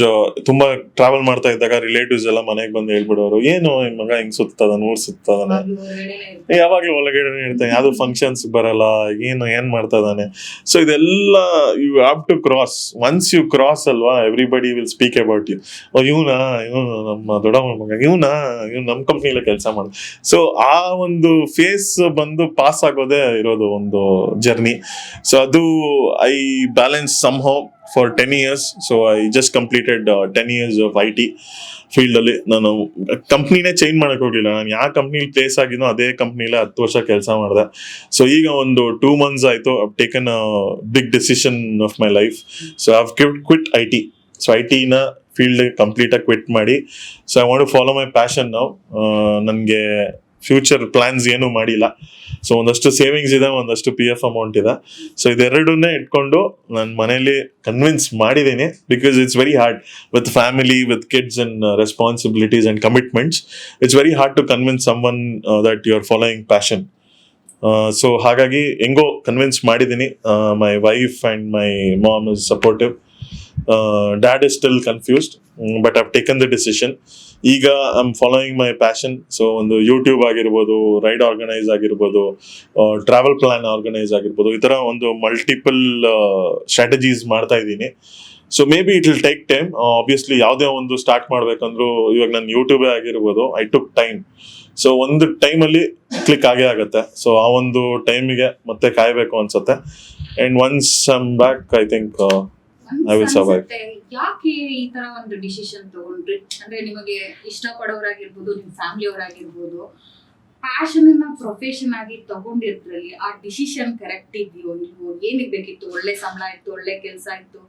ತುಂಬಾ ಟ್ರಾವೆಲ್ ಮಾಡ್ತಾ ಇದ್ದಾಗ ರಿಲೇಟಿವ್ಸ್ ಎಲ್ಲ ಮನೆಗೆ ಬಂದು ಹೇಳ್ಬಿಡೋರು, ಏನು ಈ ಮಗ ಹಿಂಗ್ ಸುತ್ತದಾನ, ಊರ್ ಸುತ್ತದಾನೆ, ಯಾವಾಗ್ಲೂ ಒಳಗಡೆ ಇರ್ತಾನೆ, ಯಾವ್ದು ಫಂಕ್ಷನ್ಸ್ ಬರಲ್ಲ, ಏನ್ ಮಾಡ್ತಾ ಇದಾನೆ. ಸೊ ಇದೆಲ್ಲ you have to cross. Once you cross ಅಲ್ವಾ, everybody will speak about you. ಇವನು ನಮ್ಮ ದೊಡ್ಡ ಮಗ, ಇವ್ನು ನಮ್ ಕಂಪ್ನಿಲೇ ಕೆಲಸ ಮಾಡ. ಸೊ ಆ ಒಂದು ಫೇಸ್ ಬಂದು ಪಾಸ್ ಆಗೋದೇ ಇರೋದು ಒಂದು ಜರ್ನಿ. ಸೊ ಅದು I balance somehow for 10 years. So I just completed 10 years of IT field ಅಲ್ಲಿ. ನಾನು ಕಂಪ್ನಿನೇ ಚೇಂಜ್ ಮಾಡಕ್ ಹೋಗ್ಲಿಲ್ಲ. ನಾನು ಯಾವ ಕಂಪ್ನಿಲಿ ಪ್ಲೇಸ್ ಆಗಿನೋ ಅದೇ ಕಂಪ್ನಿಲೇ 10 ವರ್ಷ ಕೆಲಸ ಮಾಡಿದೆ. ಸೊ ಈಗ ಒಂದು 2 months ಆಯ್ತು, I taken a big decision of my life. So I have quit IT. So IT ನ ಫೀಲ್ಡ್ ಕಂಪ್ಲೀಟಾಗಿ ಕ್ವಿಟ್ ಮಾಡಿ. So I want to follow my passion ನಾವು. ನನಗೆ ಫ್ಯೂಚರ್ ಪ್ಲಾನ್ಸ್ ಏನೂ ಮಾಡಿಲ್ಲ. ಸೊ ಒಂದಷ್ಟು ಸೇವಿಂಗ್ಸ್ ಇದೆ, ಒಂದಷ್ಟು PF ಅಮೌಂಟ್ ಇದೆ. ಸೊ ಇದೆರಡನ್ನೇ ಇಟ್ಕೊಂಡು ನಾನು ಮನೇಲಿ ಕನ್ವಿನ್ಸ್ ಮಾಡಿದ್ದೀನಿ. Because it's very hard with family, with kids and responsibilities and commitments. It's very hard to convince someone that you are following passion. So ಹಾಗಾಗಿ ಹೆಂಗೋ ಕನ್ವಿನ್ಸ್ ಮಾಡಿದ್ದೀನಿ. My wife and my mom is supportive. Dad is still confused, but I've taken the decision. ಈಗ I am following my passion. So ಒಂದು YouTube ಆಗಿರ್ಬೋದು, ride organise ಆಗಿರ್ಬೋದು, travel plan organise ಆಗಿರ್ಬೋದು, ಈ ಥರ ಒಂದು ಮಲ್ಟಿಪಲ್ ಸ್ಟ್ರಾಟಜೀಸ್ ಮಾಡ್ತಾ ಇದ್ದೀನಿ. So may be it will take time. Obviously ಯಾವುದೇ ಒಂದು ಸ್ಟಾರ್ಟ್ ಮಾಡ್ಬೇಕಂದ್ರೂ, ಇವಾಗ ನಾನು ಯೂಟ್ಯೂಬೇ ಆಗಿರ್ಬೋದು, ಐ ಟುಕ್ ಟೈಮ್. ಸೊ ಒಂದು ಟೈಮಲ್ಲಿ ಕ್ಲಿಕ್ ಆಗೇ ಆಗುತ್ತೆ. ಸೊ ಆ ಒಂದು ಟೈಮಿಗೆ ಮತ್ತೆ ಕಾಯಬೇಕು ಅನ್ಸುತ್ತೆ. And once I'm back, I think I will survive. ಯಾಕೆ ಈ ತರ ಒಂದು ಡಿಸಿಷನ್ ತಗೊಂಡ್ರಿ? ಅಂದ್ರೆ ನಿಮಗೆ ಇಷ್ಟಪಡೋರಾಗಿರ್ಬೋದು, ನಿಮ್ ಫ್ಯಾಮಿಲಿ ಅವರಾಗಿರ್ಬೋದು, ಪ್ಯಾಷನ್ ಅನ್ನ ಪ್ರೊಫೆಷನ್ ಆಗಿ ತಗೊಂಡಿರ್ತೀರಲ್ಲಿ ಆ ಡಿಸಿಷನ್ ಕರೆಕ್ಟ್ ಇದೆಯೋ ಇಲ್ವೋ? ಏನಿಗೆ ಬೇಕಿತ್ತು? ಒಳ್ಳೆ ಸಂಬಳ ಇತ್ತು, ಒಳ್ಳೆ ಕೆಲಸ ಇತ್ತು,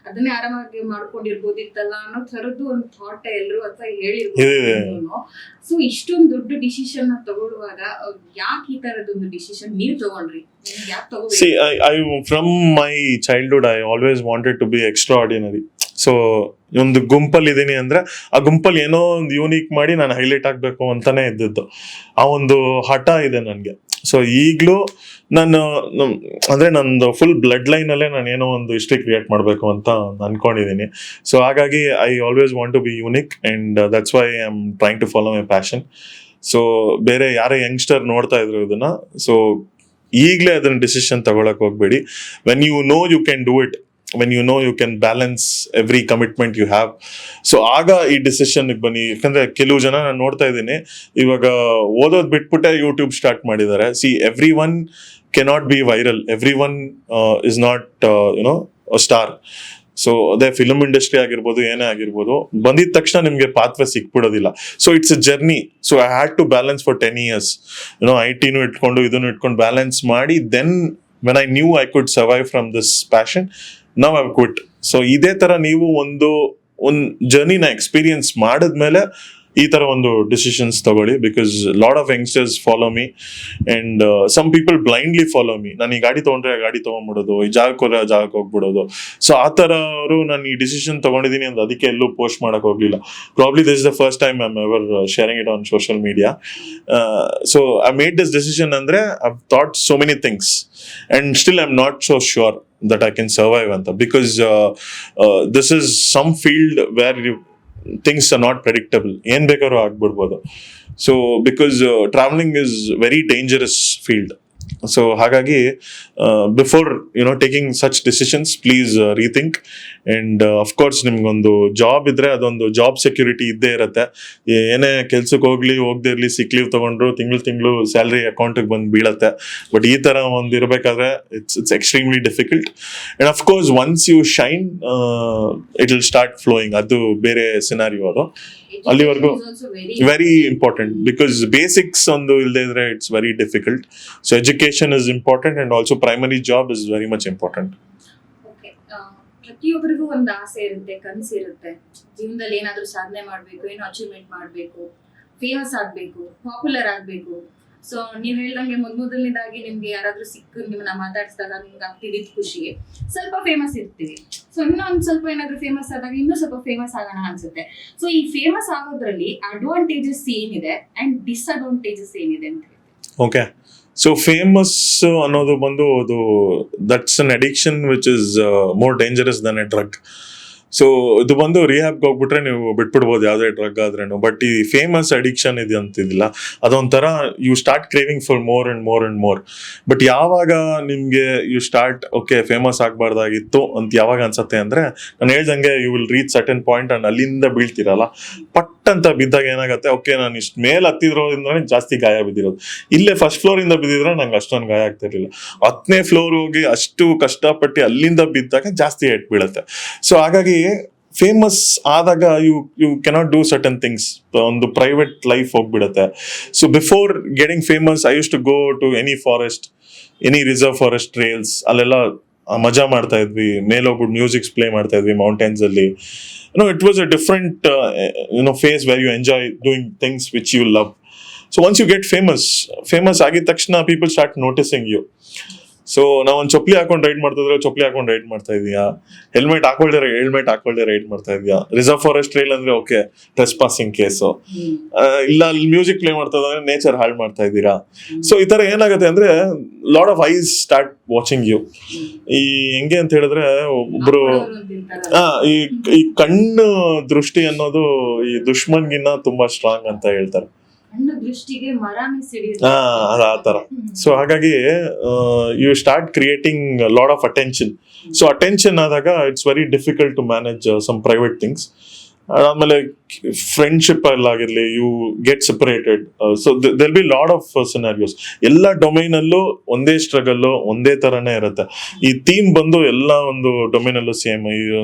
ಅದನ್ನೇ ಆರಾಮಾಗಿ ಮಾಡ್ಕೊಂಡಿರ್ಬೋದಿತ್ತಲ್ಲ ಅನ್ನೋ ತರದ್ದು ಒಂದು ಥಾಟ್ ಎಲ್ಲರೂ ಅಥವಾ ಹೇಳಿರ್ಬೋದು. ಸೊ ಇಷ್ಟೊಂದು ದೊಡ್ಡ ಡಿಸಿಷನ್ ತಗೊಳ್ಳುವಾಗ ಯಾಕೆ ಈ ತರದೊಂದು ಡಿಸಿಷನ್ ನೀವು ತಗೊಂಡ್ರಿ? ಯಾಕೆ ತಗೋಬೇಕು? See, I from my childhood, I always wanted to be extraordinary. So ಒಂದು ಗುಂಪಲ್ಲಿ ಇದ್ದೀನಿ ಅಂದ್ರೆ ಆ ಗುಂಪಲ್ಲಿ ಏನೋ ಒಂದು ಯೂನಿಕ್ ಮಾಡಿ ನಾನು ಹೈಲೈಟ್ ಆಗ್ಬೇಕು ಅಂತಾನೆ ಇದ್ದದ್ದು. ಆ ಒಂದು ಹಠ ಇದೆ ನನಗೆ. ಸೊ ಈಗಲೂ ನಾನು ಅಂದ್ರೆ ನಂದು ಫುಲ್ ಬ್ಲಡ್ ಲೈನ್ ಅಲ್ಲೇ ನಾನು ಏನೋ ಒಂದು ಹಿಸ್ಟ್ರಿ ಕ್ರಿಯೇಟ್ ಮಾಡಬೇಕು ಅಂತ ಅನ್ಕೊಂಡಿದ್ದೀನಿ. ಸೊ ಹಾಗಾಗಿ I always want to be unique and that's why I am trying to follow my passion. So ಬೇರೆ ಯಾರೇ ಯಂಗ್ಸ್ಟರ್ ನೋಡ್ತಾ ಇದ್ರು ಇದನ್ನ, ಸೊ ಈಗಲೇ ಅದನ್ನ ಡಿಸಿಷನ್ ತಗೊಳಕ್ ಹೋಗ್ಬೇಡಿ. When you know you can do it, when you know you can balance every commitment you have, so ಆಗ ಈ ಡಿಸಿಷನ್ ಬನ್ನಿ. ಯಾಕಂದ್ರೆ ಕೆಲವು ಜನ ನಾನು ನೋಡ್ತಾ ಇದ್ದೀನಿ, ಇವಾಗ ಓದೋದ್ ಬಿಟ್ಬಿಟ್ಟೆ ಯೂಟ್ಯೂಬ್ ಸ್ಟಾರ್ಟ್ ಮಾಡಿದ್ದಾರೆ. See, everyone cannot be viral, everyone is not a star. So ಅದೇ ಫಿಲ್ಮ್ ಇಂಡಸ್ಟ್ರಿ ಆಗಿರ್ಬೋದು, ಏನೇ ಆಗಿರ್ಬೋದು, ಬಂದಿದ ತಕ್ಷಣ ನಿಮ್ಗೆ ಪಾತ್ವೆ ಸಿಕ್ಬಿಡೋದಿಲ್ಲ. So it's a journey. So I had to balance for 10 years. IT ಇಟ್ಕೊಂಡು ಇದನ್ನು ಇಟ್ಕೊಂಡು ಬ್ಯಾಲೆನ್ಸ್ ಮಾಡಿ, then when I knew I could survive from this passion, now I've quit. So ಇದೇ ತರ ನೀವು ಒಂದು ಜರ್ನಿನ ಎಕ್ಸ್ಪೀರಿಯನ್ಸ್ ಮಾಡಿದ್ಮೇಲೆ ಈ ತರ ಒಂದು ಡಿಸಿಷನ್ಸ್ ತಗೊಳ್ಳಿ. Because lot of youngsters follow me and some people blindly follow me. ನಾನು ಈ ಗಾಡಿ ತಗೊಂಡ್ರೆ ಗಾಡಿ ತಗೊಂಡ್ಬಿಡೋದು, ಈ ಜಾಗಕ್ಕೆ ಹೋದ್ರೆ ಆ ಜಾಗಕ್ಕೆ ಹೋಗ್ಬಿಡೋದು. ಸೊ ಆ ತರ ಅವರು ನಾನು ಈ ಡಿಸಿಷನ್ ತಗೊಂಡಿದ್ದೀನಿ ಅಂತ ಅದಕ್ಕೆ ಎಲ್ಲೂ ಪೋಸ್ಟ್ ಮಾಡಕ್ ಹೋಗ್ಲಿಲ್ಲ. Probably this is the first time I am ever sharing it on social media. So I made this decision ಅಂದ್ರೆ I thought so many things and still I'm not so sure that I can survive anta, because this is some field where things are not predictable. Yen bekaru agbidbodu. So because traveling is very dangerous field. So ಹಾಗಾಗಿ before taking such decisions, please rethink. And of course ನಿಮ್ಗೊಂದು job ಇದ್ರೆ ಅದೊಂದು job security ಇದ್ದೇ ಇರುತ್ತೆ. ಏನೇ ಕೆಲ್ಸಕ್ಕೆ ಹೋಗದೇ ಇರಲಿ, ಸಿಕ್ ಲೀವ್ ತಗೊಂಡ್ರು ತಿಂಗಳು ಸ್ಯಾಲ್ರಿ ಅಕೌಂಟಿಗೆ ಬಂದು ಬೀಳತ್ತೆ. ಬಟ್ ಈ ತರ ಒಂದು ಇರಬೇಕಾದ್ರೆ it's extremely difficult. And of course once you shine, it will start flowing. ಅದು ಬೇರೆ ಸಿನಾರಿಯೋ. ಅದು ಅಲ್ಲಿವರೆಗೂ ವೆರಿ ಇಂಪಾರ್ಟೆಂಟ್, ಬಿಕಾಸ್ ಬೇಸಿಕ್ಸ್ ಒಂದು ಇಲ್ಲದೆ ಇದ್ರೆ it's very difficult. So education is important and also primary job is very much important. ಪ್ರತಿಯೊಬ್ಬರಿಗೂ ಒಂದು ಆಸೆ ಇರುತ್ತೆ, ಕನಸಿರುತ್ತೆ. ಜೀವನದಲ್ಲಿ ಏನಾದ್ರೂ ಸಾಧನೆ ಮಾಡ್ಬೇಕು, ಏನೋ ಅಚೀವ್ಮೆಂಟ್ ಮಾಡ್ಬೇಕು, ಫೇಮಸ್ ಆಗ್ಬೇಕು, ಪಾಪ್ಯುಲರ್ ಆಗ್ಬೇಕು. ಸೊ ನೀವ್ ಹೇಳ್ದಂಗೆ ಮೊದಲನೇದಾಗಿ ನಿಮ್ಗೆ ಯಾರಾದ್ರೂ ಸಿಕ್ಕು ನಿಮ್ಮನ್ನ ಮಾತಾಡಿಸಿದಾಗ ನಿಮ್ಗೆ ಆಗ್ತಿದ್ದ ಖುಷಿಗೆ ಸ್ವಲ್ಪ ಫೇಮಸ್ ಇರ್ತೀವಿ. ಸೊ ಇನ್ನೊಂದ್ ಸ್ವಲ್ಪ ಏನಾದ್ರೂ ಫೇಮಸ್ ಆದಾಗ ಇನ್ನೂ ಸ್ವಲ್ಪ ಫೇಮಸ್ ಆಗೋಣ ಅನ್ಸುತ್ತೆ. ಸೊ ಈ ಫೇಮಸ್ ಆಗೋದ್ರಲ್ಲಿ ಅಡ್ವಾಂಟೇಜಸ್ ಏನಿದೆ ಅಂಡ್ ಡಿಸ್ಅಡ್ವಾಂಟೇಜಸ್ ಏನಿದೆ ಅಂತ ಹೇಳಿ. ಓಕೆ, ಸೊ ಫೇಮಸ್ ಅನ್ನೋದು ಬಂದು ಅದು that's an addiction which is more dangerous than a drug. So ಇದು ಬಂದು ರಿಹ್ಯಾಬ್ಗೆ ಹೋಗ್ಬಿಟ್ರೆ ನೀವು ಬಿಟ್ಬಿಡ್ಬೋದು ಯಾವುದೇ ಡ್ರಗ್ ಆದ್ರೇನು. ಬಟ್ ಈ ಫೇಮಸ್ ಅಡಿಕ್ಷನ್ ಇದೆ ಅಂತಿದಿಲ್ಲ, ಅದೊಂಥರ you start craving for more and more and more. But ಯಾವಾಗ ನಿಮ್ಗೆ ಯು ಸ್ಟಾರ್ಟ್ ಓಕೆ ಫೇಮಸ್ ಆಗ್ಬಾರ್ದಾಗಿತ್ತು ಅಂತ ಯಾವಾಗ ಅನ್ಸತ್ತೆ ಅಂದ್ರೆ, ನಾನು ಹೇಳ್ದಂಗೆ you will reach certain point and ಅಲ್ಲಿಂದ ಬೀಳ್ತಿರಲ್ಲ. ಪಟ್ ಅಂತ ಬಿದ್ದಾಗ ಏನಾಗುತ್ತೆ, ಓಕೆ ನಾನು ಇಷ್ಟು ಮೇಲೆ ಹತ್ತಿದ್ರೋದ್ರಿಂದಾನೆ ಜಾಸ್ತಿ ಗಾಯ ಬಿದ್ದಿರೋದು. ಇಲ್ಲೇ ಫಸ್ಟ್ ಫ್ಲೋರ್ ಇಂದ ಬಿದ್ದಿದ್ರೆ ನಂಗೆ ಅಷ್ಟೊಂದು ಗಾಯ ಆಗ್ತಿರ್ಲಿಲ್ಲ. 10ನೇ ಫ್ಲೋರ್ ಹೋಗಿ ಅಷ್ಟು ಕಷ್ಟಪಟ್ಟು ಅಲ್ಲಿಂದ ಬಿದ್ದಾಗ ಜಾಸ್ತಿ ಏಟ್ ಬೀಳುತ್ತೆ. ಸೊ ಹಾಗಾಗಿ ಫೇಮಸ್ ಆದಾಗ you cannot do certain things. ಒಂದು ಪ್ರೈವೇಟ್ ಲೈಫ್ ಹೋಗ್ಬಿಡುತ್ತೆ. So before getting famous I use to go to any forest, any reserve forest trails, ಅಲ್ಲೆಲ್ಲ ಮಜಾ ಮಾಡ್ತಾ ಇದ್ವಿ, ಮೇಲೋಗ್ಬಿಟ್ಟು ಮ್ಯೂಸಿಕ್ಸ್ ಪ್ಲೇ ಮಾಡ್ತಾ ಇದ್ವಿ ಮೌಂಟೇನ್ಸ್ ಅಲ್ಲಿ. It was a different phase where you enjoy doing things which you love. So once you get famous ಆಗಿದ ತಕ್ಷಣ people start noticing you. So ನಾವು ಒಂದು ಚಪ್ಪಲಿ ಹಾಕೊಂಡು ರೈಡ್ ಮಾಡ್ತಿದ್ರೆ ಚಪ್ಪಲಿ ಹಾಕೊಂಡು ರೈಡ್ ಮಾಡ್ತಾ ಇದೀಯಾ, ಹೆಲ್ಮೆಟ್ ಹಾಕೊಳ್ದೆ ರೈಡ್ ಮಾಡ್ತಾ ಇದೀಯಾ, ರಿಸರ್ವ್ ಫಾರೆಸ್ಟ್ ಟ್ರೈಲ್ ಅಂದ್ರೆ ಓಕೆ ಟ್ರೆಸ್ ಪಾಸಿಂಗ್ ಕೇಸು, ಇಲ್ಲ ಅಲ್ಲಿ ಮ್ಯೂಸಿಕ್ ಪ್ಲೇ ಮಾಡ್ತಾ ಇದ್ರೆ ನೇಚರ್ ಹಾಳು ಮಾಡ್ತಾ ಇದ್ದೀರಾ. ಸೊ ಈ ತರ ಏನಾಗುತ್ತೆ ಅಂದ್ರೆ lot of eyes start watching you. ಈ ಹೆಂಗೆ ಅಂತ ಹೇಳಿದ್ರೆ ಒಬ್ರು ಈ ಕಣ್ಣು ದೃಷ್ಟಿ ಅನ್ನೋದು ಈ ದುಶ್ಮನ್ಗಿನ್ನ ತುಂಬಾ ಸ್ಟ್ರಾಂಗ್ ಅಂತ ಹೇಳ್ತಾರೆ. ಆ ತರ. ಸೊ ಹಾಗಾಗಿ you start creating lot of attention. So attention ಆದಾಗ it's very difficult to manage some private things. ಆಮೇಲೆ ಫ್ರೆಂಡ್ಶಿಪ್ ಅಲ್ಲಾಗಿರ್ಲಿ, you get separated. So they'll be lot of scenarios. ಎಲ್ಲ ಡೊಮೈನ್ ಅಲ್ಲೂ ಒಂದೇ ಸ್ಟ್ರಗಲ್, ಒಂದೇ ತರನೇ ಇರುತ್ತೆ. ಈ ಥೀಮ್ ಬಂದು ಎಲ್ಲ ಒಂದು ಡೊಮೈನ್ ಅಲ್ಲೂ ಸೇಮ್.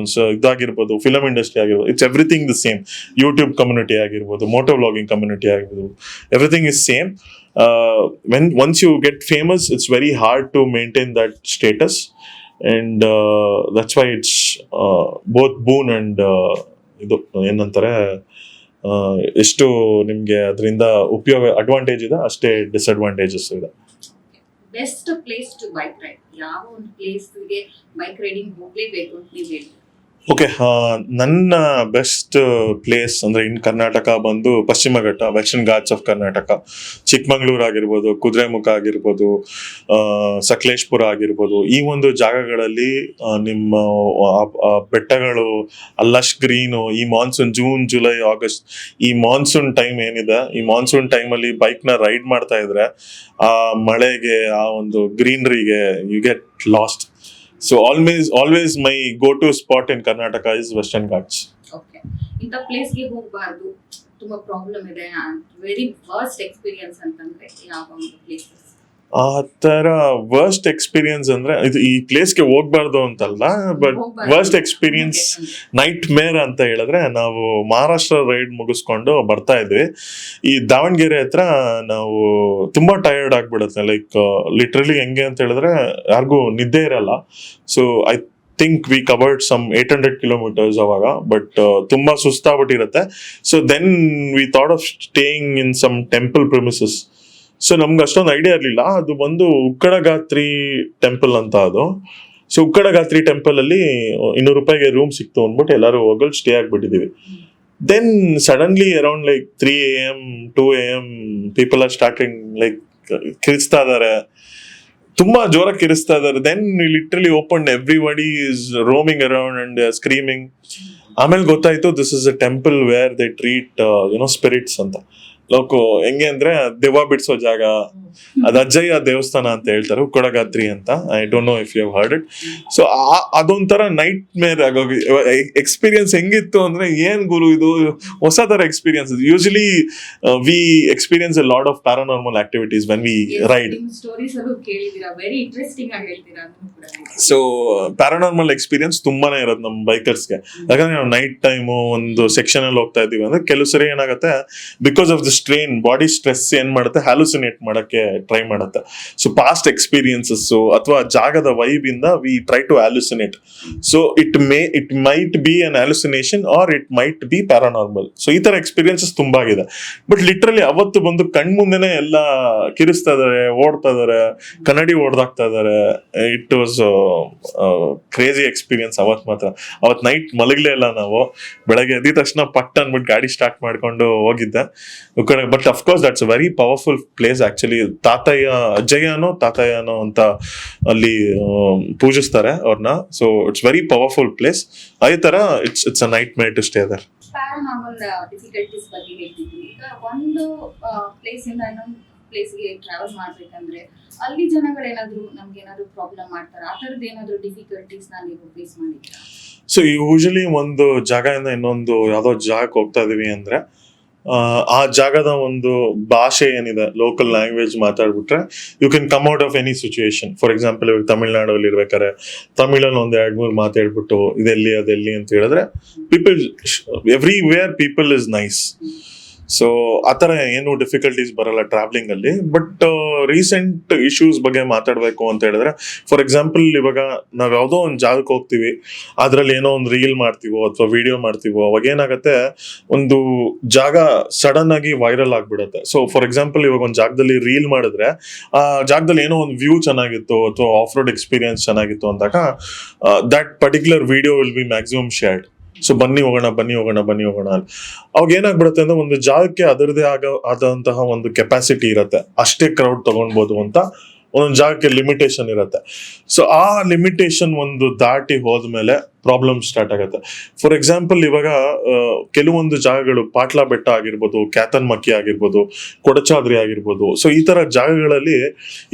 ಇದಾಗಿರ್ಬೋದು, ಫಿಲಮ್ ಇಂಡಸ್ಟ್ರಿ ಆಗಿರ್ಬೋದು, it's everything the same. YouTube community ಆಗಿರ್ಬೋದು, ಮೋಟೋ ವ್ಲಾಗಿಂಗ್ ಕಮ್ಯುನಿಟಿ ಆಗಿರ್ಬೋದು, everything is same. Once you get famous, it's very hard to maintain that status, and that's why it's both boon and ಇದು ಏನಂತಾರೆ, ಎಷ್ಟು ನಿಮ್ಗೆ ಅದರಿಂದ ಉಪಯೋಗ advantage ಇದೆ ಅಷ್ಟೇ ಡಿಸ್ಅಡ್ವಾಂಟೇಜಸ್ ಇದೆ. Best place to bike ride, ಯಾವ ಒಂದು ಪ್ಲೇಸ್ಗೆ ಬೈಕ್ ರೈಡಿಂಗ್ ಹೋಗ್ಲೇಬೇಕು ಅಂತ ನೀವು ಹೇಳಿ? ಓಕೆ, ನನ್ನ ಬೆಸ್ಟ್ ಪ್ಲೇಸ್ ಅಂದ್ರೆ ಇನ್ ಕರ್ನಾಟಕ ಬಂದು ಪಶ್ಚಿಮ ಘಟ್ಟ, ವೆಸ್ಟರ್ನ್ ಘಾಟ್ಸ್ ಆಫ್ ಕರ್ನಾಟಕ. ಚಿಕ್ಕಮಂಗ್ಳೂರು ಆಗಿರ್ಬೋದು, ಕುದುರೆಮುಖ ಆಗಿರ್ಬೋದು, ಸಕಲೇಶ್ಪುರ ಆಗಿರ್ಬೋದು, ಈ ಒಂದು ಜಾಗಗಳಲ್ಲಿ ನಿಮ್ಮ ಬೆಟ್ಟಗಳು ಅಲ್ಲಷ್ಟು ಗ್ರೀನು. ಈ ಮಾನ್ಸೂನ್ ಜೂನ್, ಜುಲೈ, ಆಗಸ್ಟ್, ಈ ಮಾನ್ಸೂನ್ ಟೈಮ್ ಏನಿದೆ, ಈ ಮಾನ್ಸೂನ್ ಟೈಮಲ್ಲಿ ಬೈಕ್ನ ರೈಡ್ ಮಾಡ್ತಾ ಇದ್ರೆ ಆ ಮಳೆಗೆ, ಆ ಒಂದು ಗ್ರೀನರಿಗೆ you get lost. So always my go-to spot in Karnataka is Western Ghats. Okay. ಇಂಥ ಪ್ಲೇಸ್ಗೆ ಹೋಗಬಾರ್ದು, ತುಂಬಾ ಪ್ರಾಬ್ಲಮ್ ಇದೆ, ವೆರಿ ವರ್ಸ್ಟ್ ಎಕ್ಸ್ಪೀರಿಯನ್ಸ್ ಅಂತಂದ್ರೆ ಯಾವ ಒಂದು ಪ್ಲೇಸಸ್? ಆ ತರ ವರ್ಸ್ಟ್ ಎಕ್ಸ್ಪೀರಿಯನ್ಸ್ ಅಂದ್ರೆ ಇದು ಈ ಪ್ಲೇಸ್ಗೆ ಹೋಗ್ಬಾರ್ದು ಅಂತಲ್ಲ, ಬಟ್ ವರ್ಸ್ಟ್ ಎಕ್ಸ್ಪೀರಿಯನ್ಸ್ ನೈಟ್ ಮೇರ್ ಅಂತ ಹೇಳಿದ್ರೆ, ನಾವು ಮಹಾರಾಷ್ಟ್ರ ರೈಡ್ ಮುಗಿಸ್ಕೊಂಡು ಬರ್ತಾ ಇದ್ವಿ. ಈ ದಾವಣಗೆರೆ ಹತ್ರ ನಾವು ತುಂಬಾ ಟಯರ್ಡ್ ಆಗ್ಬಿಡುತ್ತೆ. ಲೈಕ್ ಲಿಟ್ರಲಿ ಹೆಂಗೆ ಅಂತ ಹೇಳಿದ್ರೆ ಯಾರಿಗೂ ನಿದ್ದೆ ಇರಲ್ಲ. So I think we covered some 800 kilometers ಅವಾಗ, ಬಟ್ ತುಂಬಾ ಸುಸ್ತಾಗ್ಬಿಟ್ಟಿರುತ್ತೆ. So then we thought of staying in some temple premises. So ನಮ್ಗೆ ಅಷ್ಟೊಂದು ಐಡಿಯಾ ಇರಲಿಲ್ಲ. ಅದು ಬಂದು ಉಕ್ಕಡಗಾತ್ರಿ ಟೆಂಪಲ್ ಅಂತ ಅದು. ಸೊ ಉಕ್ಕಡಗಾತ್ರಿ ಟೆಂಪಲ್ ಅಲ್ಲಿ 200 ರೂಪಾಯಿಗೆ ರೂಮ್ ಸಿಕ್ತು ಅಂದ್ಬಿಟ್ಟು ಎಲ್ಲರೂ ಹೋಗಲ್ ಸ್ಟೇ ಆಗ್ಬಿಟ್ಟಿದೀವಿ. Then suddenly around like 3 AM 2 AM people are starting like ಕಿರಿಸ್ತಾ ಇದಾರೆ, ತುಂಬಾ ಜೋರಾಗಿ ಕಿರಿಸ್ತಾ ಇದಾರೆ. Then literally open, everybody is roaming around and screaming. ಆಮೇಲೆ ಗೊತ್ತಾಯ್ತು this is a temple where they treat spirits ಅಂತ. ಲೋಕು ಹೆಂಗೆ ಅಂದ್ರೆ ದೆವ್ವ ಬಿಡಿಸೋ ಜಾಗ, ಅದು ಅಜ್ಜಯ್ಯ ದೇವಸ್ಥಾನ ಅಂತ ಹೇಳ್ತಾರೆ, ಉಕ್ಕಡಗಾತ್ರಿ ಅಂತ. I don't know if you have heard it. So ಅದೊಂಥರ ನೈಟ್ ಮೇರ್ ಆಗೋಗಿ ಎಕ್ಸ್ಪೀರಿಯನ್ಸ್ ಹೆಂಗಿತ್ತು ಅಂದ್ರೆ, ಏನ್ ಗುರು ಇದು ಹೊಸ ತರ experience. Usually we experience a lot of paranormal activities when we ride. So paranormal experience ತುಂಬಾನೇ ಇರೋದು ನಮ್ಮ ಬೈಕರ್ಸ್ಗೆ. ಯಾಕಂದ್ರೆ ನಾವು ನೈಟ್ ಟೈಮು ಒಂದು ಸೆಕ್ಷನ್ ಅಲ್ಲಿ ಹೋಗ್ತಾ ಇದೀವಿ ಅಂದ್ರೆ ಕೆಲವು ಸರಿ ಏನಾಗುತ್ತೆ, because of the strain, body stress ಏನ್ ಮಾಡುತ್ತೆ, ಹ್ಯಾಲುಸಿನೇಟ್ ಮಾಡಕ್ಕೆ ಟ್ರೈ ಮಾಡುತ್ತೆ. ಸೊ ಪಾಸ್ಟ್ ಎಕ್ಸ್ಪೀರಿಯನ್ಸಸ್ ಅಥವಾ ಜಾಗದ ವೈಬ್ ಇಂದ we try to hallucinate. So it might be an hallucination or it might be paranormal. So ಈ ತರ ಎಕ್ಸ್ಪೀರಿಯನ್ಸಸ್ ತುಂಬಾ ಆಗಿದೆ. ಬಟ್ ಲಿಟ್ರಲಿ ಅವತ್ತು ಬಂದು ಕಣ್ಮುಂದೆನೆ ಎಲ್ಲ ಕಿರಿಸ್ತಾ ಇದಾರೆ, ಓಡ್ತಾ ಇದಾರೆ, ಕನ್ನಡಿ ಓಡ್ದಾಗ್ತಾ ಇದಾರೆ. ಇಟ್ ವಾಸ್ ಕ್ರೇಜಿ ಎಕ್ಸ್ಪೀರಿಯನ್ಸ್ ಅವತ್ ಮಾತ್ರ. ಅವತ್ ನೈಟ್ ಮಲಗಲೇ ಇಲ್ಲ ನಾವು. ಬೆಳಗ್ಗೆ ಎದ್ದ ತಕ್ಷಣ ಪಟ್ ಅಂದ್ಬಿಟ್ಟು ಗಾಡಿ ಸ್ಟಾರ್ಟ್ ಮಾಡ್ಕೊಂಡು ಹೋಗಿದ್ದೆ. But of course that's a very powerful place actually. ತಾತಯ್ಯನೋ ಅಂತ ಅಲ್ಲಿ ಪೂಜಿಸ್ತಾರೆ ಅವ್ರನ್ನ. So it's very powerful place. ಅದೇ ತರ it's a nightmare to stay there. Paranormal difficulties ಬಗ್ಗೆ ಹೇಳ್ತಿದ್ವಿ. ಈಗ ಒಂದು ಪ್ಲೇಸ್ ಇಂದ ಇನ್ನೊಂದು ಪ್ಲೇಸ್ಗೆ ಟ್ರಾವೆಲ್ ಮಾಡ್ಬೇಕಂದ್ರೆ ಅಲ್ಲಿ ಜನಗಳೇನಾದ್ರು ನಮ್ಗೆ ಏನಾದ್ರು ಪ್ರಾಬ್ಲಮ್ ಮಾಡ್ತಾರೆ, ಆ ತರದ್ದು ಏನಾದ್ರು ಡಿಫಿಕಲ್ಟೀಸ್ ನೀವು ಫೇಸ್ ಮಾಡಿದ್ದೀರಾ? ಸೊ ಯೂಶಲಿ ಒಂದು ಜಾಗದಿಂದ ಇನ್ನೊಂದು ಯಾವ್ದೋ ಜಾಗಕ್ಕೆ ಹೋಗ್ತಾ ಇದೀವಿ ಅಂದ್ರೆ ಆ ಜಾಗದ ಒಂದು ಭಾಷೆ ಏನಿದೆ, ಲೋಕಲ್ ಲ್ಯಾಂಗ್ವೇಜ್ ಮಾತಾಡ್ಬಿಟ್ರೆ you can come out of any situation. For example ಇವಾಗ ತಮಿಳ್ನಾಡಲ್ಲಿ ಇರ್ಬೇಕಾರೆ ತಮಿಳಲ್ಲಿ 1-2-3 ಮಾತಾಡ್ಬಿಟ್ಟು ಇದೆಲ್ಲಿ ಅದೆಲ್ಲಿ ಅಂತ ಹೇಳಿದ್ರೆ people everywhere people is nice. So ಆ ಥರ ಏನು ಡಿಫಿಕಲ್ಟೀಸ್ ಬರಲ್ಲ ಟ್ರಾವೆಲಿಂಗ್ ಅಲ್ಲಿ. ಬಟ್ ರೀಸೆಂಟ್ ಇಶ್ಯೂಸ್ ಬಗ್ಗೆ ಮಾತಾಡಬೇಕು ಅಂತ ಹೇಳಿದ್ರೆ, ಫಾರ್ ಎಕ್ಸಾಂಪಲ್ ಇವಾಗ ನಾವ್ ಯಾವುದೋ ಒಂದು ಜಾಗಕ್ಕೆ ಹೋಗ್ತೀವಿ, ಅದ್ರಲ್ಲಿ ಏನೋ ಒಂದು ರೀಲ್ ಮಾಡ್ತೀವೋ ಅಥವಾ ವಿಡಿಯೋ ಮಾಡ್ತೀವೋ, ಅವಾಗ ಏನಾಗುತ್ತೆ, ಒಂದು ಜಾಗ ಸಡನ್ ಆಗಿ ವೈರಲ್ ಆಗ್ಬಿಡುತ್ತೆ. ಸೊ ಫಾರ್ ಎಕ್ಸಾಂಪಲ್ ಇವಾಗ ಒಂದು ಜಾಗದಲ್ಲಿ ರೀಲ್ ಮಾಡಿದ್ರೆ ಆ ಜಾಗದಲ್ಲಿ ಏನೋ ಒಂದು ವ್ಯೂ ಚೆನ್ನಾಗಿತ್ತು ಅಥವಾ ಆಫ್ ರೋಡ್ ಎಕ್ಸ್ಪೀರಿಯನ್ಸ್ ಚೆನ್ನಾಗಿತ್ತು ಅಂದಾಗ that particular video will be maximum shared. So ಬನ್ನಿ ಹೋಗೋಣ ಅವಾಗ ಏನಾಗ್ಬಿಡುತ್ತೆ ಅಂದ್ರೆ, ಒಂದು ಜಾಗಕ್ಕೆ ಅದರದೇ ಆದಂತಹ ಒಂದು ಕೆಪಾಸಿಟಿ ಇರುತ್ತೆ, ಅಷ್ಟೇ ಕ್ರೌಡ್ ತಗೊಳ್ಬೋದು ಅಂತ ಒಂದೊಂದು ಜಾಗಕ್ಕೆ ಲಿಮಿಟೇಷನ್ ಇರುತ್ತೆ. ಸೊ ಆ ಲಿಮಿಟೇಷನ್ ಒಂದು ದಾಟಿ ಹೋದ್ಮೇಲೆ ಪ್ರಾಬ್ಲಮ್ ಸ್ಟಾರ್ಟ್ ಆಗುತ್ತೆ. ಫಾರ್ ಎಕ್ಸಾಂಪಲ್ ಇವಾಗ ಕೆಲವೊಂದು ಜಾಗಗಳು, ಪಾಟ್ಲಾ ಬೆಟ್ಟ ಆಗಿರ್ಬೋದು, ಕ್ಯಾತನ್ ಮಕ್ಕಿ ಆಗಿರ್ಬೋದು, ಕೊಡಚಾದ್ರಿ ಆಗಿರ್ಬೋದು, ಸೊ ಈ ತರ ಜಾಗಗಳಲ್ಲಿ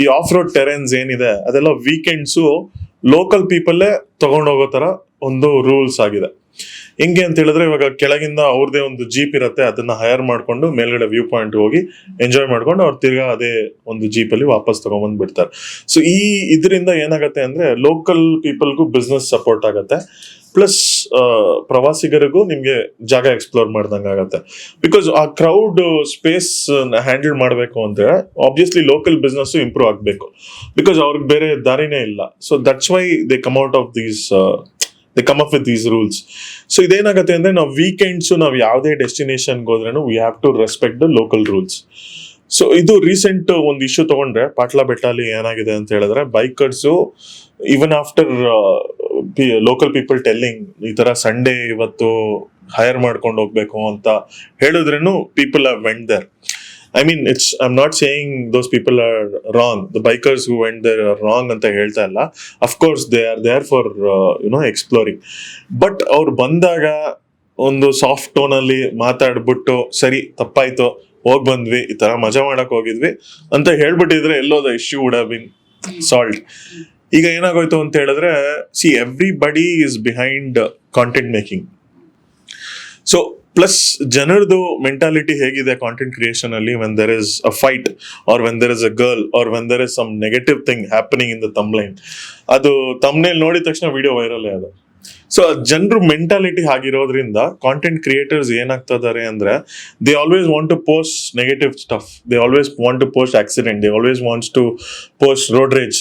ಈ ಆಫ್ ರೋಡ್ ಟೆರೆನ್ಸ್ ಏನಿದೆ ಅದೆಲ್ಲ ವೀಕೆಂಡ್ಸು ಲೋಕಲ್ ಪೀಪಲ್ಲೇ ತಗೊಂಡೋಗೋ ತರ ಒಂದು ರೂಲ್ಸ್ ಆಗಿದೆ. ಹೆಂಗೆ ಅಂತ ಹೇಳಿದ್ರೆ, ಇವಾಗ ಕೆಳಗಿಂದ ಅವ್ರದೇ ಒಂದು ಜೀಪ್ ಇರುತ್ತೆ, ಅದನ್ನ ಹೈರ್ ಮಾಡ್ಕೊಂಡು ಮೇಲ್ಗಡೆ ವ್ಯೂ ಪಾಯಿಂಟ್ ಹೋಗಿ ಎಂಜಾಯ್ ಮಾಡ್ಕೊಂಡು ಅವ್ರು ತಿರ್ಗಾ ಅದೇ ಒಂದು ಜೀಪ್ ಅಲ್ಲಿ ವಾಪಸ್ ತಗೊಂಡ್ಬಂದ್ ಬಿಡ್ತಾರೆ. ಸೊ ಇದರಿಂದ ಏನಾಗತ್ತೆ ಅಂದ್ರೆ, ಲೋಕಲ್ ಪೀಪಲ್ಗೂ ಬಿಸ್ನೆಸ್ ಸಪೋರ್ಟ್ ಆಗತ್ತೆ, ಪ್ಲಸ್ ಪ್ರವಾಸಿಗರಿಗೂ ನಿಮ್ಗೆ ಜಾಗ ಎಕ್ಸ್ಪ್ಲೋರ್ ಮಾಡ್ದಂಗೆ ಆಗತ್ತೆ. ಬಿಕಾಸ್ ಆ ಕ್ರೌಡ್ ಸ್ಪೇಸ್ ಹ್ಯಾಂಡಲ್ ಮಾಡಬೇಕು ಅಂದ್ರೆ ಆಬ್ವಿಯಸ್ಲಿ ಲೋಕಲ್ ಬಿಸ್ನೆಸ್ ಇಂಪ್ರೂವ್ ಆಗಬೇಕು, ಬಿಕಾಸ್ ಅವ್ರಿಗೆ ಬೇರೆ ದಾರಿನೇ ಇಲ್ಲ. So that's why they come out of these they come up with these rules. So ಇದೇನಾಗುತ್ತೆ ಅಂದ್ರೆ, ನಾವು ವೀಕೆಂಡ್ಸ್ ನಾವು ಯಾವುದೇ ಡೆಸ್ಟಿನೇಷನ್ಗೆ ಹೋದ್ರೂ we have to respect the local rules. So ಇದು ರೀಸೆಂಟ್ ಒಂದು ಇಶ್ಯೂ ತಗೊಂಡ್ರೆ, ಪಾಟ್ಲಾ ಬೆಟ್ಟ ಅಲ್ಲಿ ಏನಾಗಿದೆ ಅಂತ ಹೇಳಿದ್ರೆ, bikers even after local people telling ಈ ತರ ಸಂಡೇ ಇವತ್ತು ಹೈರ್ ಮಾಡ್ಕೊಂಡು ಹೋಗ್ಬೇಕು ಅಂತ ಹೇಳಿದ್ರೇನು people are went there. I mean, I'm not saying those people are wrong. The bikers who went there are wrong ಅಂತ ಹೇಳ್ತಾ ಇಲ್ಲ. Of course, they are there for, exploring. But ಅವ್ರು ಬಂದಾಗ ಒಂದು ಸಾಫ್ಟ್ ಟೋನ್ ಅಲ್ಲಿ ಮಾತಾಡ್ಬಿಟ್ಟು, ಸರಿ ತಪ್ಪಾಯ್ತು, ಹೋಗ್ ಬಂದ್ವಿ, ಈ ತರ ಮಜಾ ಮಾಡಕ್ ಹೋಗಿದ್ವಿ ಅಂತ ಹೇಳ್ಬಿಟ್ಟಿದ್ರೆ ಎಲ್ಲೋದ issue would have been solved. ಈಗ ಏನಾಗೋಯ್ತು ಅಂತ ಹೇಳಿದ್ರೆ, everybody is behind content making. So plus ಜನರದು ಮೆಂಟಾಲಿಟಿ ಹೇಗಿದೆ ಕಾಂಟೆಂಟ್ ಕ್ರಿಯೇಷನ್ ಅಲ್ಲಿ, when there is a fight or when there is a girl or when there is some negative thing happening in the thumbnail, ಅದು thumbnail ನೋಡಿದ ತಕ್ಷಣ video viral ಅದು. So ಜನರು mentality ಆಗಿರೋದ್ರಿಂದ content creators ಏನಾಗ್ತಾ ಇದಾರೆ ಅಂದ್ರೆ, they always want to post negative stuff, they always want to post accident, they always wants to post road rage.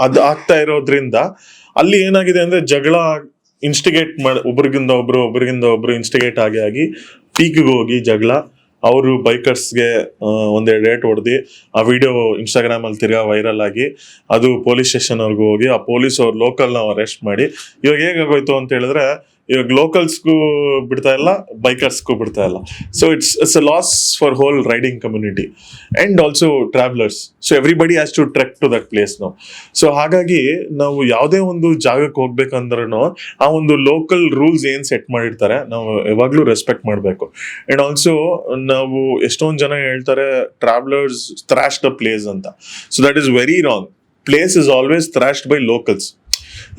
ಅದು ಆಗ್ತಾ ಇರೋದ್ರಿಂದ ಅಲ್ಲಿ ಏನಾಗಿದೆ ಅಂದ್ರೆ, ಜಗಳ ಇನ್ಸ್ಟಿಗೇಟ್ ಒಬ್ರಿಗಿಂದ ಒಬ್ರು ಇನ್ಸ್ಟಿಗೇಟ್ ಆಗಿ ಪೀಕ್ಗೆ ಹೋಗಿ ಜಗಳ, ಅವರು ಬೈಕರ್ಸ್ಗೆ ಒಂದೆರಡು ರೇಟ್ ಹೊಡೆದು ಆ ವಿಡಿಯೋ ಇನ್ಸ್ಟಾಗ್ರಾಮ್ ಅಲ್ಲಿ ತಿರ್ಗಾ ವೈರಲ್ ಆಗಿ ಅದು ಪೊಲೀಸ್ ಸ್ಟೇಷನ್ ಅವ್ರಿಗೂ ಹೋಗಿ ಆ ಪೊಲೀಸ್ ಅವ್ರು ಲೋಕಲ್ ನಾವು ಅರೆಸ್ಟ್ ಮಾಡಿ, ಇವಾಗ ಹೇಗಾಗೋಯ್ತು ಅಂತ ಹೇಳಿದ್ರೆ, ಇವಾಗ ಲೋಕಲ್ಸ್ಗೂ ಬಿಡ್ತಾ ಇಲ್ಲ, ಬೈಕರ್ಸ್ಗೂ ಬಿಡ್ತಾ ಇಲ್ಲ. So it's a loss for whole riding community and also travelers. So everybody has to trek to that place ನಾವು. ಸೊ ಹಾಗಾಗಿ ನಾವು ಯಾವುದೇ ಒಂದು ಜಾಗಕ್ಕೆ ಹೋಗ್ಬೇಕಂದ್ರೂ ಆ ಒಂದು ಲೋಕಲ್ ರೂಲ್ಸ್ ಏನ್ ಸೆಟ್ ಮಾಡಿರ್ತಾರೆ ನಾವು ಯಾವಾಗ್ಲೂ ರೆಸ್ಪೆಕ್ಟ್ ಮಾಡಬೇಕು. ಅಂಡ್ ಆಲ್ಸೋ ನಾವು ಎಷ್ಟೊಂದು ಜನ ಹೇಳ್ತಾರೆ ಟ್ರಾವೆಲರ್ಸ್ ಥ್ರಾಶ್ ದ ಪ್ಲೇಸ್ ಅಂತ. So that is very wrong. Place is always trashed by locals.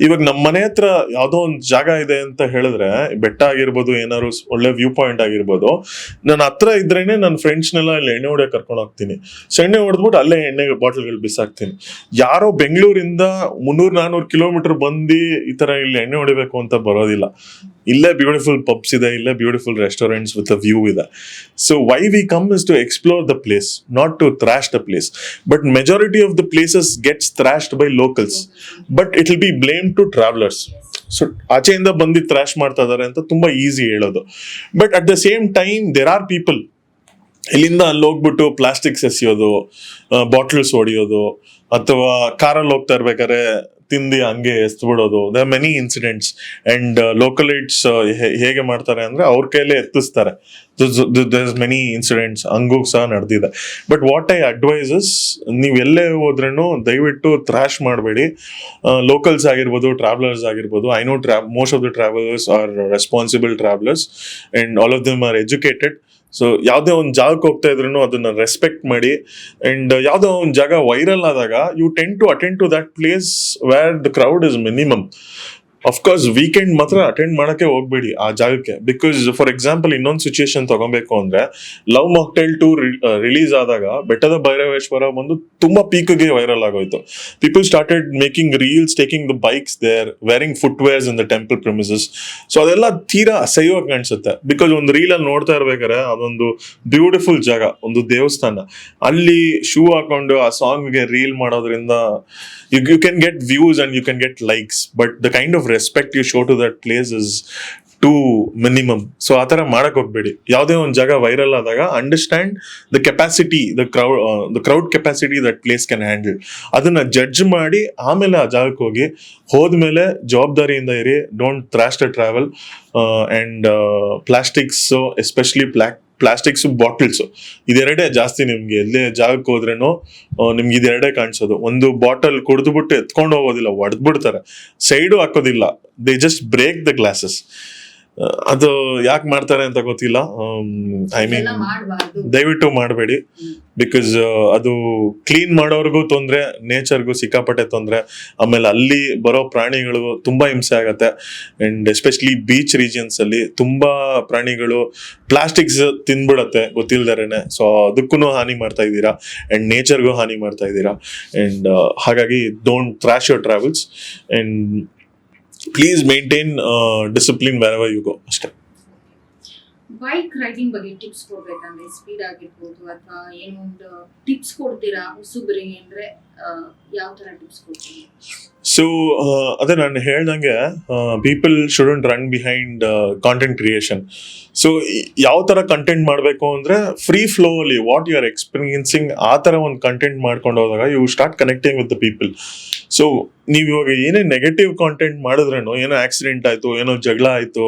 ಇವಾಗ ನಮ್ಮ ಮನೆ ಹತ್ರ ಯಾವ್ದೋ ಒಂದು ಜಾಗ ಇದೆ ಅಂತ ಹೇಳಿದ್ರೆ, ಬೆಟ್ಟ ಆಗಿರ್ಬೋದು, ಏನಾದ್ರು ಒಳ್ಳೆ ವ್ಯೂ ಪಾಯಿಂಟ್ ಆಗಿರ್ಬೋದು, ನನ್ನ ಹತ್ರ ಇದ್ರೇನೆ ನನ್ನ ಫ್ರೆಂಡ್ಸ್ನೆಲ್ಲ ಇಲ್ಲಿ ಎಣ್ಣೆ ಹೊಡೆಯಕ್ಕೆ ಕರ್ಕೊಂಡು ಹೋಗ್ತೀನಿ. ಸೊ ಎಣ್ಣೆ ಹೊಡೆದ್ಬಿಟ್ಟು ಅಲ್ಲೇ ಎಣ್ಣೆ ಬಾಟಲ್ಗಳು ಬಿಸಾಕ್ತೀನಿ. ಯಾರೋ ಬೆಂಗಳೂರಿಂದ 300-400 ಕಿಲೋಮೀಟರ್ ಬಂದು ಈ ತರ ಇಲ್ಲಿ ಎಣ್ಣೆ ಹೊಡಿಬೇಕು ಅಂತ ಬರೋದಿಲ್ಲ. ಇಲ್ಲೇ ಬ್ಯೂಟಿಫುಲ್ ಪಬ್ಸ್ ಇದೆ, ಇಲ್ಲೇ beautiful restaurants with a view ಇದೆ. So why we come is to explore the place, not to trash the place. But majority of the places gets trashed by locals, but it will be blame to travellers. So ಆಚೆಯಿಂದ ಬಂದು trash ಮಾಡ್ತಾ ಇದಾರೆ ಅಂತ ತುಂಬಾ easy ಹೇಳೋದು. But at the same time there are people ಇಲ್ಲಿಂದ ಅಲ್ಲಿ ಹೋಗ್ಬಿಟ್ಟು ಪ್ಲಾಸ್ಟಿಕ್ಸ್ ಎಸೆಯೋದು, ಬಾಟ್ಲ್ಸ್ ಹೊಡಿಯೋದು, ಅಥವಾ ಕಾರಲ್ಲಿ ಹೋಗ್ತಾ ಇರ್ಬೇಕಾದ್ರೆ ತಿಂದು ಹಂಗೆ ಎಸ್ದು ಬಿಡೋದು. They are many incidents. And localites ಹೇಗೆ ಮಾಡ್ತಾರೆ ಅಂದ್ರೆ, ಅವ್ರ ಕೈಲೇ ಎತ್ತಿಸ್ತಾರೆ. ದೇರ್ ಇಸ್ ಮೆನಿ ಇನ್ಸಿಡೆಂಟ್ಸ್ ಹಂಗೂ ಸಹ ನಡೆದಿದೆ. ಬಟ್ ವಾಟ್ ಐ ಅಡ್ವೈಸಸ್, ನೀವು ಎಲ್ಲೇ ಹೋದ್ರೂ ದಯವಿಟ್ಟು ಥ್ರಾಶ್ ಮಾಡಬೇಡಿ. ಲೋಕಲ್ಸ್ ಆಗಿರ್ಬೋದು, ಟ್ರಾವೆಲರ್ಸ್ ಆಗಿರ್ಬೋದು, I know most of the travellers are responsible travellers and all of them are educated. So ಯಾವುದೇ ಒಂದು ಜಾಗಕ್ಕೆ ಹೋಗ್ತಾ ಇದ್ರು ಅದನ್ನ ರೆಸ್ಪೆಕ್ಟ್ ಮಾಡಿ. ಅಂಡ್ ಯಾವುದೋ ಒಂದು ಜಾಗ ವೈರಲ್ ಆದಾಗ you tend to attend to that place where the crowd is minimum. Of course weekend ಮಾತ್ರ ಅಟೆಂಡ್ ಮಾಡಕ್ಕೆ ಹೋಗ್ಬೇಡಿ ಆ ಜಾಗಕ್ಕೆ. ಬಿಕಾಸ್ ಫಾರ್ ಎಕ್ಸಾಂಪಲ್ ಇನ್ನೊಂದು ಸಿಚುಯೇಷನ್ ತಗೊಬೇಕು ಅಂದ್ರೆ, ಲವ್ ಮಾಕ್ಟೈಲ್ 2 ರಿಲೀಸ್ ಆದಾಗ ಬೆಟ್ಟದ ಭೈರವೇಶ್ವರ ಒಂದು ತುಂಬಾ ಪೀಕ್ಗೆ ವೈರಲ್ ಆಗೋಯ್ತು. People started making reels, taking the bikes there, wearing footwears in the temple premises. So ಅದೆಲ್ಲ ತೀರಾ ಅಸಹ್ಯವಾಗಿ ಕಾಣಿಸುತ್ತೆ. ಬಿಕಾಸ್ ಒಂದು ರೀಲ್ ಅಲ್ಲಿ ನೋಡ್ತಾ ಇರ್ಬೇಕಾದ್ರೆ ಅದೊಂದು ಬ್ಯೂಟಿಫುಲ್ ಜಾಗ, ಒಂದು ದೇವಸ್ಥಾನ, ಅಲ್ಲಿ ಶೂ ಹಾಕೊಂಡು ಆ ಸಾಂಗ್ಗೆ ರೀಲ್ ಮಾಡೋದ್ರಿಂದ you can get views and you can get likes, but the kind of respect you show to that place is too minimum. So ಆ ಥರ ಮಾಡಕ್ ಹೋಗ್ಬೇಡಿ. ಯಾವುದೇ ಒಂದು ಜಾಗ ವೈರಲ್ ಆದಾಗ understand the capacity, the crowd capacity that place can handle. ಅದನ್ನ judge ಮಾಡಿ ಆಮೇಲೆ ಆ ಜಾಗಕ್ಕೆ ಹೋಗಿ. ಹೋದ್ಮೇಲೆ ಜವಾಬ್ದಾರಿಯಿಂದ ಇರಿ. Don't trash the travel. And plastics, especially plastics bottles, ಇದೆರಡೇ ಜಾಸ್ತಿ. ನಿಮ್ಗೆ ಎಲ್ಲೇ ಜಾಗಕ್ಕೆ ಹೋದ್ರೇನು ನಿಮ್ಗೆ ಇದೆರಡೇ ಕಾಣಿಸೋದು. ಒಂದು ಬಾಟಲ್ ಕುಡಿದ್ಬಿಟ್ಟು ಎತ್ಕೊಂಡು ಹೋಗೋದಿಲ್ಲ, ಒಡೆದ್ಬಿಡ್ತಾರೆ. ಸೈಡು ಹಾಕೋದಿಲ್ಲ, they just break the glasses. ಅದು ಯಾಕೆ ಮಾಡ್ತಾರೆ ಅಂತ ಗೊತ್ತಿಲ್ಲ. ಐ ಮೀನ್ ದಯವಿಟ್ಟು ಮಾಡಬೇಡಿ. ಬಿಕಾಸ್ ಅದು ಕ್ಲೀನ್ ಮಾಡೋರ್ಗೂ ತೊಂದರೆ, ನೇಚರ್ಗೂ ಸಿಕ್ಕಾಪಟ್ಟೆ ತೊಂದರೆ. ಆಮೇಲೆ ಅಲ್ಲಿ ಬರೋ ಪ್ರಾಣಿಗಳಿಗೂ ತುಂಬಾ ಹಿಂಸೆ ಆಗತ್ತೆ. ಅಂಡ್ ಎಸ್ಪೆಷಲಿ ಬೀಚ್ ರೀಜನ್ಸ್ ಅಲ್ಲಿ ತುಂಬಾ ಪ್ರಾಣಿಗಳು ಪ್ಲಾಸ್ಟಿಕ್ಸ್ ತಿಂದ್ಬಿಡತ್ತೆ ಗೊತ್ತಿಲ್ದಾರೇನೆ. ಸೊ ಅದಕ್ಕೂ ಹಾನಿ ಮಾಡ್ತಾ ಇದ್ದೀರಾ ಅಂಡ್ ನೇಚರ್ಗೂ ಹಾನಿ ಮಾಡ್ತಾ ಇದ್ದೀರಾ. ಅಂಡ್ ಹಾಗಾಗಿ don't trash your travels and please maintain discipline wherever you go ಅಷ್ಟೇ. ಬೈಕ್ ರೈಡಿಂಗ್ ಬಗ್ಗೆ ಟಿಪ್ಸ್ ಕೊಡ್ಬೇಕಂದ್ರೆ, ಸ್ಪೀಡ್ ಆಗಿರ್ಬೋದು ಅಥವಾ ಏನೋ ಒಂದು ಟಿಪ್ಸ್ ಕೊಡ್ತೀರಾ ಹೊಸಬ್ರಿಗೆ ಅಂದ್ರೆ ಯಾವ ತರ ಟಿಪ್ಸ್ ಕೊಡ್ತೀರಾ? ಸೊ ಅದೇ ನಾನು ಹೇಳ್ದಂಗೆ, people shouldn't run behind content creation. So ಯಾವ ತರ ಕಂಟೆಂಟ್ ಮಾಡಬೇಕು ಅಂದ್ರೆ, ಫ್ರೀ ಫ್ಲೋ ಅಲ್ಲಿ ವಾಟ್ ಯು ಆರ್ ಎಕ್ಸ್ಪೀರಿಯನ್ಸಿಂಗ್ ಆ ತರ ಒಂದು ಕಂಟೆಂಟ್ ಮಾಡ್ಕೊಂಡು ಹೋದಾಗ you start connecting with the people. So ನೀವು ಇವಾಗ ಏನೇ ನೆಗೆಟಿವ್ ಕಾಂಟೆಂಟ್ ಮಾಡಿದ್ರೇನು, ಏನೋ ಆಕ್ಸಿಡೆಂಟ್ ಆಯ್ತು, ಏನೋ ಜಗಳ ಆಯ್ತು,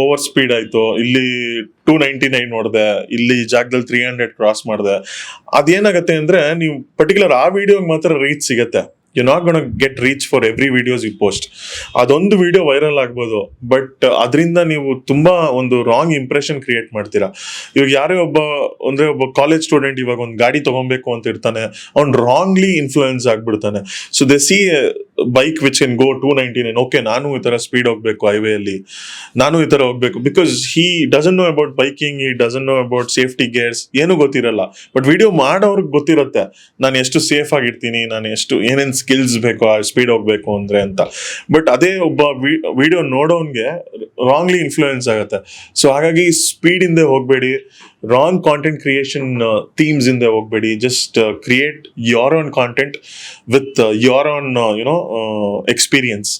ಓವರ್ ಸ್ಪೀಡ್ ಆಯ್ತು, ಇಲ್ಲಿ 299 ನೋಡಿದೆ, ಇಲ್ಲಿ ಜಾಗದಲ್ಲಿ 300 ಕ್ರಾಸ್ ಮಾಡಿದೆ, ಅದೇನಾಗತ್ತೆ ಅಂದ್ರೆ ನೀವು ಪರ್ಟಿಕ್ಯುಲರ್ ಆ ವಿಡಿಯೋಗೆ ಮಾತ್ರ ರೀಚ್ ಸಿಗತ್ತೆ. You not gonna get reach for every videos you post. ಅದೊಂದು ವಿಡಿಯೋ ವೈರಲ್ ಆಗ್ಬೋದು, ಬಟ್ ಅದರಿಂದ ನೀವು ತುಂಬಾ ಒಂದು ರಾಂಗ್ ಇಂಪ್ರೆಷನ್ ಕ್ರಿಯೇಟ್ ಮಾಡ್ತೀರಾ. ಇವಾಗ ಯಾರೇ ಒಬ್ಬ ಕಾಲೇಜ್ ಸ್ಟೂಡೆಂಟ್ ಇವಾಗ ಒಂದು ಗಾಡಿ ತಗೊಬೇಕು ಅಂತ ಇರ್ತಾನೆ, ಅವ್ನು ರಾಂಗ್ಲಿ ಇನ್ಫ್ಲೂಯೆನ್ಸ್ ಆಗ್ಬಿಡ್ತಾನೆ. So they see bike which can go 299, okay ನಾನು ಈ ತರ ಸ್ಪೀಡ್ ಹೋಗ್ಬೇಕು ಹೈವೇ ಅಲ್ಲಿ, ನಾನು ಈ ತರ ಹೋಗ್ಬೇಕು. Because he doesn't know about biking, he doesn't know about safety gears, ಏನು ಗೊತ್ತಿರಲ್ಲ. ಬಟ್ ವಿಡಿಯೋ ಮಾಡೋರ್ಗೆ ಗೊತ್ತಿರುತ್ತೆ ನಾನು ಎಷ್ಟು ಸೇಫ್ ಆಗಿರ್ತೀನಿ, ನಾನು ಎಷ್ಟು ಏನೇನ್ ಸ್ಕಿಲ್ಸ್ ಬೇಕು ಆ ಸ್ಪೀಡ್ ಹೋಗ್ಬೇಕು ಅಂದ್ರೆ ಅಂತ. ಬಟ್ ಅದೇ ಒಬ್ಬ ವಿಡಿಯೋ ನೋಡೋನ್ಗೆ ರಾಂಗ್ಲಿ ಇನ್ಫ್ಲೂಯೆನ್ಸ್ ಆಗುತ್ತೆ. ಸೊ ಹಾಗಾಗಿ ಸ್ಪೀಡ್ ಇಂದ ಹೋಗ್ಬೇಡಿ, ರಾಂಗ್ ಕಾಂಟೆಂಟ್ ಕ್ರಿಯೇಷನ್ ಥೀಮ್ಸ್ ಇಂದ ಹೋಗ್ಬೇಡಿ. Just create your own content with your own experience.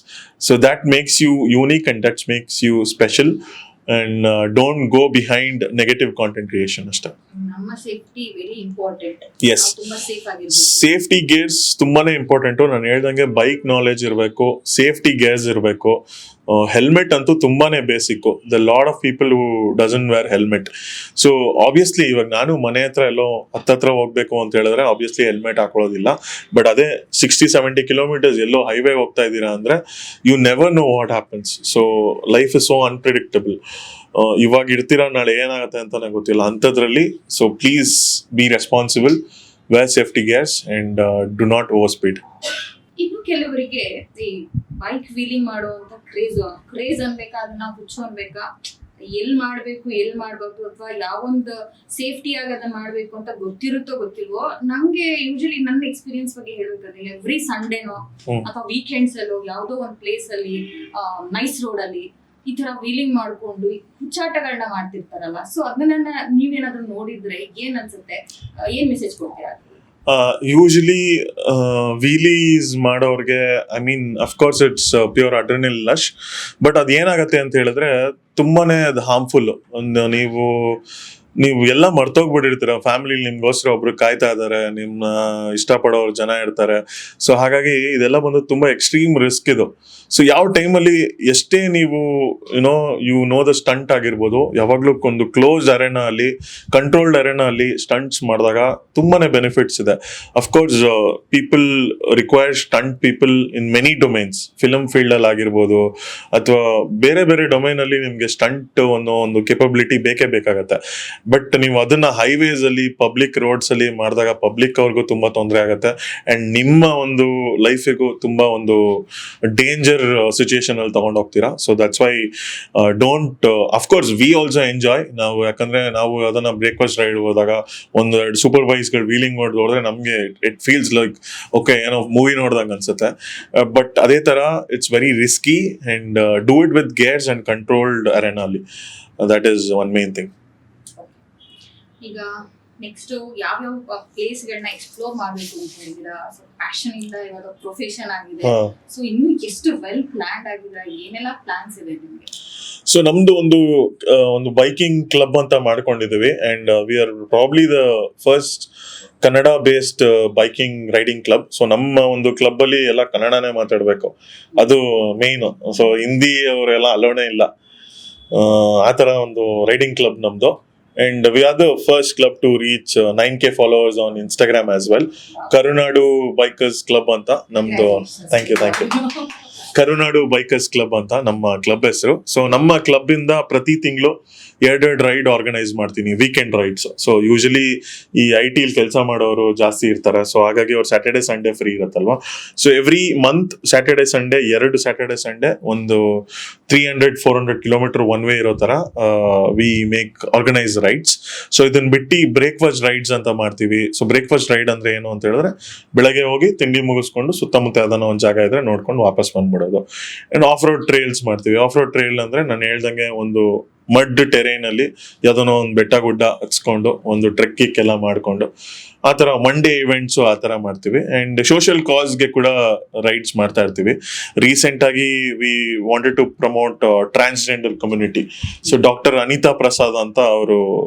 So that makes you unique and that makes you special. And don't go behind negative content creation ಅಷ್ಟೇ. ನಮ್ಮ safety very important. Yes. ತುಂಬಾ safe ಆಗಿರ್ಬೇಕು. Safety gears ತುಂಬಾನೇ important. ನಾನು ಹೇಳ್ದಂಗೆ bike knowledge ಇರಬೇಕು, safety gears ಇರಬೇಕು, helmet ಅಂತೂ ತುಂಬಾನೇ basic. The lot of people who doesn't wear helmet. So obviously ಇವಾಗ ನಾನು ಮನೆ ಹತ್ರ ಎಲ್ಲೋ ಹತ್ತತ್ರ ಹೋಗ್ಬೇಕು ಅಂತ ಹೇಳಿದ್ರೆ ಆಬ್ವಿಯಸ್ಲಿ ಹೆಲ್ಮೆಟ್ ಹಾಕೊಳ್ಳೋದಿಲ್ಲ. ಬಟ್ ಅದೇ 60-70 ಕಿಲೋಮೀಟರ್ಸ್ ಎಲ್ಲೋ ಹೈವೇ ಹೋಗ್ತಾ ಇದ್ದೀರಾ ಅಂದ್ರೆ you never know what happens. So life is so unpredictable. ಇವಾಗ ಇರ್ತೀರಾ, ನಾಳೆ ಏನಾಗುತ್ತೆ ಅಂತಾನೆ ಗೊತ್ತಿಲ್ಲ ಅಂಥದ್ರಲ್ಲಿ. So please be responsible, wear safety gears and do not over speed. ಇನ್ನು ಕೆಲವರಿಗೆ ಈ ಬೈಕ್ ವೀಲಿಂಗ್ ಮಾಡುವಂತ ಕ್ರೇಜ್ ಅನ್ಬೇಕಾ, ಅದನ್ನ ಹುಚ್ಚು ಅನ್ಬೇಕಾ, ಎಲ್ ಮಾಡ್ಬೇಕು ಅಥವಾ ಯಾವೊಂದು ಸೇಫ್ಟಿ ಆಗಿ ಅದನ್ನ ಮಾಡ್ಬೇಕು ಅಂತ ಗೊತ್ತಿರುತ್ತೋ ಗೊತ್ತಿಲ್ವೋ. ನಂಗೆ ಯೂಶಲಿ ನನ್ನ ಎಕ್ಸ್ಪೀರಿಯನ್ಸ್ ಬಗ್ಗೆ ಹೇಳ್ಬೇಕಂದ್ರೆ, ಎವ್ರಿ ಸಂಡೇನೋ ಅಥವಾ ವೀಕೆಂಡ್ಸ್ ಅಲ್ಲೋ ಯಾವ್ದೋ ಒಂದ್ ಪ್ಲೇಸ್ ಅಲ್ಲಿ ನೈಸ್ ರೋಡ್ ಅಲ್ಲಿ ಈ ತರ ವೀಲಿಂಗ್ ಮಾಡ್ಕೊಂಡು ಹುಚ್ಚಾಟಗಳನ್ನ ಮಾಡ್ತಿರ್ತಾರಲ್ಲ. ಸೊ ಅದನ್ನ ನೀವೇನಾದ್ರೂ ನೋಡಿದ್ರೆ ಏನ್ ಅನ್ಸುತ್ತೆ, ಏನ್ ಮೆಸೇಜ್ ಕೊಡ್ತೀರಾ? ಯೂಶಲಿ ವೀಲೀಸ್ ಮಾಡೋರ್ಗೆ, I mean of course it's pure adrenaline rush, but ಅದೇನಾಗತ್ತೆ ಅಂತ ಹೇಳಿದ್ರೆ ತುಂಬಾನೇ ಅದು ಹಾರ್ಮ್ಫುಲ್. ನೀವು ಎಲ್ಲ ಮರ್ತೋಗ್ಬಿಟ್ಟಿರ್ತೀರ. ಫ್ಯಾಮಿಲಿ ನಿಮ್ಗೋಸ್ಕರ ಒಬ್ರು ಕಾಯ್ತಾ ಇದ್ದಾರೆ, ನಿಮ್ನ ಇಷ್ಟಪಡೋರು ಜನ ಇರ್ತಾರೆ. ಸೊ ಹಾಗಾಗಿ ಇದೆಲ್ಲ ಬಂದು ತುಂಬಾ ಎಕ್ಸ್ಟ್ರೀಮ್ ರಿಸ್ಕ್ ಇದು. ಸೊ ಯಾವ ಟೈಮಲ್ಲಿ ಎಷ್ಟೇ ನೀವು ಯು ನೋ ದ ಸ್ಟಂಟ್ ಆಗಿರ್ಬೋದು, ಯಾವಾಗ್ಲೂ ಒಂದು ಕ್ಲೋಸ್ ಅರೇನಾ ಅಲ್ಲಿ, ಕಂಟ್ರೋಲ್ಡ್ ಅರೇನಾ ಅಲ್ಲಿ ಸ್ಟಂಟ್ಸ್ ಮಾಡಿದಾಗ ತುಂಬಾನೇ ಬೆನಿಫಿಟ್ಸ್ ಇದೆ. Of course people require stunt people in many domains. Film field ಅಲ್ಲಿ ಆಗಿರ್ಬೋದು ಅಥವಾ ಬೇರೆ ಬೇರೆ ಡೊಮೈನ್ ಅಲ್ಲಿ ನಿಮ್ಗೆ ಸ್ಟಂಟ್ ಅನ್ನೋ ಒಂದು ಕೆಪಬಿಲಿಟಿ ಬೇಕೇ ಬೇಕಾಗತ್ತೆ. ಬಟ್ ನೀವು ಅದನ್ನ ಹೈವೇಸ್ ಅಲ್ಲಿ ಪಬ್ಲಿಕ್ ರೋಡ್ಸ್ ಅಲ್ಲಿ ಮಾಡಿದಾಗ ಪಬ್ಲಿಕ್ ಅವ್ರಿಗೂ ತುಂಬಾ ತೊಂದರೆ ಆಗುತ್ತೆ ಅಂಡ್ ನಿಮ್ಮ ಒಂದು ಲೈಫಿಗೂ ತುಂಬಾ ಒಂದು ಡೇಂಜರ್ ಸಿಚುಯೇಷನ್ ಅಲ್ಲಿ ತಗೊಂಡು ಹೋಗ್ತೀರಾ. So that's why don't of course we also enjoy. ನಾವು ಯಾಕಂದ್ರೆ ನಾವು ಅದನ್ನ ಬ್ರೇಕ್ಫಾಸ್ಟ್ ರೈಡ್ ಹೋದಾಗ ಒಂದೆರಡು ಸೂಪರ್ ಬೈಕ್ಸ್ಗಳು ವೀಲಿಂಗ್ ಮಾಡಿ ಹೋದ್ರೆ ನಮಗೆ ಇಟ್ ಫೀಲ್ಸ್ ಲೈಕ್ ಓಕೆ ಏನೋ ಮೂವಿ ನೋಡ್ದಂಗೆ ಅನ್ಸುತ್ತೆ. ಬಟ್ ಅದೇ ತರ it's very risky and do it with gears and controlled arena ಅಲ್ಲಿ. That is one main thing. ಈಗ ನೆಕ್ಸ್ಟ್ ಯಾವ್ಯಾವ ಪ್ಲೇಸ್ ಗಳನ್ನ ಎಕ್ಸ್ಪ್ಲೋರ್ ಮಾಡ್ಬೇಕು ಅಂತ ಹೇಳಿದಿರಾ? ಸೊ ಪ್ಯಾಷನ್ ಇಂದ ಇವಾಗ ಪ್ರೊಫೆಷನ್ ಆಗಿದೆ. ಸೊ ಇನ್ನು ಎಷ್ಟು ವೆಲ್ ಪ್ಲಾನ್ಡ್ ಆಗಿದೆ, ಏನೆಲ್ಲ ಪ್ಲಾನ್ಸ್ ಇದೆ ನಿಮ್ಗೆ? ಸೊ ನಮ್ದು ಒಂದು ಬೈಕಿಂಗ್ ಕ್ಲಬ್ ಅಂತ ಮಾಡ್ಕೊಂಡಿದೀವಿ and we are probably the first Kannada based biking riding club. So ನಮ್ಮ ಒಂದು ಕ್ಲಬ್ ಅಲ್ಲಿ ಎಲ್ಲ ಕನ್ನಡನೇ ಮಾತಾಡ್ಬೇಕು, ಅದು ಮೇನ್. ಸೊ ಹಿಂದಿ ಅವರೆಲ್ಲ ಅಲೋನೇ ಇಲ್ಲ, ಆ ತರ ಒಂದು ರೈಡಿಂಗ್ ಕ್ಲಬ್ ನಮ್ದು. And we are the first club to reach 9K followers on Instagram as well. Karunadu Bikers Club anta namdu. Thank you. Karunadu bikers club ಅಂತ ನಮ್ಮ ಕ್ಲಬ್ ಹೆಸರು. ಸೊ ನಮ್ಮ ಕ್ಲಬ್ ಇಂದ ಪ್ರತಿ ತಿಂಗಳು 2 ರೈಡ್ ಆರ್ಗನೈಸ್ ಮಾಡ್ತೀನಿ, weekend rides. So usually ಈ IT ಕೆಲಸ ಮಾಡೋರು ಜಾಸ್ತಿ ಇರ್ತಾರೆ, ಸೊ ಹಾಗಾಗಿ ಅವ್ರು ಸ್ಯಾಟರ್ಡೆ ಸಂಡೇ ಫ್ರೀ ಇರುತ್ತಲ್ವಾ. So every month Saturday Sunday 2 Saturday Sunday ಒಂದು 300-400 ಕಿಲೋಮೀಟರ್ ಒನ್ ವೇ ಇರೋ ತರ we make organise rides. So ಇದನ್ನ ಬಿಟ್ಟು ಬ್ರೇಕ್ಫಾಸ್ಟ್ ರೈಡ್ಸ್ ಅಂತ ಮಾಡ್ತೀವಿ. ಸೊ ಬ್ರೇಕ್ಫಾಸ್ಟ್ ರೈಡ್ ಅಂದ್ರೆ ಏನು ಅಂತ ಹೇಳಿದ್ರೆ ಬೆಳಗ್ಗೆ ಹೋಗಿ ತಿಂಡಿ ಮುಗಿಸ್ಕೊಂಡು ಸುತ್ತಮುತ್ತ ಯಾವ್ದಾನ ಒಂದು ಜಾಗ ಇದ್ರೆ ನೋಡ್ಕೊಂಡು ವಾಪಸ್ ಬಂದ್ಬಿಡೋದು. ಅಂಡ್ ಆಫ್ ರೋಡ್ ಟ್ರೇಲ್ಸ್ ಮಾಡ್ತೀವಿ. ಆಫ್ ರೋಡ್ ಟ್ರೇಲ್ ಅಂದ್ರೆ ನಾನು ಹೇಳ್ದಂಗೆ ಒಂದು ಮಡ್ ಟೆರೈನ್ ಅಲ್ಲಿ ಯಾವ್ದನೋ ಒಂದು ಬೆಟ್ಟ ಗುಡ್ಡ ಹಚ್ಕೊಂಡು ಒಂದು ಟ್ರೆಕ್ಕಿಂಗ್ ಎಲ್ಲ ಮಾಡ್ಕೊಂಡು ಆ ತರ ಮಂಡೇ ಇವೆಂಟ್ಸ್ ಆ ತರ ಮಾಡ್ತೀವಿ. ಅಂಡ್ ಸೋಷಿಯಲ್ ಕಾಸ್ಗೆ ಕೂಡ ರೈಡ್ಸ್ ಮಾಡ್ತಾ ಇರ್ತೀವಿ. ರೀಸೆಂಟ್ ಆಗಿ we wanted to promote transgender community. So doctor Anita Prasad ಅಂತ ಅವರು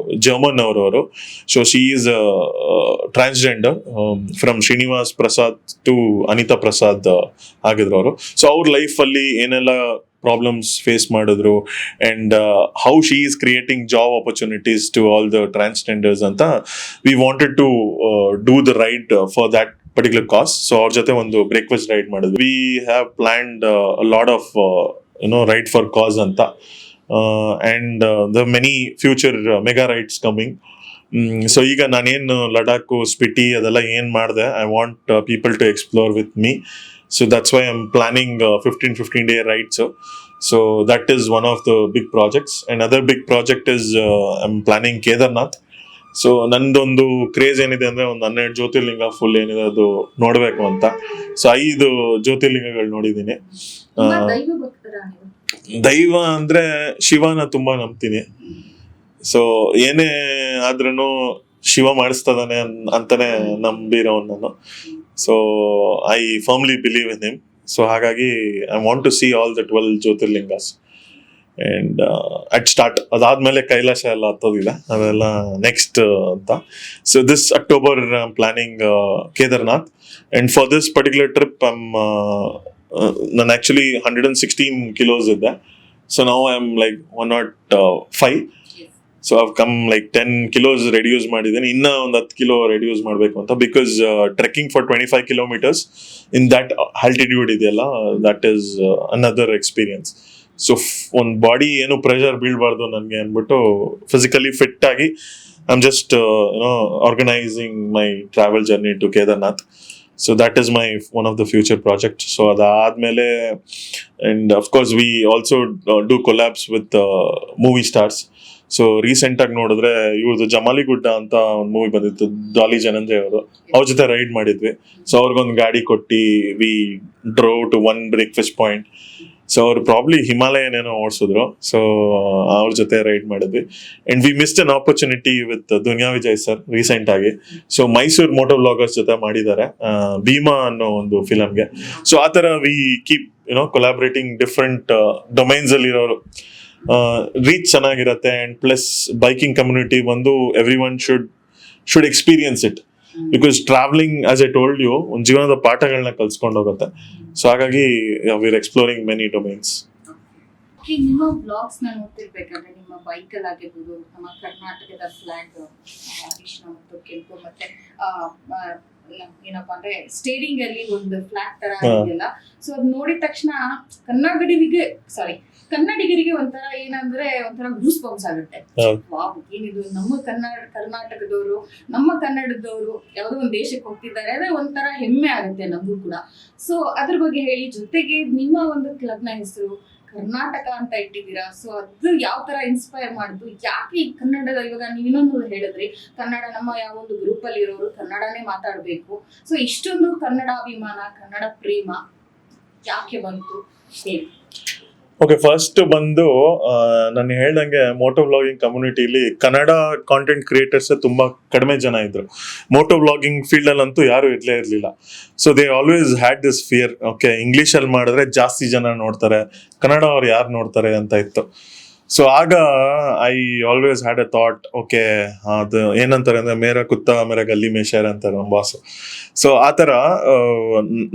ಜರ್ಮನ್ ಅವರು. So she is transgender from Srinivas Prasad to Anita Prasad ಆಗಿದ್ರು ಅವರು. ಸೊ ಅವ್ರ ಲೈಫ್ ಅಲ್ಲಿ ಏನೆಲ್ಲ ಪ್ರಾಬ್ಲಮ್ಸ್ ಫೇಸ್ ಮಾಡಿದ್ರು and how she is creating job opportunities to all the transgenders ಅಂತ we wanted to do the ride for that particular cause. So ಅವ್ರ ಜೊತೆ ಒಂದು ಬ್ರೇಕ್ಫಾಸ್ಟ್ ರೈಡ್ ಮಾಡಿದ್ವಿ. We have planned lot of ride for cause ಅಂತ and the many future mega rides coming. So ಈಗ ನಾನೇನು ಲಡಾಖ್ ಸ್ಪಿಟಿ ಅದೆಲ್ಲ ಏನ್ ಮಾಡಿದೆ, I want people to explore with me. So that's why I'm planning 15-day rides. So that is one of the big projects. Another big project is I'm planning Kedarnath. So ನಂದೊಂದು craze ಏನಿದೆ ಅಂದ್ರೆ ಒಂದು 12 ಜ್ಯೋತಿರ್ಲಿಂಗ full ಏನಿದೆ ಅದು ನೋಡ್ಬೇಕು ಅಂತ. So 5 ಜ್ಯೋತಿರ್ಲಿಂಗಗಳು ನೋಡಿದೀನಿ. ದೈವ ಅಂದ್ರೆ ಶಿವನ ತುಂಬಾ ನಂಬ್ತೀನಿ. ಸೊ ಏನೇ ಆದ್ರೂ ಶಿವ ಮಾಡಿಸ್ತದಾನೆ ಅಂತಾನೆ ನಂಬಿರೋ ನಾನು. So I firmly believe in him. So ಹಾಗಾಗಿ I want to see all the 12 Jyotirlingas and at start. ಅದಾದ್ಮೇಲೆ ಕೈಲಾಸ ಎಲ್ಲ ಹತ್ತೋದಿಲ್ಲ, ಅದೆಲ್ಲ ನೆಕ್ಸ್ಟ್ ಅಂತ. So this October I am planning Kedarnath. And for this particular trip ನಾನು ಆಕ್ಚುಲಿ 116 kilos ಇದ್ದೆ. So now I am like 105. So I've come like 10 kilos reduce ಮಾಡಿದ್ದೀನಿ. ಇನ್ನ ಒಂದು 10 kilo ರೆಡ್ಯೂಸ್ ಮಾಡಬೇಕು ಅಂತ. Because trekking for 25 kilometers in that altitude ಇದೆಯಲ್ಲ, that is another experience. So ಒಂದು body ಏನು ಪ್ರೆಷರ್ ಬೀಳ್ಬಾರ್ದು ನನಗೆ ಅಂದ್ಬಿಟ್ಟು ಫಿಸಿಕಲಿ ಫಿಟ್ ಆಗಿ I am just organising my travel journey to Kedarnath. So that is my one of the future projects. So adadmele, and of course we also do collabs with movie stars. So recent ಆಗಿ ನೋಡಿದ್ರೆ ಇವ್ರದ್ದು ಜಮಾಲಿ ಗುಡ್ಡ ಅಂತ ಒಂದು movie ಬಂದಿತ್ತು, ಡಾಲಿ ಜನಂಜಯ ಅವರು, ಅವ್ರ ಜೊತೆ ರೈಡ್ ಮಾಡಿದ್ವಿ. ಸೊ ಅವ್ರಿಗೊಂದು ಗಾಡಿ ಕೊಟ್ಟು we drove to one breakfast point. So ಅವ್ರು ಪ್ರಾಬ್ಲಿ ಹಿಮಾಲಯನ್ ಏನೋ ಓಡಿಸಿದ್ರು. ಸೊ ಅವ್ರ ಜೊತೆ ರೈಡ್ ಮಾಡಿದ್ವಿ. And we missed an opportunity with Duniya Vijay sir recent ಆಗಿ. ಸೊ ಮೈಸೂರು ಮೋಟೋ ವ್ಲಾಗರ್ಸ್ ಜೊತೆ ಮಾಡಿದ್ದಾರೆ ಭೀಮಾ ಅನ್ನೋ ಒಂದು ಫಿಲಮ್ಗೆ. ಸೊ ಆ ತರ ವಿ ಕೀಪ್ ಕೊಲಾಬ್ರೇಟಿಂಗ್ ಡಿಫ್ರೆಂಟ್ ಡೊಮೈನ್ಸ್ ಅಲ್ಲಿ ಇರೋರು. ರೀಚ್ ಚೆನ್ನಾಗಿರತ್ತೆ. ಅಂಡ್ ಪ್ಲಸ್ ಬೈಕಿಂಗ್ ಕಮ್ಯುನಿಟಿ ಬಂದು everyone should experience it. Because traveling as I told you ಒಂದು ಜೀವನದ ಪಾಠಗಳನ್ನ ಕಲ್ಸ್ಕೊಂಡು ಹೋಗುತ್ತೆ. ಸೊ ಹಾಗಾಗಿ we are exploring many domains. ನಿಮ್ಮ ಬ್ಲಾಗ್ಸ್ ನ ನೋಡ್ತಿರ್ಬೇಕಾದ್ರೆ ನಿಮ್ಮ ಬೈಕ್ ಅಲ್ಲಿ ಆಗಿರ್ಬೋದು, ನಮ್ಮ ಕರ್ನಾಟಕದ ಫ್ಲಾಗ್ ಅರಿಶಿನ ಮತ್ತು ಕೆಂಪು ಮತ್ತೆ ಏನಪ್ಪಾ ಅಂದ್ರೆ ಸ್ಟೇರಿಂಗ್ ಅಲ್ಲಿ ಒಂದು ಫ್ಲಾಟ್ ತರ ಇದೆಯಲ್ಲ, ಸೊ ಅದ್ ನೋಡಿದ ತಕ್ಷಣ ಕನ್ನಡಿಗರಿಗೆ ಒಂಥರ ಏನಂದ್ರೆ ಒಂಥರ ಗೂಸ್ ಬಂಪ್ಸ್ ಆಗುತ್ತೆ. ವಾವ್, ಏನಿದು ನಮ್ಮ ಕರ್ನಾಟಕದವರು, ನಮ್ಮ ಕನ್ನಡದವರು ಯಾವುದೋ ಒಂದು ದೇಶಕ್ಕೆ ಹೋಗ್ತಿದ್ದಾರೆ ಅಂದ್ರೆ ಒಂಥರ ಹೆಮ್ಮೆ ಆಗುತ್ತೆ ನಮಗೂ ಕೂಡ. ಸೊ ಅದ್ರ ಬಗ್ಗೆ ಹೇಳಿ, ಜೊತೆಗೆ ನಿಮ್ಮ ಒಂದು ಕ್ಲಬ್ ನ ಹೆಸರು ಕರ್ನಾಟಕ ಅಂತ ಇಟ್ಟಿದ್ದೀರಾ. ಸೊ ಅದು ಯಾವ ತರ ಇನ್ಸ್ಪೈರ್ ಮಾಡಿದ್ದು, ಯಾಕೆ ಈ ಕನ್ನಡದ, ಇವಾಗ ನೀವು ಇನ್ನೊಂದು ಹೇಳಿದ್ರಿ ಕನ್ನಡ ನಮ್ಮ ಯಾವ ಒಂದು ಗ್ರೂಪ್ ಅಲ್ಲಿ ಇರೋರು ಕನ್ನಡನೇ ಮಾತಾಡ್ಬೇಕು. ಸೊ ಇಷ್ಟೊಂದು ಕನ್ನಡ ಅಭಿಮಾನ, ಕನ್ನಡ ಪ್ರೇಮ ಯಾಕೆ ಬಂತು ಹೇಳಿ. ಓಕೆ, ಫಸ್ಟ್ ಬಂದು ನಾನು ಹೇಳ್ದಂಗೆ ಮೋಟೋ ವ್ಲಾಗಿಂಗ್ ಕಮ್ಯುನಿಟಿಲಿ ಕನ್ನಡ ಕಾಂಟೆಂಟ್ ಕ್ರಿಯೇಟರ್ಸ್ ತುಂಬಾ ಕಡಿಮೆ ಜನ ಇದ್ರು. ಮೋಟೋ ವ್ಲಾಗಿಂಗ್ ಫೀಲ್ಡ್ ಅಲ್ಲಂತೂ ಯಾರು ಇರ್ಲೇ ಇರ್ಲಿಲ್ಲ. So they always had this fear, okay ಇಂಗ್ಲಿಷಲ್ಲಿ ಮಾಡಿದ್ರೆ ಜಾಸ್ತಿ ಜನ ನೋಡ್ತಾರೆ, ಕನ್ನಡ ಅವ್ರು ಯಾರು ನೋಡ್ತಾರೆ ಅಂತ ಇತ್ತು. ಸೊ ಆಗ I always had A thought, okay ಅದು ಏನಂತಾರೆ ಅಂದ್ರೆ ಮೇರ ಕುತ್ತ ಮೇರ ಗಲ್ಲಿ ಮೇಷರ್ ಅಂತಾರೆ ನಮ್ಮ ಬಾಸು. ಸೊ ಆ ಥರ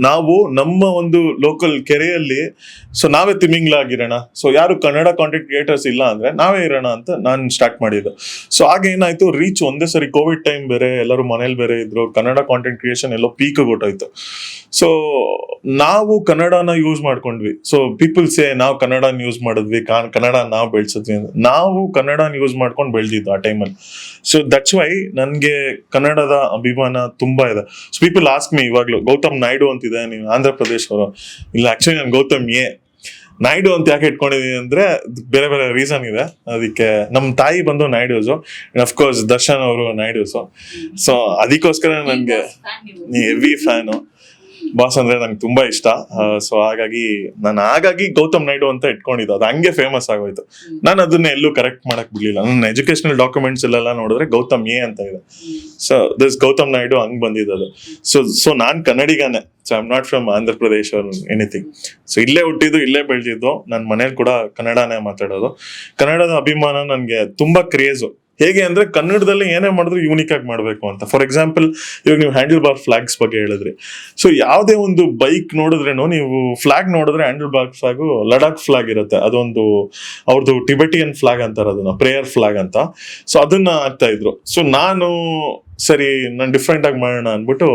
ನಾವು ನಮ್ಮ ಒಂದು ಲೋಕಲ್ ಕೆರೆಯಲ್ಲಿ ಸೊ ನಾವೇ ತಿಮಿಂಗ್ಲಾಗಿರೋಣ, ಸೊ ಯಾರು ಕನ್ನಡ ಕಾಂಟೆಂಟ್ ಕ್ರಿಯೇಟರ್ಸ್ ಇಲ್ಲ ಅಂದ್ರೆ ನಾವೇ ಇರೋಣ ಅಂತ ನಾನು ಸ್ಟಾರ್ಟ್ ಮಾಡಿದ್ದು. ಸೊ ಆಗ ಏನಾಯ್ತು, ರೀಚ್ ಒಂದೇ ಸರಿ ಕೋವಿಡ್ ಟೈಮ್ ಬೇರೆ, ಎಲ್ಲರೂ ಮನೇಲಿ ಬೇರೆ ಇದ್ರು, ಕನ್ನಡ ಕಾಂಟೆಂಟ್ ಕ್ರಿಯೇಷನ್ ಎಲ್ಲೋ ಪೀಕ್ ಕೊಟ್ಟೋಯ್ತು. ಸೊ ನಾವು ಕನ್ನಡನ ಯೂಸ್ ಮಾಡ್ಕೊಂಡ್ವಿ. ಸೊ ಪೀಪಲ್ ಸೇ ನಾವು ಕನ್ನಡನ ಯೂಸ್ ಮಾಡಿದ್ವಿ, ಕನ್ನಡ ನಾವು ಬೆಳೆಸಿದ್ವಿ ಅಂತ. ನಾವು ಕನ್ನಡನ ಯೂಸ್ ಮಾಡ್ಕೊಂಡು ಬೆಳೆದಿದ್ದು ಆ ಟೈಮಲ್ಲಿ. ಸೊ ದಟ್ಸ್ ವೈ ನನಗೆ ಕನ್ನಡದ ಅಭಿಮಾನ ತುಂಬಾ ಇದೆ. ಸೊ ಪೀಪಲ್ ಆಸ್ಕ್ ಮೀ ಇವಾಗ್ಲೂ, ಗೌತಮ್ ನಾಯ್ಡು ಅಂತಿದೆ, ನೀವು ಆಂಧ್ರ ಪ್ರದೇಶ್ ಅವರು? ಇಲ್ಲ, ಆಕ್ಚುಲಿ ನಾನು ಗೌತಮ್ ನಾಯ್ಡು ಅಂತ ಯಾಕೆ ಇಟ್ಕೊಂಡಿದೀನಿ ಅಂದ್ರೆ ಬೇರೆ ಬೇರೆ ರೀಸನ್ ಇದೆ. ಅದಕ್ಕೆ ನಮ್ಮ ತಾಯಿ ಬಂದು ನಾಯ್ಡುಸು, ಅಫ್ಕೋರ್ಸ್ ದರ್ಶನ್ ಅವರು ನಾಯ್ಡುಸು. ಸೊ ಅದಕ್ಕೋಸ್ಕರ ನನ್ಗೆ ಹೆವಿ ಫ್ಯಾನು, ಬಾಸ್ ಅಂದ್ರೆ ನಂಗೆ ತುಂಬಾ ಇಷ್ಟ. ಸೊ ಹಾಗಾಗಿ ಗೌತಮ್ ನಾಯ್ಡು ಅಂತ ಇಟ್ಕೊಂಡಿದ್ದು, ಅದು ಹಂಗೆ ಫೇಮಸ್ ಆಗೋಯ್ತು. ನಾನು ಅದನ್ನ ಎಲ್ಲೂ ಕರೆಕ್ಟ್ ಮಾಡಕ್ ಬಿಡ್ಲಿಲ್ಲ. ನನ್ನ ಎಜುಕೇಶನಲ್ ಡಾಕ್ಯುಮೆಂಟ್ಸ್ ಅಲ್ಲೆಲ್ಲ ನೋಡಿದ್ರೆ ಗೌತಮ್ ಅಂತ ಇದೆ. ಸೊ ದಿಸ್ ಗೌತಮ್ ನಾಯ್ಡು ಹಂಗ್ ಬಂದಿದ್ದು. ಸೊ ನಾನ್ ಕನ್ನಡಿಗನೇ. So I am not from Andhra Pradesh or anything. So ಇಲ್ಲೇ ಹುಟ್ಟಿದ್ದು, ಇಲ್ಲೇ ಬೆಳೆದಿದ್ದು. ನನ್ನ ಮನೇಲಿ ಕೂಡ ಕನ್ನಡನೇ ಮಾತಾಡೋದು. ಕನ್ನಡದ ಅಭಿಮಾನ ನನ್ಗೆ ತುಂಬಾ ಕ್ರೇಜು. ಹೇಗೆ ಅಂದ್ರೆ ಕನ್ನಡದಲ್ಲಿ ಏನೇ ಮಾಡಿದ್ರು ಯೂನಿಕ್ ಆಗಿ ಮಾಡ್ಬೇಕು ಅಂತ. ಫಾರ್ ಎಕ್ಸಾಂಪಲ್, ಇವಾಗ ನೀವು ಹ್ಯಾಂಡಲ್ ಬಾರ್ ಫ್ಲಾಗ್ಸ್ ಬಗ್ಗೆ ಹೇಳಿದ್ರಿ. ಸೊ ಯಾವುದೇ ಒಂದು ಬೈಕ್ ನೋಡಿದ್ರೇನು, ನೀವು ಫ್ಲಾಗ್ ನೋಡಿದ್ರೆ handle bar flag Ladakh flag ಇರುತ್ತೆ. ಅದೊಂದು ಅವ್ರದ್ದು ಟಿಬೆಟಿಯನ್ ಫ್ಲಾಗ್ ಅಂತಾರೆ, ಅದನ್ನ ಪ್ರೇಯರ್ ಫ್ಲಾಗ್ ಅಂತ. ಸೊ ಅದನ್ನ ಹಾಕ್ತಾ ಇದ್ರು. ಸೊ ನಾನು ಸರಿ, ನಾನು ಡಿಫ್ರೆಂಟ್ ಆಗಿ ಮಾಡೋಣ ಅಂದ್ಬಿಟ್ಟು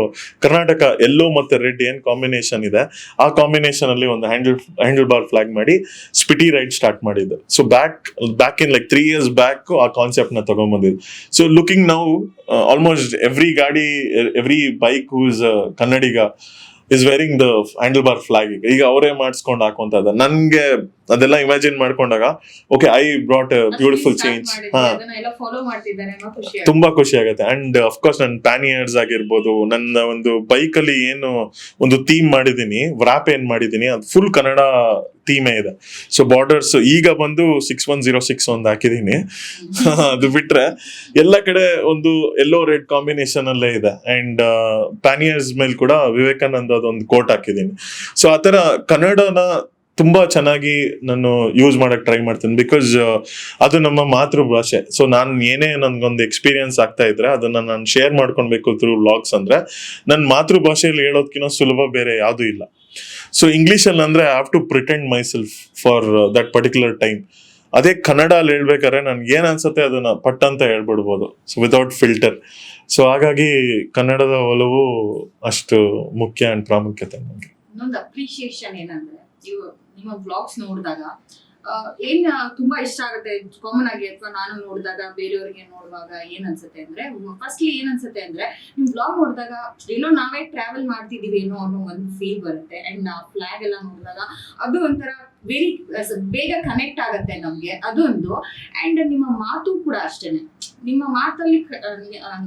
ಕರ್ನಾಟಕ ಎಲ್ಲೋ ಮತ್ತೆ ರೆಡ್ ಏನ್ ಕಾಂಬಿನೇಷನ್ ಇದೆ, ಆ ಕಾಂಬಿನೇಷನ್ ಅಲ್ಲಿ ಒಂದು ಹ್ಯಾಂಡಲ್ ಬಾರ್ ಫ್ಲಾಗ್ ಮಾಡಿ ಸ್ಪಿಟಿ ರೈಡ್ ಸ್ಟಾರ್ಟ್ ಮಾಡಿದ್ದು. So back in like 3 years back ಆ ಕಾನ್ಸೆಪ್ಟ್ ನ ತಗೊಂಡ್ಬಂದಿದ್ದು. So looking now almost every bike who is Kannadiga is wearing the handlebar flag. ಈಗ ಅವರೇ ಮಾಡಿಸ್ಕೊಂಡು ಹಾಕೊಂತ ಇದ್ದಾರೆ. ನನ್ಗೆ ಅದೆಲ್ಲ ಇಮ್ಯಾಜಿನ್ ಮಾಡ್ಕೊಂಡಾಗ okay, I brought a beautiful change. ತುಂಬಾ ಖುಷಿ ಆಗುತ್ತೆ. ಅಂಡ್ ಅಫ್ಕೋರ್ಸ್ ನನ್ನ ಪ್ಯಾನಿಯರ್ಸ್ ಆಗಿರ್ಬೋದು, ನನ್ನ ಒಂದು ಬೈಕ್ ಅಲ್ಲಿ ಏನು ಒಂದು ಥೀಮ್ ಮಾಡಿದೀನಿ, ವ್ರಾಪ್ ಏನ್ ಮಾಡಿದೀನಿ, ಅದು ಫುಲ್ ಕನ್ನಡ ಥೀಮೇ ಇದೆ. ಸೊ ಬಾರ್ಡರ್ಸ್ ಈಗ ಬಂದು 6106 ಒಂದು ಹಾಕಿದೀನಿ. ಅದು ಬಿಟ್ರೆ ಎಲ್ಲ ಕಡೆ ಒಂದು ಎಲ್ಲೋ ರೆಡ್ ಕಾಂಬಿನೇಷನ್ ಅಲ್ಲೇ ಇದೆ. ಅಂಡ್ ಪ್ಯಾನಿಯರ್ಸ್ ಮೇಲೆ ಕೂಡ ವಿವೇಕಾನಂದ ಅದೊಂದು ಕೋಟ್ ಹಾಕಿದೀನಿ. ಸೊ ಆತರ ಕನ್ನಡನ ತುಂಬಾ ಚೆನ್ನಾಗಿ ನಾನು ಯೂಸ್ ಮಾಡಕ್ ಟ್ರೈ ಮಾಡ್ತೀನಿ. ಬಿಕಾಸ್ ಅದು ನಮ್ಮ ಮಾತೃಭಾಷೆ. ಸೊ ನಾನು ಏನೇ ನನ್ಗೊಂದು ಎಕ್ಸ್ಪೀರಿಯನ್ಸ್ ಆಗ್ತಾ ಇದ್ರೆ ಅದನ್ನ ನಾನು ಶೇರ್ ಮಾಡ್ಕೊಳ್ಬೇಕು ಥ್ರೂ ವ್ಲಾಗ್ಸ್. ಅಂದ್ರೆ ನನ್ನ ಮಾತೃಭಾಷೆಯಲ್ಲಿ ಹೇಳೋದ್ಕಿಂತ ಸುಲಭ ಬೇರೆ ಯಾವ್ದು ಇಲ್ಲ. ಸೊ ಇಂಗ್ಲಿಷಲ್ಲಿ ಅಂದ್ರೆ I have to pretend myself for that particular time. ಅದೇ ಕನ್ನಡ ಅಲ್ಲಿ ಹೇಳ್ಬೇಕಾದ್ರೆ ನನ್ಗೆ ಏನ್ ಅನ್ಸುತ್ತೆ ಅದನ್ನ ಪಟ್ ಅಂತ ಹೇಳ್ಬಿಡ್ಬೋದು, ಸೊ ವಿತೌಟ್ ಫಿಲ್ಟರ್. ಸೊ ಹಾಗಾಗಿ ಕನ್ನಡದ ಒಲವು ಅಷ್ಟು ಮುಖ್ಯ ಅಂಡ್ ಪ್ರಾಮುಖ್ಯತೆ ನನಗೆ. ಇನ್ನೊಂದು ಅಪ್ರಿಶಿಯೇಷನ್ ಏನಂದ್ರೆ, ನಿಮ್ಮ ವ್ಲಾಗ್ಸ್ ನೋಡಿದಾಗ ಏನ್ ತುಂಬಾ ಇಷ್ಟ ಆಗುತ್ತೆ ಕಾಮನ್ ಆಗಿ, ಅಥವಾ ನಾನು ನೋಡಿದಾಗ ಬೇರೆಯವ್ರಿಗೆ ನೋಡುವಾಗ ಏನ್ ಅನ್ಸುತ್ತೆ ಅಂದ್ರೆ, ಫಸ್ಟ್ಲಿ ಏನ್ ಅನ್ಸುತ್ತೆ ಅಂದ್ರೆ, ನಿಮ್ ವ್ಲಾಗ್ ನೋಡಿದಾಗ ಎಲ್ಲೋ ನಾವೇ ಟ್ರಾವೆಲ್ ಮಾಡ್ತಿದೀವಿ ಏನೋ ಅನ್ನೋ ಒಂದು ಫೀಲ್ ಬರುತ್ತೆ. ಅಂಡ್ ಆ ಫ್ಲಾಗ್ ಎಲ್ಲ ನೋಡಿದಾಗ ಅದು ಒಂಥರ ವೆರಿ ಬೇಗ ಕನೆಕ್ಟ್ ಆಗುತ್ತೆ ನಮ್ಗೆ, ಅದೊಂದು. ಅಂಡ್ ನಿಮ್ಮ ಮಾತು ಕೂಡ ಅಷ್ಟೇನೆ, ನಿಮ್ಮ ಮಾತಲ್ಲಿ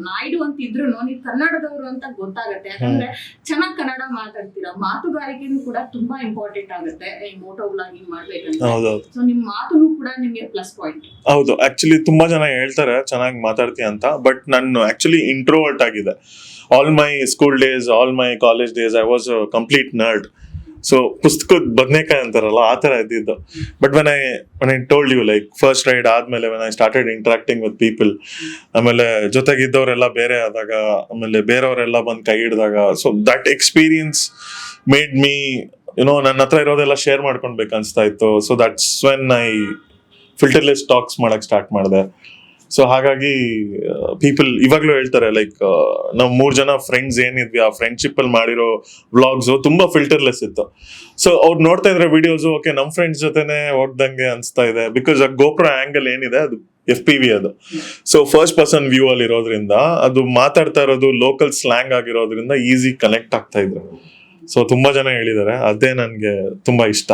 ನಾಯ್ಡು ಅಂತ ಇದ್ರು ನೀವು ಕನ್ನಡದವರು ಅಂತ ಗೊತ್ತಾಗತ್ತೆ. ಯಾಕಂದ್ರೆ ಚೆನ್ನಾಗಿ ಕನ್ನಡ ಮಾತಾಡ್ತೀರಾ. ಮಾತುಗಾರಿಕೆನೂ ಕೂಡ ತುಂಬಾ ಇಂಪಾರ್ಟೆಂಟ್ ಆಗುತ್ತೆ ಈ ಮೋಟೋ ವ್ಲಾಗಿಂಗ್ ಮಾಡ್ಬೇಕಂದ್ರೆ. ಸೊ ನಿಮ್ ಮಾತುನು ಕೂಡ ನಿಮ್ಗೆ ಪ್ಲಸ್ ಪಾಯಿಂಟ್. ಹೌದು, ಆಕ್ಚುಲಿ ತುಂಬಾ ಜನ ಹೇಳ್ತಾರೆ ಚೆನ್ನಾಗಿ ಮಾತಾಡ್ತೀಯ ಅಂತ, ಬಟ್ ನಾನು ಆಕ್ಚುಲಿ ಇಂಟ್ರೋವರ್ಟ್ ಆಗಿದೆ. All my school days, all my college days I was complete nerd. So ಪುಸ್ತಕದ ಬದನೇಕಾಯಿ ಅಂತಾರಲ್ಲ, ಆ ತರ ಇದ್ದಿದ್ದು. But when I told you, like first ride ಆದ್ಮೇಲೆ when I started interacting with people, ಆಮೇಲೆ ಜೊತೆಗಿದ್ದವರೆಲ್ಲ ಬೇರೆ ಆದಾಗ, ಆಮೇಲೆ ಬೇರೆಯವರೆಲ್ಲ ಬಂದು ಕೈ ಹಿಡಿದಾಗ, so that experience made me ನನ್ನ ಹತ್ರ ಇರೋದೆಲ್ಲ ಶೇರ್ ಮಾಡ್ಕೊಳ್ಬೇಕು ಅನ್ಸ್ತಾ ಇತ್ತು. So that's when I filterless talks ಮಾಡಕ್ ಸ್ಟಾರ್ಟ್ ಮಾಡಿದೆ. ಸೊ ಹಾಗಾಗಿ ಪೀಪಲ್ ಇವಾಗ್ಲೂ ಹೇಳ್ತಾರೆ ಲೈಕ್ ನಾವ್ 3 ಜನ ಫ್ರೆಂಡ್ಸ್ ಏನಿದ್ವಿ ಆ ಫ್ರೆಂಡ್ಶಿಪ್ ಅಲ್ಲಿ ಮಾಡಿರೋ ವ್ಲಾಗ್ಸ್ ತುಂಬಾ ಫಿಲ್ಟರ್ಲೆಸ್ ಇತ್ತು. ಸೊ ಅವ್ರು ನೋಡ್ತಾ ಇದ್ರೆ ವಿಡಿಯೋಸ್ ಓಕೆ ನಮ್ ಫ್ರೆಂಡ್ಸ್ ಜೊತೆನೆ ಓಡ್ದಂಗೆ ಅನ್ಸ್ತಾ ಇದೆ, ಬಿಕಾಸ್ ಆ ಗೋಪ್ರೋ ಆಂಗಲ್ ಏನಿದೆ ಅದು FPV ಅದು. ಸೊ ಫಸ್ಟ್ ಪರ್ಸನ್ ವ್ಯೂ ಅಲ್ಲಿ ಇರೋದ್ರಿಂದ ಅದು ಮಾತಾಡ್ತಾ ಇರೋದು ಲೋಕಲ್ ಸ್ಲ್ಯಾಂಗ್ ಆಗಿರೋದ್ರಿಂದ ಈಸಿ ಕನೆಕ್ಟ್ ಆಗ್ತಾ ಇದ್ರು. ಸೊ ತುಂಬಾ ಜನ ಹೇಳಿದ್ದಾರೆ, ಅದೇ ನನ್ಗೆ ತುಂಬಾ ಇಷ್ಟ.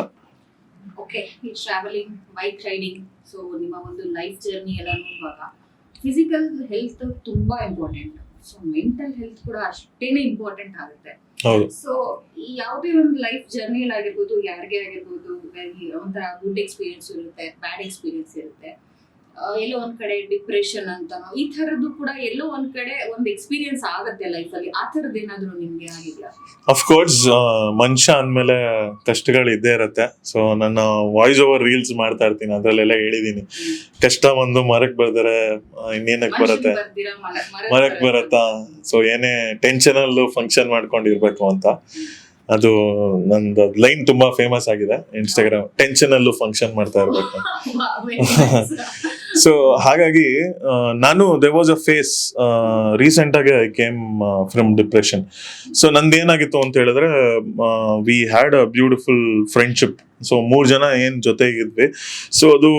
ಓಕೆ, ಈ ಟ್ರಾವೆಲಿಂಗ್, ಬೈಕ್ ರೈಡಿಂಗ್, ಸೊ ನಿಮ್ಮ ಒಂದು ಲೈಫ್ ಜರ್ನಿ ಎಲ್ಲ ನೋಡುವಾಗ ಫಿಸಿಕಲ್ ಹೆಲ್ತ್ ತುಂಬಾ ಇಂಪಾರ್ಟೆಂಟ್, ಸೊ ಮೆಂಟಲ್ ಹೆಲ್ತ್ ಕೂಡ ಅಷ್ಟೇನೆ ಇಂಪಾರ್ಟೆಂಟ್ ಆಗುತ್ತೆ. ಹೌದು. ಸೊ ಯಾವುದೇ ಒಂದು ಲೈಫ್ ಜರ್ನಿಯಲ್ಲಿ ಆಗಿರ್ಬೋದು, ಯಾರಿಗೆ ಆಗಿರ್ಬೋದು, ಒಂಥರ ಗುಡ್ ಎಕ್ಸ್ಪೀರಿಯನ್ಸ್ ಇರುತ್ತೆ, ಬ್ಯಾಡ್ ಎಕ್ಸ್ಪೀರಿಯನ್ಸ್ ಇರುತ್ತೆ. ಎಲ್ಲೋ ಒಂದ್ ಕಡೆ ಡಿಪ್ರೆಷನ್ ಅಂತಾನೋ ಈ ತರದ್ದು ಕೂಡ ಎಲ್ಲೋ ಒಂದ್ ಕಡೆ ಒಂದು ಎಕ್ಸ್ಪೀರಿಯನ್ಸ್ ಆಗತ್ತೆ ಲೈಫ್ ಅಲ್ಲಿ. ಆ ತರದ್ದು ಏನಾದ್ರು ನಿಮ್ಗೆ ಆಗಿದ್ಯಾ? ಅಫ್ಕೋರ್ಸ್ ಮನುಷ್ಯ ಅಂದ್ಮೇಲೆ ಕಷ್ಟಗಳು ಇದ್ದೇ ಇರತ್ತೆ. ಸೊ ನನ್ನ ವಾಯ್ಸ್ ಓವರ್ ರೀಲ್ಸ್ ಮಾಡ್ತಾ ಇರ್ತೀನಿ, ಅದ್ರಲ್ಲೆಲ್ಲ ಹೇಳಿದೀನಿ ಕಷ್ಟ ಒಂದು ಮರಕ್ ಬರ್ತಾರೆ ಇನ್ನೇನಕ್ ಬರತ್ತೆ, ಮರಕ್ ಬರತ್ತಾ. ಸೊ ಏನೇ ಟೆನ್ಷನ್ ಅಲ್ಲೂ ಫಂಕ್ಷನ್ ಮಾಡ್ಕೊಂಡಿರ್ಬೇಕು ಅಂತ, ಅದು ನಂದು ಲೈನ್ ತುಂಬಾ ಫೇಮಸ್ ಆಗಿದೆ ಇನ್ಸ್ಟಾಗ್ರಾಮ್, ಟೆನ್ಷನ್ ಅಲ್ಲೂ ಫಂಕ್ಷನ್ ಮಾಡ್ತಾ ಇರ್ಬೇಕು. ಸೊ ಹಾಗಾಗಿ ನಾನು there was a phase recent ಆಗಿ I came from depression. So ನಂದೇನಾಗಿತ್ತು ಅಂತ ಹೇಳಿದ್ರೆ, we had a beautiful friendship. So 3 ಜನ ಏನ್ ಜೊತೆಗಿದ್ವಿ, ಸೊ ಅದು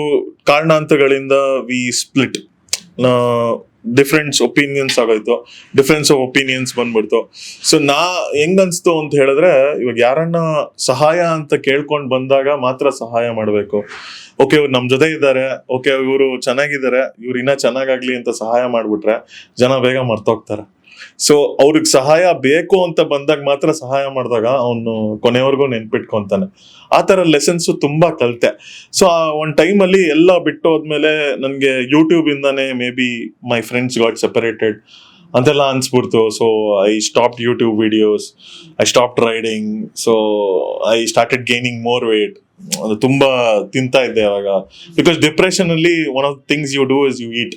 ಕಾರಣಾಂತರಗಳಿಂದ ವಿ ಸ್ಪ್ಲಿಟ್. ಡಿಫ್ರೆನ್ಸ್ ಒಪಿನಿಯನ್ಸ್ ಆಗೋಯ್ತು, ಡಿಫ್ರೆನ್ಸ್ ಆಫ್ ಒಪಿನಿಯನ್ಸ್ ಬಂದ್ಬಿಡ್ತು. ಸೊ ಹೆಂಗ್ ಅನ್ಸ್ತು ಅಂತ ಹೇಳಿದ್ರೆ, ಇವಾಗ ಯಾರನ್ನ ಸಹಾಯ ಅಂತ ಕೇಳ್ಕೊಂಡ್ ಬಂದಾಗ ಮಾತ್ರ ಸಹಾಯ ಮಾಡ್ಬೇಕು. ಓಕೆ ಇವ್ರು ನಮ್ ಜೊತೆ ಇದ್ದಾರೆ, ಓಕೆ ಇವರು ಚೆನ್ನಾಗಿದ್ದಾರೆ, ಇವ್ರು ಇನ್ನ ಚೆನ್ನಾಗಾಗ್ಲಿ ಅಂತ ಸಹಾಯ ಮಾಡ್ಬಿಟ್ರೆ ಜನ ಬೇಗ ಮರ್ತೋಗ್ತಾರೆ. ಸೊ ಅವ್ರಿಗೆ ಸಹಾಯ ಬೇಕು ಅಂತ ಬಂದಾಗ ಮಾತ್ರ ಸಹಾಯ ಮಾಡಿದಾಗ ಅವನು ಕೊನೆವರೆಗೂ ನೆನ್ಪಿಟ್ಕೊಂತಾನೆ. ಆ ತರ ಲೆಸನ್ಸ್ ತುಂಬಾ ಕಲಿತೆ. ಸೊ ಆ ಒಂದ್ ಟೈಮ್ ಅಲ್ಲಿ ಎಲ್ಲ ಬಿಟ್ಟು ಹೋದ್ಮೇಲೆ ನನ್ಗೆ ಯೂಟ್ಯೂಬ್ ಇಂದಾನೆ maybe my friends got separated ಅಂತೆಲ್ಲ ಅನ್ಸ್ಬಿಡ್ತು. So I stop YouTube videos, I stop riding, so I started gaining more weight. ಅದು ತುಂಬಾ ತಿಂತಾ ಇದ್ದೆ ಅವಾಗ, ಬಿಕಾಸ್ ಡಿಪ್ರೆಷನ್ ಅಲ್ಲಿ one of things you do is you eat.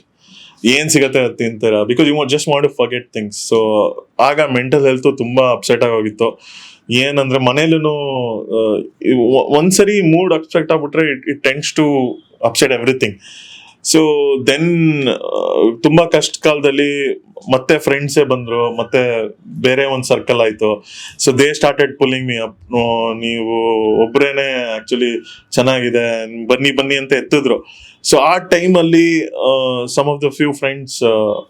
ಏನ್ ಸಿಗತ್ತೆ ಅದು ತಿಂತೀರ, because you just want to forget things. So ಆಗ ಮೆಂಟಲ್ ಹೆಲ್ತ್ ತುಂಬಾ ಅಪ್ಸೆಟ್ ಆಗೋಗಿತ್ತು. ಏನಂದ್ರೆ ಮನೇಲೂ ಒಂದ್ಸರಿ ಮೂಡ್ ಅಪ್ಸೆಟ್ ಆಗ್ಬಿಟ್ರೆ it tends to upset everything. So then ತುಂಬಾ ಕಷ್ಟ ಕಾಲದಲ್ಲಿ ಮತ್ತೆ ಫ್ರೆಂಡ್ಸೇ ಬಂದ್ರು, ಮತ್ತೆ ಬೇರೆ ಒಂದ್ ಸರ್ಕಲ್ ಆಯ್ತು. So they started pulling me up, ನೀವು ಒಬ್ರೇನೆ ಆಕ್ಚುಲಿ ಚೆನ್ನಾಗಿದೆ, ಬನ್ನಿ ಬನ್ನಿ ಅಂತ ಎತ್ತಿದ್ರು. ಸೊ ಆ ಟೈಮ್ ಅಲ್ಲಿ some of the few friends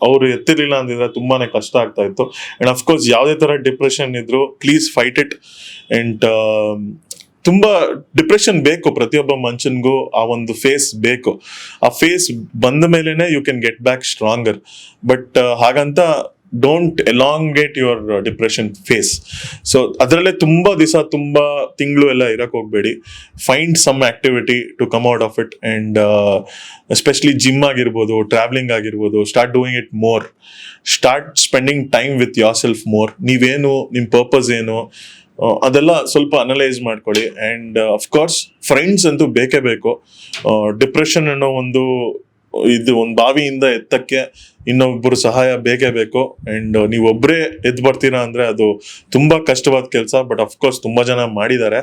ಅವ್ರು ಎತ್ತಿರ್ಲಿಲ್ಲ ಅಂದಿದ್ರೆ ತುಂಬಾನೇ ಕಷ್ಟ ಆಗ್ತಾ ಇತ್ತು. ಅಂಡ್ ಅಫ್ಕೋರ್ಸ್ ಯಾವುದೇ ತರ ಡಿಪ್ರೆಷನ್ ಇದ್ರು ಪ್ಲೀಸ್ ಫೈಟ್ ಇಟ್. ಅಂಡ್ ತುಂಬಾ ಡಿಪ್ರೆಷನ್ ಬೇಕು ಪ್ರತಿಯೊಬ್ಬ ಮನುಷ್ಯನ್ಗೂ, ಆ ಒಂದು ಫೇಸ್ ಬೇಕು. ಆ ಫೇಸ್ ಬಂದ ಮೇಲೆನೆ you can get back stronger. But ಹಾಗಂತ don't elongate your depression phase. So ಅದರಲ್ಲೇ ತುಂಬಾ ದಿವಸ, ತುಂಬಾ ತಿಂಗಳು ಎಲ್ಲ ಇರಕ್ ಹೋಗ್ಬೇಡಿ. Find some activity to come out of it. And especially gym ಆಗಿರ್ಬೋದು, ಟ್ರಾವೆಲಿಂಗ್ ಆಗಿರ್ಬೋದು, start doing it more. Start spending time with yourself more. ನೀವೇನು, ನಿಮ್ ಪರ್ಪಸ್ ಏನು, ಅದೆಲ್ಲ ಸ್ವಲ್ಪ ಅನಲೈಸ್ ಮಾಡ್ಕೊಳ್ಳಿ. ಅಂಡ್ ಅಫ್ಕೋರ್ಸ್ ಫ್ರೆಂಡ್ಸ್ ಅಂತೂ ಬೇಕೇ ಬೇಕು. ಡಿಪ್ರೆಷನ್ ಅನ್ನೋ ಒಂದು ಬಾವಿಯಿಂದ ಎತ್ತಕ್ಕೆ ಇನ್ನೊಬ್ಬರು ಸಹಾಯ ಬೇಕೇ ಬೇಕು. ಅಂಡ್ ನೀವೊಬ್ಬರೇ ಎದ್ದು ಬರ್ತೀರಾ ಅಂದ್ರೆ ಅದು ತುಂಬಾ ಕಷ್ಟವಾದ ಕೆಲಸ. ಬಟ್ ಅಫ್ಕೋರ್ಸ್ ತುಂಬಾ ಜನ ಮಾಡಿದ್ದಾರೆ,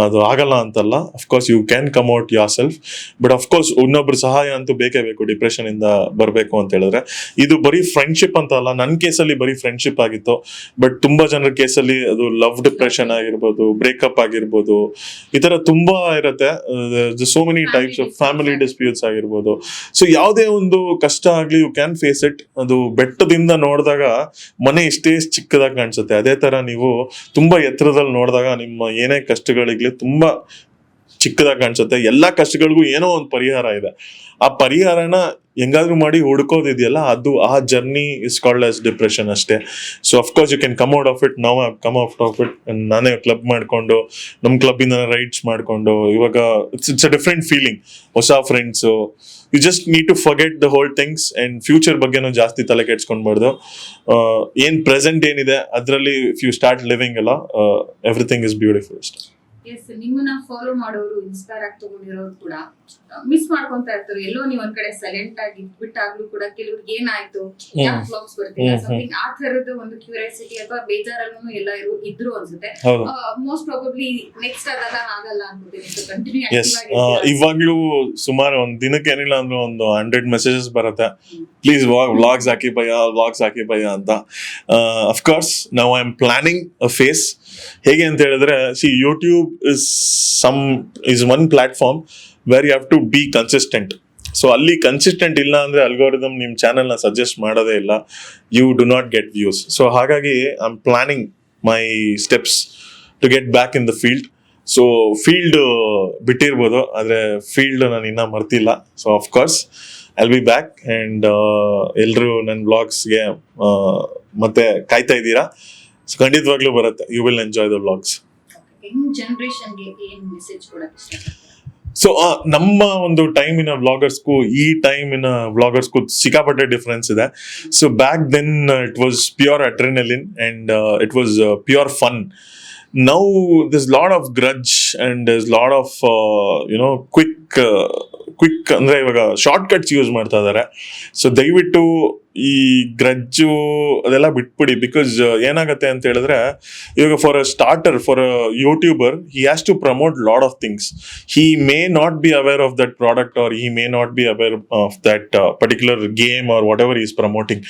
ಅದು ಆಗಲ್ಲ ಅಂತಲ್ಲ. Of course you can come out yourself. But of course ಇನ್ನೊಬ್ರು ಸಹಾಯ ಅಂತೂ ಬೇಕೇ ಬೇಕು ಡಿಪ್ರೆಷನ್ ಇಂದ ಬರ್ಬೇಕು ಅಂತ ಹೇಳಿದ್ರೆ. ಇದು ಬರೀ ಫ್ರೆಂಡ್ಶಿಪ್ ಅಂತ ಅಲ್ಲ, ನನ್ನ ಕೇಸಲ್ಲಿ ಬರೀ ಫ್ರೆಂಡ್ಶಿಪ್ ಆಗಿತ್ತು. ಬಟ್ ತುಂಬಾ ಜನರ ಕೇಸಲ್ಲಿ ಅದು ಲವ್ ಡಿಪ್ರೆಷನ್ ಆಗಿರ್ಬೋದು, ಬ್ರೇಕಪ್ ಆಗಿರ್ಬೋದು, ಈ ತರ ತುಂಬಾ ಇರುತ್ತೆ. So many types of family disputes ಆಗಿರ್ಬೋದು. ಸೊ ಯಾವುದೇ ಒಂದು ಕಷ್ಟ ಆಗ್ಲಿ ಯು ಕ್ಯಾನ್ ಫೇಸ್ ಇಟ್. ಅದು ಬೆಟ್ಟದಿಂದ ನೋಡಿದಾಗ ಮನೆ ಇಷ್ಟೇ ಚಿಕ್ಕದಾಗಿ ಕಾಣಿಸುತ್ತೆ, ಅದೇ ತರ ನೀವು ತುಂಬಾ ಎತ್ತರದಲ್ಲಿ ನೋಡಿದಾಗ ನಿಮ್ಮ ಏನೇ ಕಷ್ಟಗಳಿಗ್ಲಿ ತುಂಬಾ ಚಿಕ್ಕದಾಗಿ ಕಾಣಿಸುತ್ತೆ. ಎಲ್ಲಾ ಕಷ್ಟಗಳಿಗೂ ಏನೋ ಒಂದು ಪರಿಹಾರ ಇದೆ. ಆ ಪರಿಹಾರನ ಹೆಂಗಾದ್ರೂ ಮಾಡಿ ಹುಡ್ಕೋದಿದೆಯಲ್ಲ, ಅದು ಆ journey is called as depression ಅಷ್ಟೇ. So of course you can come out of it. ನಾವು ಕಮ್ ಔಟ್ ಆಫ್ ಇಟ್. ನಾನೇ ಕ್ಲಬ್ ಮಾಡ್ಕೊಂಡು, ನಮ್ಮ ಕ್ಲಬ್ ಇಂದ ರೈಡ್ಸ್ ಮಾಡ್ಕೊಂಡು, ಇವಾಗ ಇಟ್ಸ್ ಅ ಡಿಫ್ರೆಂಟ್ ಫೀಲಿಂಗ್. ಹೊಸ friends, you just need to forget the whole things. And future ಬಗ್ಗೆನೂ ಜಾಸ್ತಿ ತಲೆ ಕೆಡ್ಸ್ಕೊಂಡ್ಬಾರ್ದು. ಏನ್ ಪ್ರೆಸೆಂಟ್ ಏನಿದೆ ಅದರಲ್ಲಿ ಇಫ್ ಯು ಸ್ಟಾರ್ಟ್ ಲಿವಿಂಗ್ ಅಲ್ಲ, ಎವ್ರಿಥಿಂಗ್ ಇಸ್ ಬ್ಯೂಟಿಫುಲ್. ಎಸ್, ನಿಮ್ಮನ್ನ ಫಾಲೋ ಮಾಡೋರು, ಇನ್ಸ್ಪೈರ್ ಆಗಿ ತಗೊಂಡಿರೋರು ಕೂಡ ಮಿಸ್ ಮಾಡ್ಕೊಂತ ಇರ್ತಾರೆ. ಎಲ್ಲೋ ನೀವ್ ಒಂದ್ ಕಡೆ ಸೈಲೆಂಟ್ ಆಗಿ ಇಟ್ಬಿಟ್ಟಾಗ್ಲೂ ಕೂಡ ಕೆಲವ್ರಿಗೆ ಏನಾಯ್ತು, ಯಾಕೆ ವ್ಲಾಗ್ಸ್ ಬರ್ತಿಲ್ಲ, ಸಮಥಿಂಗ್ ಆ ತರದ ಒಂದು ಕ್ಯೂರಿಯಾಸಿಟಿ ಅಥವಾ ಬೇಜಾರಲ್ಲೂ ಎಲ್ಲ ಇದ್ರು ಅನ್ಸುತ್ತೆ. ಮೋಸ್ಟ್ ಪ್ರಾಬಬ್ಲಿ ನೆಕ್ಸ್ಟ್ ಅದೆಲ್ಲ ಆಗಲ್ಲ ಅನ್ಕೋತೀನಿ. ಕಂಟಿನ್ಯೂ ಎಸ್, ಇವಾಗ್ಲೂ ಸುಮಾರು ಒಂದ್ ದಿನಕ್ಕೆ ಏನಿಲ್ಲ ಅಂದ್ರೆ ಒಂದು 100 ಮೆಸೇಜಸ್ ಬರುತ್ತೆ, ಪ್ಲೀಸ್ ವ್ಲಾಗ್ಸ್ ಹಾಕಿ ಭಯ ಅಂತ. ಅಫ್ಕೋರ್ಸ್ ನಾವು I am planning a phase. ಹೇಗೆ ಅಂತ ಹೇಳಿದ್ರೆ, YouTube is one platform where you have to be consistent. So ಅಲ್ಲಿ ಕನ್ಸಿಸ್ಟೆಂಟ್ ಇಲ್ಲ ಅಂದ್ರೆ ಅಲ್ಗೋರಿದಮ್ ನಿಮ್ಮ ಚಾನೆಲ್ನ ಸಜೆಸ್ಟ್ ಮಾಡೋದೇ ಇಲ್ಲ, you do not get views. So ಹಾಗಾಗಿ I am planning my steps to get back in the field. So field ಬಿಟ್ಟಿರ್ಬೋದು, ಆದರೆ ಫೀಲ್ಡ್ ನಾನು ಇನ್ನೂ ಮರ್ತಿಲ್ಲ. So of course I will be back and ಎಲ್ಲರೂ ನನ್ನ ವ್ಲಾಗ್ಸ್ಗೆ ಮತ್ತೆ ಕಾಯ್ತಾ ಇದ್ದೀರಾ. ಸೊ ಖಂಡಿತವಾಗ್ಲೂ ಬರುತ್ತೆ. You will enjoy the vlogs. ಜನರೇಷನ್ಗೆ ಏನ್ ಮೆಸೇಜ್ ಕೊಡಕ್ಕೆ ಇಷ್ಟಪಡ್ತೀರಾ? ಸೊ ನಮ್ಮ ಒಂದು ಟೈಮಿನ ವ್ಲಾಗರ್ಸ್ಗೂ ಈ ಟೈಮಿನ ವ್ಲಾಗರ್ಸ್ಗೂ ಸಿಕ್ಕಾಪಟ್ಟೆ ಡಿಫ್ರೆನ್ಸ್ ಇದೆ. So back then it was pure adrenaline and it was pure fun. Now there's lot of grudge and there's lot of quick ಅಂದ್ರೆ ಇವಾಗ ಶಾರ್ಟ್ ಕಟ್ಸ್ ಯೂಸ್ ಮಾಡ್ತಾ ಇದಾರೆ. ಸೊ ದಯವಿಟ್ಟು ಈ ಗ್ರಜ್ಜು ಅದೆಲ್ಲ ಬಿಟ್ಬಿಡಿ. ಬಿಕಾಸ್ ಏನಾಗತ್ತೆ ಅಂತ ಹೇಳಿದ್ರೆ, ಇವಾಗ for a starter, for a YouTuber, he has to promote lot of things. He may not be aware of that product or he may not be aware of that particular game or whatever is promoting.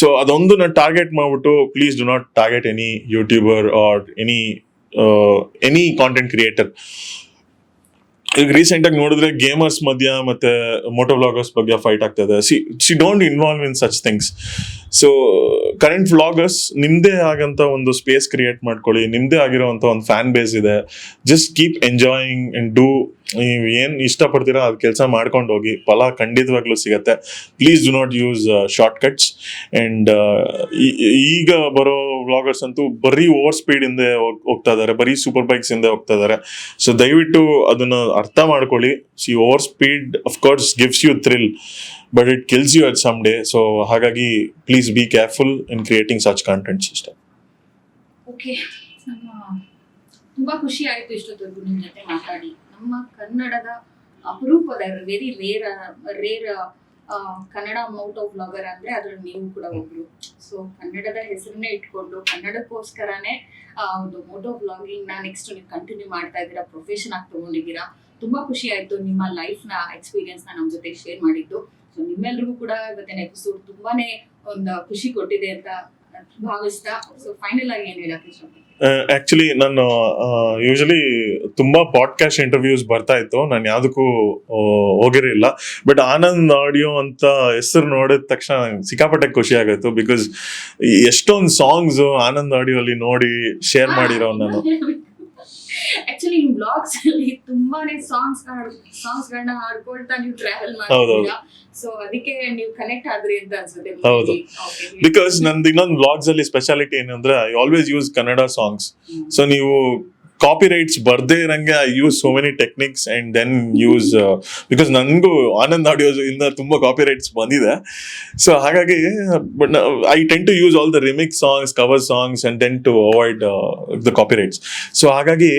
So ಅದೊಂದು ನಾನು target ಮಾಡ್ಬಿಟ್ಟು, please do not target any YouTuber or any content creator. ಈಗ recent ಆಗಿ ನೋಡಿದ್ರೆ gamers ಮಧ್ಯ ಮತ್ತೆ moto vloggers ಬಗ್ಗೆ fight ಆಗ್ತದೆ. See don't involve in such things. So current vloggers ನಿಮ್ದೇ ಆಗಂತ ಒಂದು ಸ್ಪೇಸ್ ಕ್ರಿಯೇಟ್ ಮಾಡ್ಕೊಳ್ಳಿ. ನಿಮ್ದೇ ಆಗಿರೋಂಥ ಒಂದು ಫ್ಯಾನ್ ಬೇಸ್ ಇದೆ. Just keep enjoying and do. ನೀವು ಏನು ಇಷ್ಟಪಡ್ತೀರಾ ಅದು ಕೆಲಸ ಮಾಡ್ಕೊಂಡು ಹೋಗಿ, ಫಲ ಖಂಡಿತವಾಗ್ಲೂ ಸಿಗತ್ತೆ. Please do not use short cuts. And ಈಗ ಬರೋ ವ್ಲಾಗರ್ಸ್ ಅಂತೂ ಬರೀ ಓವರ್ ಸ್ಪೀಡ್ ಹಿಂದೆ ಹೋಗ್ತಾ ಇದ್ದಾರೆ, ಬರೀ ಸೂಪರ್ ಬೈಕ್ಸ್ ಹಿಂದೆ ಹೋಗ್ತಾ ಇದ್ದಾರೆ. ಸೊ ದಯವಿಟ್ಟು ಅದನ್ನ ಅರ್ಥ ಮಾಡ್ಕೊಳ್ಳಿ. Over speed of course gives you thrill, but it kills you at some day. So ಹಾಗಾಗಿ please be careful in creating such contents ಅಷ್ಟೇ. ಓಕೆ, ತುಂಬಾ ಖುಷಿ ಆಯ್ತು ಇಷ್ಟೊತ್ತವರೆಗೂ ನಿಮ್ಮ ಜೊತೆ ಮಾತಾಡಿ. ನಮ್ಮ ಕನ್ನಡದ ಅಪರೂಪದ very rare Kannada moto vlogger ಅಂದ್ರೆ ಅದ್ರಲ್ಲಿ ನೀವು ಕೂಡ ಒಬ್ರು. ಸೊ ಕನ್ನಡದ ಹೆಸರನ್ನೇ ಇಟ್ಕೊಂಡು ಕನ್ನಡಕ್ಕೋಸ್ಕರನೇ ಒಂದು ಮೋಟೋ ವ್ಲಾಗಿಂಗ್ ನ ನೆಕ್ಸ್ಟ್ ನೀವು ಕಂಟಿನ್ಯೂ ಮಾಡ್ತಾ ಇದ್ದೀರಾ, ಪ್ರೊಫೆಷನ್ ಆಗಿ ತಗೊಂಡಿದ್ದೀರಾ. ತುಂಬಾ ಖುಷಿ ಆಯ್ತು ನಿಮ್ಮ ಲೈಫ್ ನ ಎಕ್ಸ್ಪೀರಿಯನ್ಸ್ ನ ನಮ್ಮ ಜೊತೆ ಶೇರ್ ಮಾಡಿದ್ದು. ಸೊ ನಿಮ್ಮೆಲ್ರಿಗೂ ಕೂಡ ಇವತ್ತಿನ ಎಪಿಸೋಡ್ ತುಂಬಾನೇ ಒಂದು ಖುಷಿ ಕೊಟ್ಟಿದೆ ಅಂತ ಭಾವಿಸ್ತಾ, ಸೊ ಫೈನಲ್ ಆಗಿ ಏನ್ ಹೇಳಕ್ ಇಷ್ಟಪಡ್ತೀನಿ? ಆಕ್ಚುಲಿ ನಾನು ಯೂಶಲಿ ತುಂಬಾ ಪಾಡ್ಕಾಸ್ಟ್ ಇಂಟರ್ವ್ಯೂಸ್ ಬರ್ತಾ ಇತ್ತು, ನಾನು ಯಾವ್ದಕ್ಕೂ ಹೋಗಿರಲಿಲ್ಲ. ಬಟ್ ಆನಂದ್ ಆಡಿಯೋ ಅಂತ ಹೆಸರು ನೋಡಿದ ತಕ್ಷಣ ಸಿಕ್ಕಾಪಟ್ಟೆ ಖುಷಿ ಆಗೋಯ್ತು. ಬಿಕಾಸ್ ಎಷ್ಟೊಂದು ಸಾಂಗ್ಸ್ ಆನಂದ್ ಆಡಿಯೋ ಅಲ್ಲಿ ನೋಡಿ ಶೇರ್ ಮಾಡಿರೋ ನಾನು. ಆಕ್ಚುಲಿ ನಿಮ್ ಬ್ಲಾಗ್ಸ್ ಅಲ್ಲಿ ತುಂಬಾನೇ ಸಾಂಗ್ಸ್ ಗಳನ್ನ ಹಾಡ್ಕೊಳ್ತಾ ನೀವು ಟ್ರಾವೆಲ್ ಮಾಡ್ತೀರಾ. ಸೊ ಅದಕ್ಕೆ ನೀವು ಕನೆಕ್ಟ್ ಆದ್ರಿ ಅಂತ ಅನ್ಸುತ್ತೆ. ಹೌದು, ಬಿಕಾಸ್ ನಂದು ಇನ್ನೊಂದು ಬ್ಲಾಗ್ಸ್ ಅಲ್ಲಿ ಸ್ಪೆಷಾಲಿಟಿ ಏನಂದ್ರೆ I always use Kannada songs. So ನೀವು ಕಾಪಿ ರೈಟ್ಸ್ ಬರ್ದೇ ಇರಂಗೆ I use so many techniques and then use, because ನನಗೂ ಆನಂದ್ ಆಡಿಯೋಸ್ ಇಂದ ತುಂಬಾ ಕಾಪಿ ರೈಟ್ಸ್ ಬಂದಿದೆ. ಸೊ ಹಾಗಾಗಿ but I tend to use all the remix songs, cover songs and then to avoid the copyrights. So ಹಾಗಾಗಿ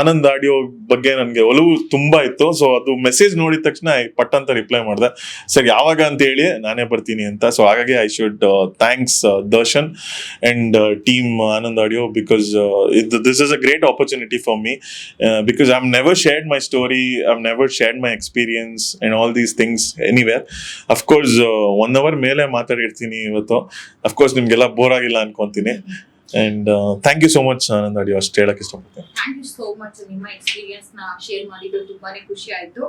Anand audio ಬಗ್ಗೆ ನನಗೆ ಒಲವು ತುಂಬಾ ಇತ್ತು. ಸೊ ಅದು ಮೆಸೇಜ್ ನೋಡಿದ ತಕ್ಷಣ ಪಟ್ ಅಂತ ರಿಪ್ಲೈ ಮಾಡಿದೆ, ಸರ್ ಯಾವಾಗ ಅಂತ ಹೇಳಿ ನಾನೇ ಬರ್ತೀನಿ ಅಂತ. ಸೊ ಹಾಗಾಗಿ I should thanks Darshan and team Anand audio, because this is a great opportunity for me, because I've never shared my story, I've never shared my experience and all these things anywhere. Of course 1 hour ಮೇಲೆ ಮಾತಾಡಿರ್ತೀನಿ ಇವತ್ತು. of course ನಿಮ್ಗೆಲ್ಲ bore ಆಗಿಲ್ಲ ಅನ್ಕೊಂತೀನಿ. and thank you so much Anand Audio, ಅಷ್ಟೇ ಹೇಳಕ್ ಇಷ್ಟಪಡ್ತೀನಿ. Thank you so much. ನಿಮ್ಮ experience ನ ಶೇರ್ ಮಾಡಿದ್ದು ತುಂಬಾನೇ ಖುಷಿ ಆಯ್ತು.